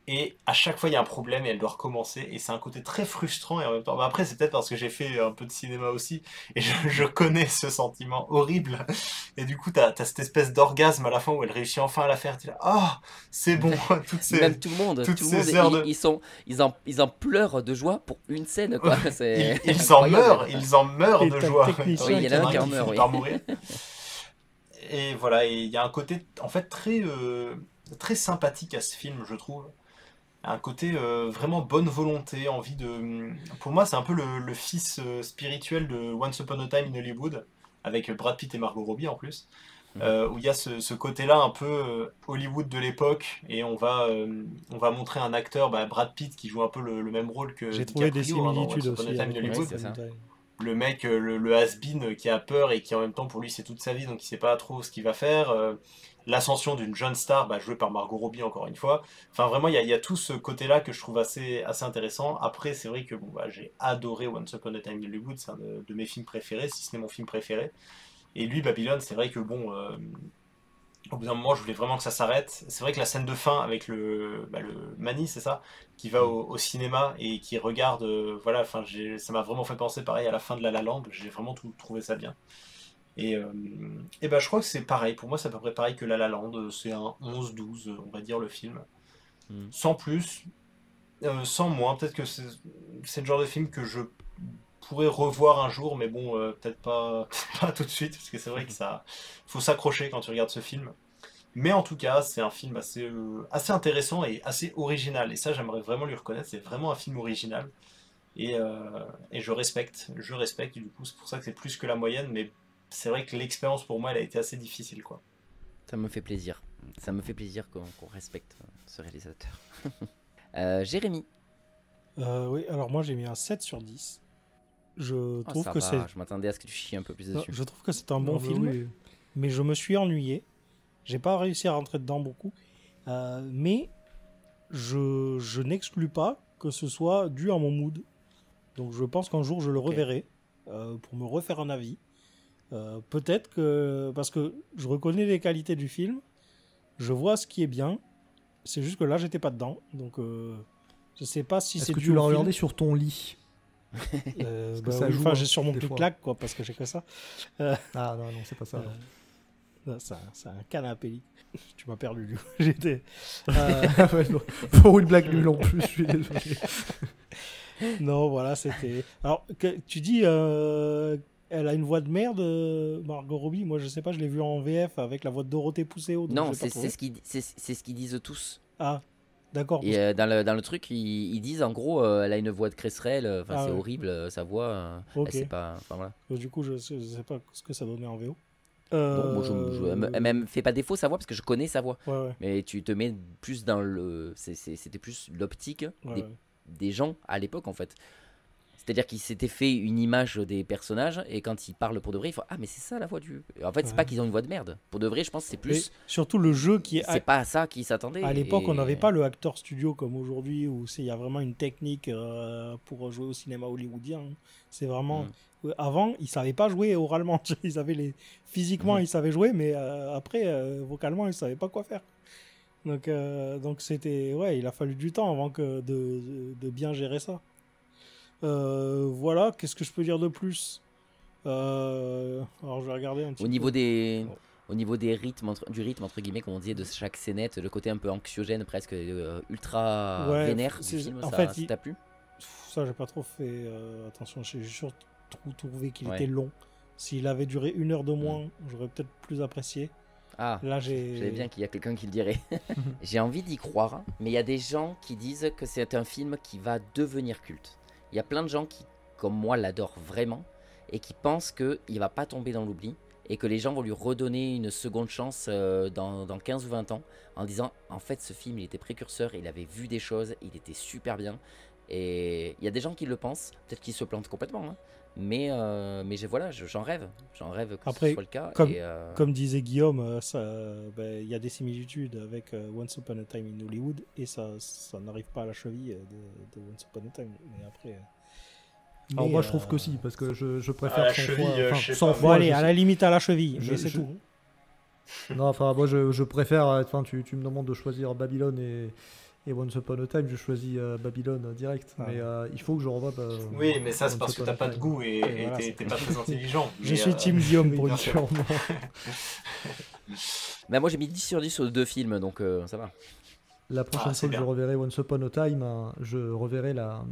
et à chaque fois il y a un problème et elle doit recommencer et c'est un côté très frustrant et en même temps, bah, après c'est peut-être parce que j'ai fait un peu de cinéma aussi et je connais ce sentiment horrible et du coup t'as cette espèce d'orgasme à la fin où elle réussit enfin à la faire, t'es là, oh c'est bon, toutes Même ces, tout toutes le monde, ces heures de... ils en pleurent de joie pour une scène quoi. C'est incroyable. Ils en meurent Et de t'as le joie. technicien Oui, il y en a un qui en Qui meurt, finit oui. par mourir. Et voilà, et il y a un côté en fait très sympathique à ce film, je trouve. Un côté vraiment bonne volonté, envie de... Pour moi, c'est un peu le fils spirituel de Once Upon a Time in Hollywood, avec Brad Pitt et Margot Robbie en plus, où il y a ce côté-là un peu Hollywood de l'époque, et on va montrer un acteur, Brad Pitt, qui joue un peu le même rôle que J'ai trouvé des DiCaprio, dans similitudes Once Upon a aussi Time in avec Hollywood. Once c'est Upon a ça. Time. Le mec, le has-been qui a peur et qui en même temps pour lui c'est toute sa vie, donc il sait pas trop ce qu'il va faire. L'ascension d'une jeune star, jouée par Margot Robbie encore une fois. Enfin vraiment il y a tout ce côté-là que je trouve assez intéressant. Après c'est vrai que j'ai adoré Once Upon a Time in Hollywood, c'est un de mes films préférés, si ce n'est mon film préféré. Et lui Babylone, c'est vrai que au bout d'un moment, je voulais vraiment que ça s'arrête. C'est vrai que la scène de fin avec le Manny, c'est ça, qui va au cinéma et qui regarde, voilà, enfin, ça m'a vraiment fait penser pareil à la fin de La La Land. J'ai vraiment trouvé ça bien. Et je crois que c'est pareil. Pour moi, c'est à peu près pareil que La La Land. C'est un 11-12, on va dire, le film. Sans plus, sans moins. Peut-être que c'est le genre de film que je pourrais revoir un jour, mais bon, peut-être pas tout de suite, parce que c'est vrai que ça faut s'accrocher quand tu regardes ce film. Mais en tout cas, c'est un film assez intéressant et assez original. Et ça, j'aimerais vraiment lui reconnaître. C'est vraiment un film original. Et je respecte. Du coup, c'est pour ça que c'est plus que la moyenne. Mais c'est vrai que l'expérience pour moi, elle a été assez difficile, quoi. Ça me fait plaisir. Ça me fait plaisir qu'on respecte ce réalisateur. Jérémy. Oui, alors moi j'ai mis un 7 sur 10. Je trouve ça que va, c'est. je m'attendais à ce que tu chies un peu plus dessus. Je trouve que c'est un bon film, mais je me suis ennuyé. J'ai pas réussi à rentrer dedans beaucoup. Mais je n'exclus pas que ce soit dû à mon mood. Donc je pense qu'un jour je le reverrai pour me refaire un avis. Peut-être que. Parce que je reconnais les qualités du film. Je vois ce qui est bien. C'est juste que là j'étais pas dedans. Donc je sais pas si c'est Est-ce que dû tu l'as au film. regardé sur ton lit? Ça joue, j'ai sur mon clic-clac, quoi, parce que j'ai que ça. Ah non, c'est pas ça. C'est un canapé. Tu m'as perdu, du coup. J'étais. Pour une blague nulle en plus, je suis désolé. Non, voilà, c'était. Alors, tu dis, elle a une voix de merde, Margot Robbie. Moi, je sais pas, je l'ai vue en VF avec la voix de Dorothée Pousseau. Non, c'est ce qu'ils disent tous. Ah. D'accord. Et dans le truc, ils disent en gros, elle a une voix de cresserelle, c'est horrible, sa voix. Okay. C'est pas, voilà. Du coup, je sais pas ce que ça donnait en VO. Non, moi, elle me fait pas défaut sa voix parce que je connais sa voix. Ouais. Mais tu te mets plus dans le. C'était plus l'optique des gens à l'époque en fait. C'est-à-dire qu'ils s'étaient fait une image des personnages et quand ils parlent pour de vrai, ils font ah mais c'est ça la voix du. En fait, c'est pas qu'ils ont une voix de merde. Pour de vrai, je pense que c'est plus. Et surtout le jeu qui est. C'est pas à ça qu'ils s'attendaient. À l'époque, on n'avait pas le acteur studio comme aujourd'hui où il y a vraiment une technique pour jouer au cinéma hollywoodien. C'est vraiment. Avant, ils savaient pas jouer oralement. Ils avaient physiquement, ils savaient jouer, mais après, vocalement, ils savaient pas quoi faire. Donc c'était. Ouais, il a fallu du temps avant de bien gérer ça. Voilà, qu'est-ce que je peux dire de plus alors je vais regarder un petit peu. Au niveau des rythmes, du rythme entre guillemets, comme on disait, de chaque scénette, le côté un peu anxiogène, presque ultra vénère du film, ça t'a plu? Ça, j'ai pas trop fait attention, j'ai surtout trouvé qu'il était long. S'il avait duré 1 heure de moins, j'aurais peut-être plus apprécié. Ah, là j'avais bien qu'il y a quelqu'un qui le dirait. J'ai envie d'y croire, mais il y a des gens qui disent que c'est un film qui va devenir culte. Il y a plein de gens qui, comme moi, l'adorent vraiment et qui pensent qu'il va pas tomber dans l'oubli et que les gens vont lui redonner une seconde chance dans 15 ou 20 ans en disant en fait ce film il était précurseur, il avait vu des choses, il était super bien. Et il y a des gens qui le pensent, peut-être qu'ils se plantent complètement, hein. Mais j'en rêve que après, ce soit le cas. Comme disait Guillaume, il y a des similitudes avec Once Upon a Time in Hollywood et ça n'arrive pas à la cheville de Once Upon a Time. Mais après, alors moi je trouve que si, parce que je préfère la cheville, 100 fois. Allez, à la limite à la cheville, mais c'est tout. Non, enfin moi je préfère, enfin tu me demandes de choisir Babylone et Once Upon a Time, je choisis Babylone direct. Mais il faut que je revoie. Oui, mais ça c'est parce que t'as pas de goût et t'es pas très intelligent. Je suis Team Guillaume pour une fois. Mais moi j'ai mis 10 sur 10 sur 2 films, donc ça va. La prochaine fois que je reverrai Once Upon a Time, je reverrai la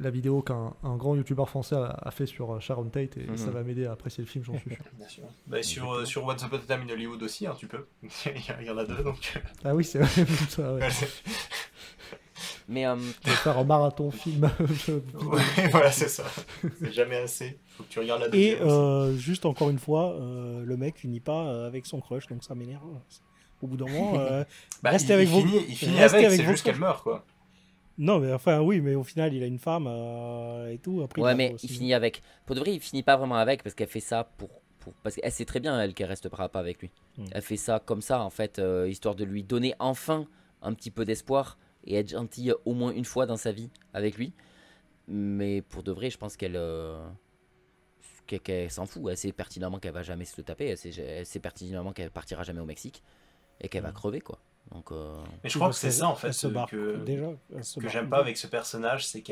vidéo qu'un grand youtubeur français a fait sur Sharon Tate et ça va m'aider à apprécier le film, j'en suis sûr. Bien sûr. Bah, sur Once Upon a Time in Hollywood aussi, hein, tu peux. Il y en a 2 donc. Ah oui, c'est vrai. Ça, ouais. Mais Je vais faire un marathon film. Ouais, voilà, c'est ça. C'est jamais assez. Faut que tu regardes la Et deuxième aussi. juste encore une fois, le mec finit pas avec son crush, donc ça m'énerve. Au bout d'un moment, Bah, restez avec vos. il finit restez avec, avec c'est vos juste qu'elle crushs. meurt, quoi. Non, mais enfin, oui, mais au final, il a une femme et tout. Après, ouais, il mais aussi. il finit avec. Pour de vrai, il finit pas vraiment avec parce qu'elle fait ça parce qu'elle sait très bien elle qu'elle restera pas avec lui. Elle fait ça comme ça en fait, histoire de lui donner enfin un petit peu d'espoir et être gentille au moins une fois dans sa vie avec lui. Mais pour de vrai, je pense qu'elle s'en fout. Elle sait pertinemment qu'elle va jamais se le taper. Elle sait pertinemment qu'elle partira jamais au Mexique et qu'elle va crever quoi. Donc. Mais je crois que c'est ça en fait Elle se barre. que Déjà, elle se que barre j'aime tout pas le avec ce personnage, c'est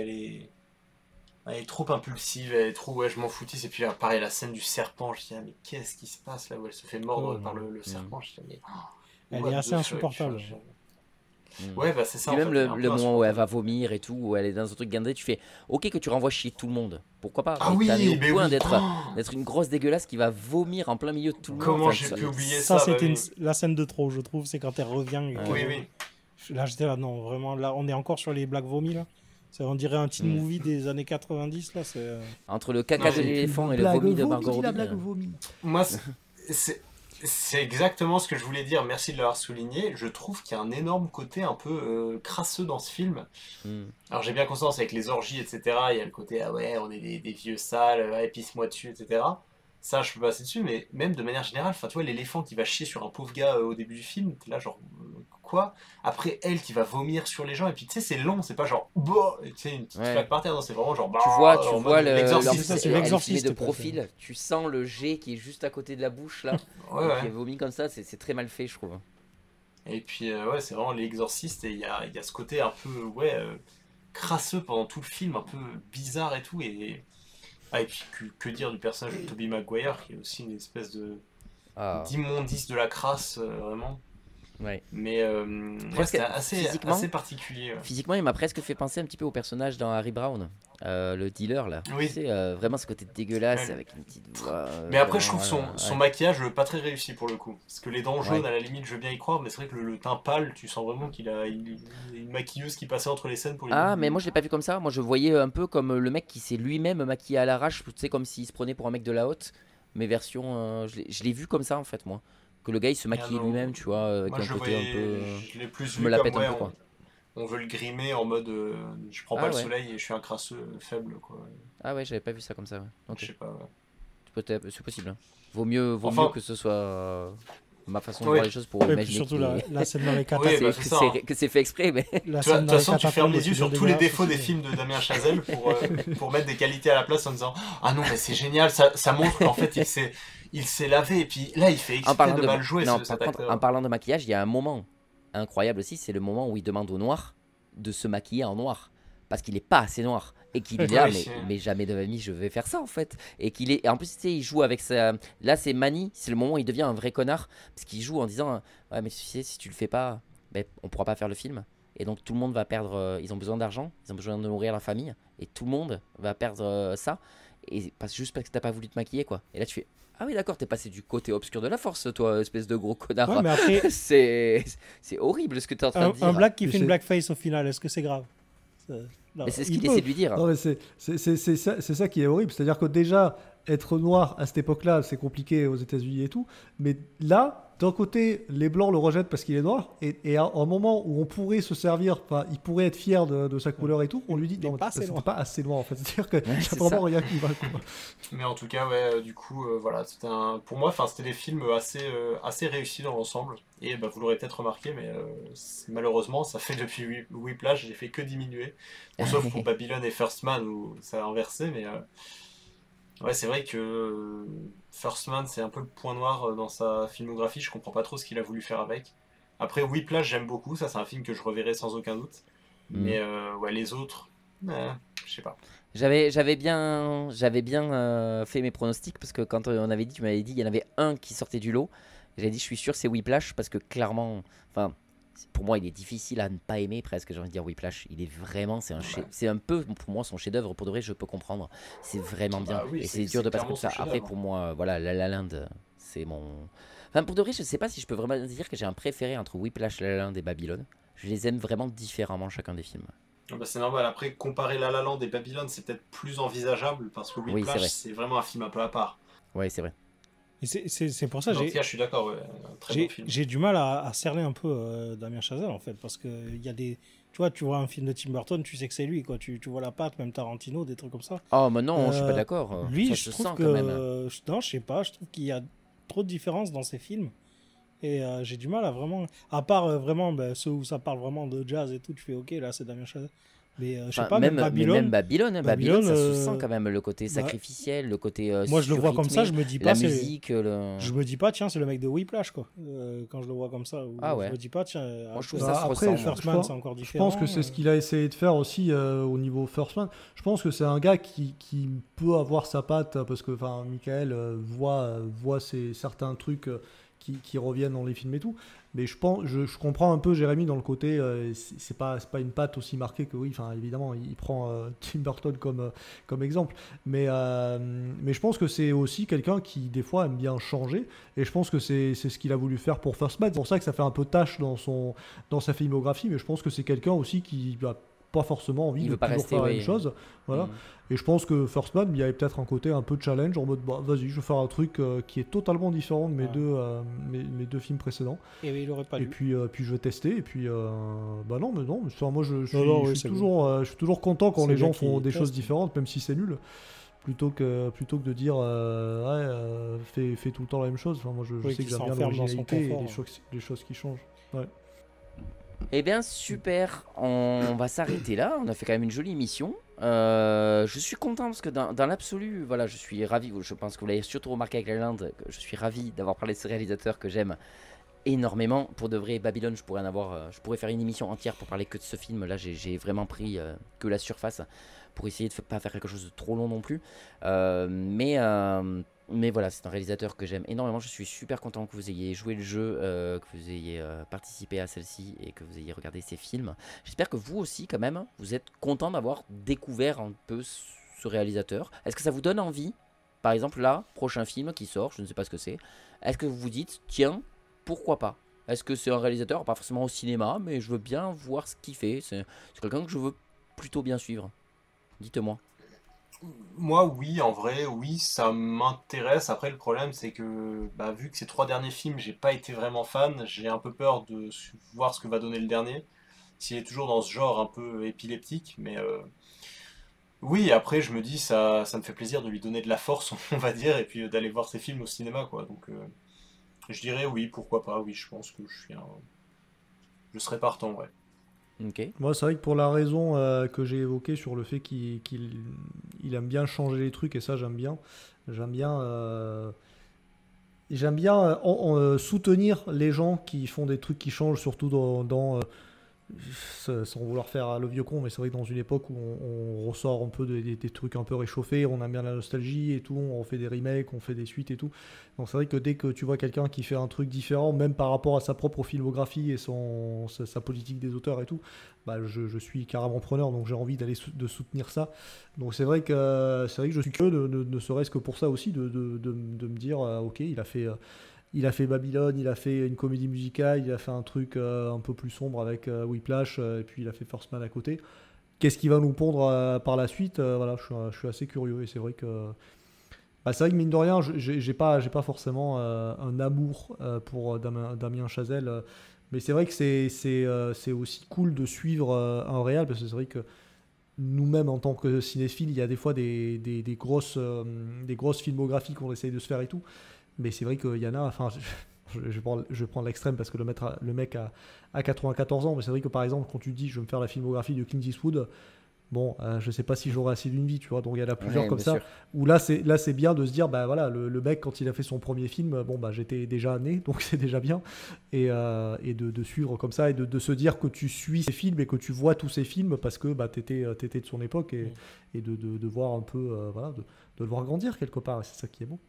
elle est trop impulsive, elle est trop ouais je m'en foutisse, et puis pareil la scène du serpent, je dis ah, mais qu'est-ce qui se passe là où elle se fait mordre Oh, par non. le serpent, je dis mais Elle what est the assez fuck, insupportable. Ouais bah c'est ça. Puis en même fait, elle est un le peu moment où elle insupportable. va vomir et tout, où elle est dans un truc gandé, tu fais ok que tu renvoies chier tout le monde. Pourquoi pas? Ah Mais oui, t'en es au mais point oui. d'être une grosse dégueulasse qui va vomir en plein milieu de tout le monde. Comment Enfin, j'ai ça- pu oublier Ça, ça, bah c'était oui. la scène de trop, je trouve. C'est quand elle revient. Oui oui. Là, j'étais là, non, vraiment, là, on est encore sur les blagues vomies, là. On dirait un teen movie des années 90, là. Entre le caca Non, de c'est l'éléphant et le Blague vomi de vomi, Margot dit la Robbie. blague vomi. Moi c'est exactement ce que je voulais dire, merci de l'avoir souligné. Je trouve qu'il y a un énorme côté un peu crasseux dans ce film. Alors j'ai bien conscience avec les orgies, etc. Il y a le côté, ah ouais, on est des vieux sales, ouais, pisse-moi dessus, etc. Ça, je peux passer dessus, mais même de manière générale, enfin, tu vois, l'éléphant qui va chier sur un pauvre gars au début du film, t'es là, genre, quoi? Après, elle qui va vomir sur les gens, et puis tu sais, c'est long, c'est pas genre, bah, et tu sais, une petite Ouais. claque par terre, non, c'est vraiment genre, bah, Tu en vois mode l'exorciste. ça, c'est elle est l'exorciste, filmée de quoi, profil, tu sens le jet qui est juste à côté de la bouche là, Ouais, et ouais. qui est vomi comme ça, c'est très mal fait je trouve. Et puis, ouais, c'est vraiment l'exorciste, et il y a ce côté un peu, ouais, crasseux pendant tout le film, un peu bizarre et tout, et puis que dire du personnage de Tobey Maguire, qui est aussi une espèce d'immondice de la crasse, vraiment. Ouais. Mais ouais, c'était assez particulier. Ouais. Physiquement, il m'a presque fait penser un petit peu au personnage dans Harry Brown, le dealer là. Oui. Tu sais, vraiment ce côté dégueulasse Ouais. avec une petite voix. Mais après, je trouve son ouais. maquillage pas très réussi pour le coup. Parce que les dents jaunes, Ouais. à la limite, je veux bien y croire, mais c'est vrai que le teint pâle, tu sens vraiment qu'il a une maquilleuse qui passait entre les scènes pour les Ah, mais moi je l'ai pas vu comme ça. Moi je voyais un peu comme le mec qui s'est lui-même maquillé à l'arrache, tu sais, comme s'il se prenait pour un mec de la haute. Mais version. Je l'ai vu comme ça en fait, moi. Que le gars il se maquille non. lui-même, tu vois, avec Moi, un je le côté voyais, un peu. je l'ai plus Je vu me la comme, pète ouais, un peu quoi. on veut le grimer en mode je prends Ah pas le ouais. soleil et je suis un crasseux faible, quoi. Ah ouais, j'avais pas vu ça comme ça. Ouais. Ok. Je sais pas, ouais. Peut-être, c'est possible. Hein. Vaut mieux Enfin- que ce soit ma façon de Ouais. voir les choses pour Et puis imaginer surtout qu'il est- la scène dans les Oui, catacombes. bah, c'est ça, hein. que c'est fait exprès, mais. La Tu vois, scène de dans toute les façon, tu fermes catacombes les yeux est sur bien tous les dégueulasse défauts des aussi. films de Damien Chazelle pour mettre des qualités à la place en disant ah non, mais c'est génial, ça montre qu'en fait il s'est lavé, et puis là il fait exprès de mal jouer non, cet par contre, acteur. en parlant de maquillage, il y a un moment incroyable aussi, c'est le moment où il demande au noir de se maquiller en noir. Parce qu'il n'est pas assez noir. Et qu'il est là, Oui. mais jamais de ma vie je vais faire ça en fait. Et qu'il est. Et en plus, tu sais, il joue avec sa. Là, c'est Manny, c'est le moment où il devient un vrai connard. Parce qu'il joue en disant ouais, mais tu sais, si tu le fais pas, ben, on pourra pas faire le film. Et donc tout le monde va perdre. Ils ont besoin d'argent, ils ont besoin de nourrir leur famille. Et tout le monde va perdre ça. Et juste parce que t'as pas voulu te maquiller, quoi. Et là, tu fais ah oui, d'accord, t'es passé du côté obscur de la force, toi, espèce de gros connard. Ouais, mais après, c'est horrible ce que t'es en train de dire. un black qui Mais fait une c'est- blackface au final, est-ce que c'est grave? Non, Mais c'est ce il qu'il peut. essaie de lui dire. Non, mais c'est ça qui est horrible. C'est-à-dire que déjà, être noir à cette époque-là, c'est compliqué aux États-Unis et tout. Mais là, d'un côté, les Blancs le rejettent parce qu'il est noir. Et à un moment où on pourrait se servir, enfin, il pourrait être fier de sa couleur et tout, on lui dit Il est non, pas assez c'est noir. pas assez noir en fait. C'est-à-dire qu'il n'y a c'est vraiment ça. rien qui va. Quoi. Mais en tout cas, ouais, du coup, voilà, pour moi, enfin, c'était des films assez réussis dans l'ensemble. Et bah, vous l'aurez peut-être remarqué, mais malheureusement, ça fait depuis Whiplash, j'ai fait que diminuer. Bon, sauf pour Babylon et First Man où ça a inversé, mais ouais, c'est vrai que First Man, c'est un peu le point noir dans sa filmographie. Je comprends pas trop ce qu'il a voulu faire avec. Après, Whiplash, j'aime beaucoup. Ça, c'est un film que je reverrai sans aucun doute. Mais ouais, les autres, je sais pas. J'avais bien fait mes pronostics parce que quand on avait dit, tu m'avais dit, il y en avait un qui sortait du lot. J'avais dit, je suis sûr, c'est Whiplash parce que clairement, enfin, pour moi, il est difficile à ne pas aimer presque. J'ai envie de dire Whiplash. Il est vraiment, c'est un peu pour moi son chef-d'œuvre. Pour de vrai, je peux comprendre. C'est vraiment bien. Bah oui, et c'est c'est dur de passer clairement comme ça. son Après, chef-d'œuvre. pour moi, voilà, La La Land, c'est mon. Enfin, pour de vrai, je sais pas si je peux vraiment dire que j'ai un préféré entre Whiplash, La La Land et Babylone. Je les aime vraiment différemment chacun des films. Ah bah, c'est normal. Après, comparer La La Land et Babylone, c'est peut-être plus envisageable parce que Oui, c'est Whiplash, vrai. c'est vraiment un film un peu à part. Ouais, c'est vrai. Et c'est pour ça Mais que en tout cas, je suis d'accord, ouais, un très bon film. j'ai du mal à cerner un peu Damien Chazelle en fait, parce que il y a des. Tu vois un film de Tim Burton, tu sais que c'est lui, quoi. Tu vois la patte, même Tarantino, des trucs comme ça. Oh, mais non, je suis pas d'accord. Lui, Ça je se trouve sent que. quand même. Non, je sais pas, je trouve qu'il y a trop de différences dans ses films. Et j'ai du mal à vraiment. À part vraiment ceux où ça parle vraiment de jazz et tout, tu fais ok, là c'est Damien Chazelle. Mais je sais Enfin, pas, même mais même Babylone. Babylone, hein, Babylone, ça se sent euh, quand même le côté bah, sacrificiel, le côté moi je le vois comme ça, surrythmé, je me dis la pas, musique, je me dis pas, tiens, c'est le mec de Whiplash, quoi. Quand je le vois comme ça, Ah ouais. je me dis pas, tiens, Moi, je trouve Bah, ça se après, ressent. First moi. Man, c'est encore je différent. pense que c'est ce qu'il a essayé de faire aussi au niveau First Man. Je pense que c'est un gars qui peut avoir sa patte parce que Michael voit certains trucs qui reviennent dans les films et tout. Mais je comprends un peu Jérémy dans le côté, c'est pas une patte aussi marquée que oui, évidemment, il prend Tim Burton comme exemple. Mais je pense que c'est aussi quelqu'un qui, des fois, aime bien changer. Et je pense que c'est ce qu'il a voulu faire pour First Man. C'est pour ça que ça fait un peu tâche dans sa filmographie. Mais je pense que c'est quelqu'un aussi qui n'a pas forcément envie Il de veut pas toujours rester, faire la ouais. même chose. Voilà. Mm. Et je pense que First Man, il y avait peut-être un côté un peu challenge en mode bah, vas-y, je vais faire un truc qui est totalement différent de mes deux films précédents. Et il aurait pas Et dû. puis je vais tester. Et puis bah non, mais non. Moi je oui, suis toujours content quand C'est les bien gens font qu'il des teste. choses différentes, même si c'est nul. Plutôt que de dire fais tout le temps la même chose. Moi je Oui, sais qu'il que j'aime bien s'enferme dans son l'originalité et confort. les choses qui changent. Ouais. Eh bien, super. On va s'arrêter là. On a fait quand même une jolie émission. Je suis content parce que dans l'absolu, voilà, je suis ravi. Je pense que vous l'avez surtout remarqué avec La La Land, que je suis ravi d'avoir parlé de ce réalisateur que j'aime énormément. Pour de vrai, Babylone, je pourrais faire une émission entière pour parler que de ce film. Là, j'ai vraiment pris que la surface pour essayer de pas faire quelque chose de trop long non plus. Mais voilà, c'est un réalisateur que j'aime énormément. Je suis super content que vous ayez joué le jeu, que vous ayez participé à celle-ci et que vous ayez regardé ces films. J'espère que vous aussi, quand même, vous êtes content d'avoir découvert un peu ce réalisateur. Est-ce que ça vous donne envie, par exemple, là, prochain film qui sort, je ne sais pas ce que c'est, est-ce que vous vous dites, tiens, pourquoi pas? Est-ce que c'est un réalisateur, pas forcément au cinéma, mais je veux bien voir ce qu'il fait. C'est quelqu'un que je veux plutôt bien suivre. Dites-moi. Moi, oui, en vrai, oui, ça m'intéresse. Après, le problème, c'est que bah, vu que ces 3 derniers films, j'ai pas été vraiment fan, j'ai un peu peur de voir ce que va donner le dernier. S'il est toujours dans ce genre un peu épileptique, mais oui, après, je me dis, ça me fait plaisir de lui donner de la force, on va dire, et puis d'aller voir ses films au cinéma, quoi. Donc, je dirais oui, pourquoi pas, oui, je pense que je serais partant, ouais. Ok. Moi, c'est vrai que pour la raison que j'ai évoquée sur le fait qu'il aime bien changer les trucs, et ça, j'aime bien. J'aime bien, soutenir les gens qui font des trucs qui changent, surtout sans vouloir faire le vieux con, mais c'est vrai que dans une époque où on ressort un peu des trucs un peu réchauffés, on aime bien la nostalgie et tout, on fait des remakes, on fait des suites et tout. Donc c'est vrai que dès que tu vois quelqu'un qui fait un truc différent, même par rapport à sa propre filmographie et sa politique des auteurs et tout, bah je suis carrément preneur, donc j'ai envie de soutenir ça. Donc c'est vrai que je suis curieux, ne serait-ce que pour ça aussi, de me dire, ok, il a fait Babylone, il a fait une comédie musicale, il a fait un truc un peu plus sombre avec Whiplash, et puis il a fait First Man à côté. Qu'est-ce qu'il va nous pondre par la suite? Voilà, je suis assez curieux, et c'est vrai que mine de rien, j'ai pas forcément un amour pour Damien Chazelle, mais c'est vrai que c'est aussi cool de suivre un réal, parce que c'est vrai que nous-mêmes en tant que cinéphiles, il y a des fois des grosses filmographies qu'on essaye de se faire et tout. Mais c'est vrai qu'il y en a, je prends l'extrême parce que le mec a 94 ans, mais c'est vrai que par exemple, quand tu dis je vais me faire la filmographie de Clint Eastwood, bon, je sais pas si j'aurai assez d'une vie, tu vois, donc il y en a plusieurs comme ça, sûr. où là c'est bien de se dire, bah voilà, le mec quand il a fait son premier film, bon bah j'étais déjà né, donc c'est déjà bien, et de suivre comme ça, et de se dire que tu suis ses films et que tu vois tous ces films parce que bah t'étais de son époque, et de voir un peu, voilà, de le voir grandir quelque part, et c'est ça qui est beau.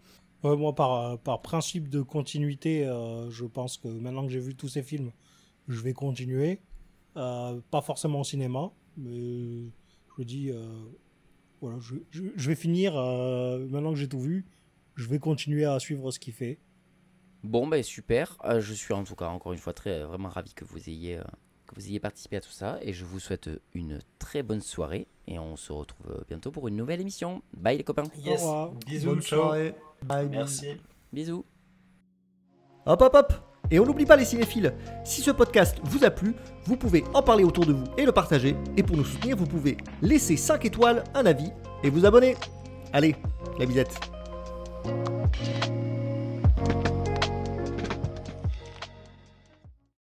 Ouais, moi, par principe de continuité, je pense que maintenant que j'ai vu tous ces films, je vais continuer. Pas forcément au cinéma, mais je me dis, voilà, je vais finir, maintenant que j'ai tout vu, je vais continuer à suivre ce qu'il fait. Bon, ben super. Je suis en tout cas, encore une fois, vraiment ravi que vous ayez que vous ayez participé à tout ça. Et je vous souhaite une très bonne soirée. Et on se retrouve bientôt pour une nouvelle émission. Bye les copains. Yes. Au revoir. Bisous, Bonne ciao. soirée. Bye. Merci. Bisous. Hop hop hop. Et on n'oublie pas les cinéphiles, si ce podcast vous a plu, vous pouvez en parler autour de vous et le partager. Et pour nous soutenir, vous pouvez laisser 5 étoiles, un avis et vous abonner. Allez, la bisette.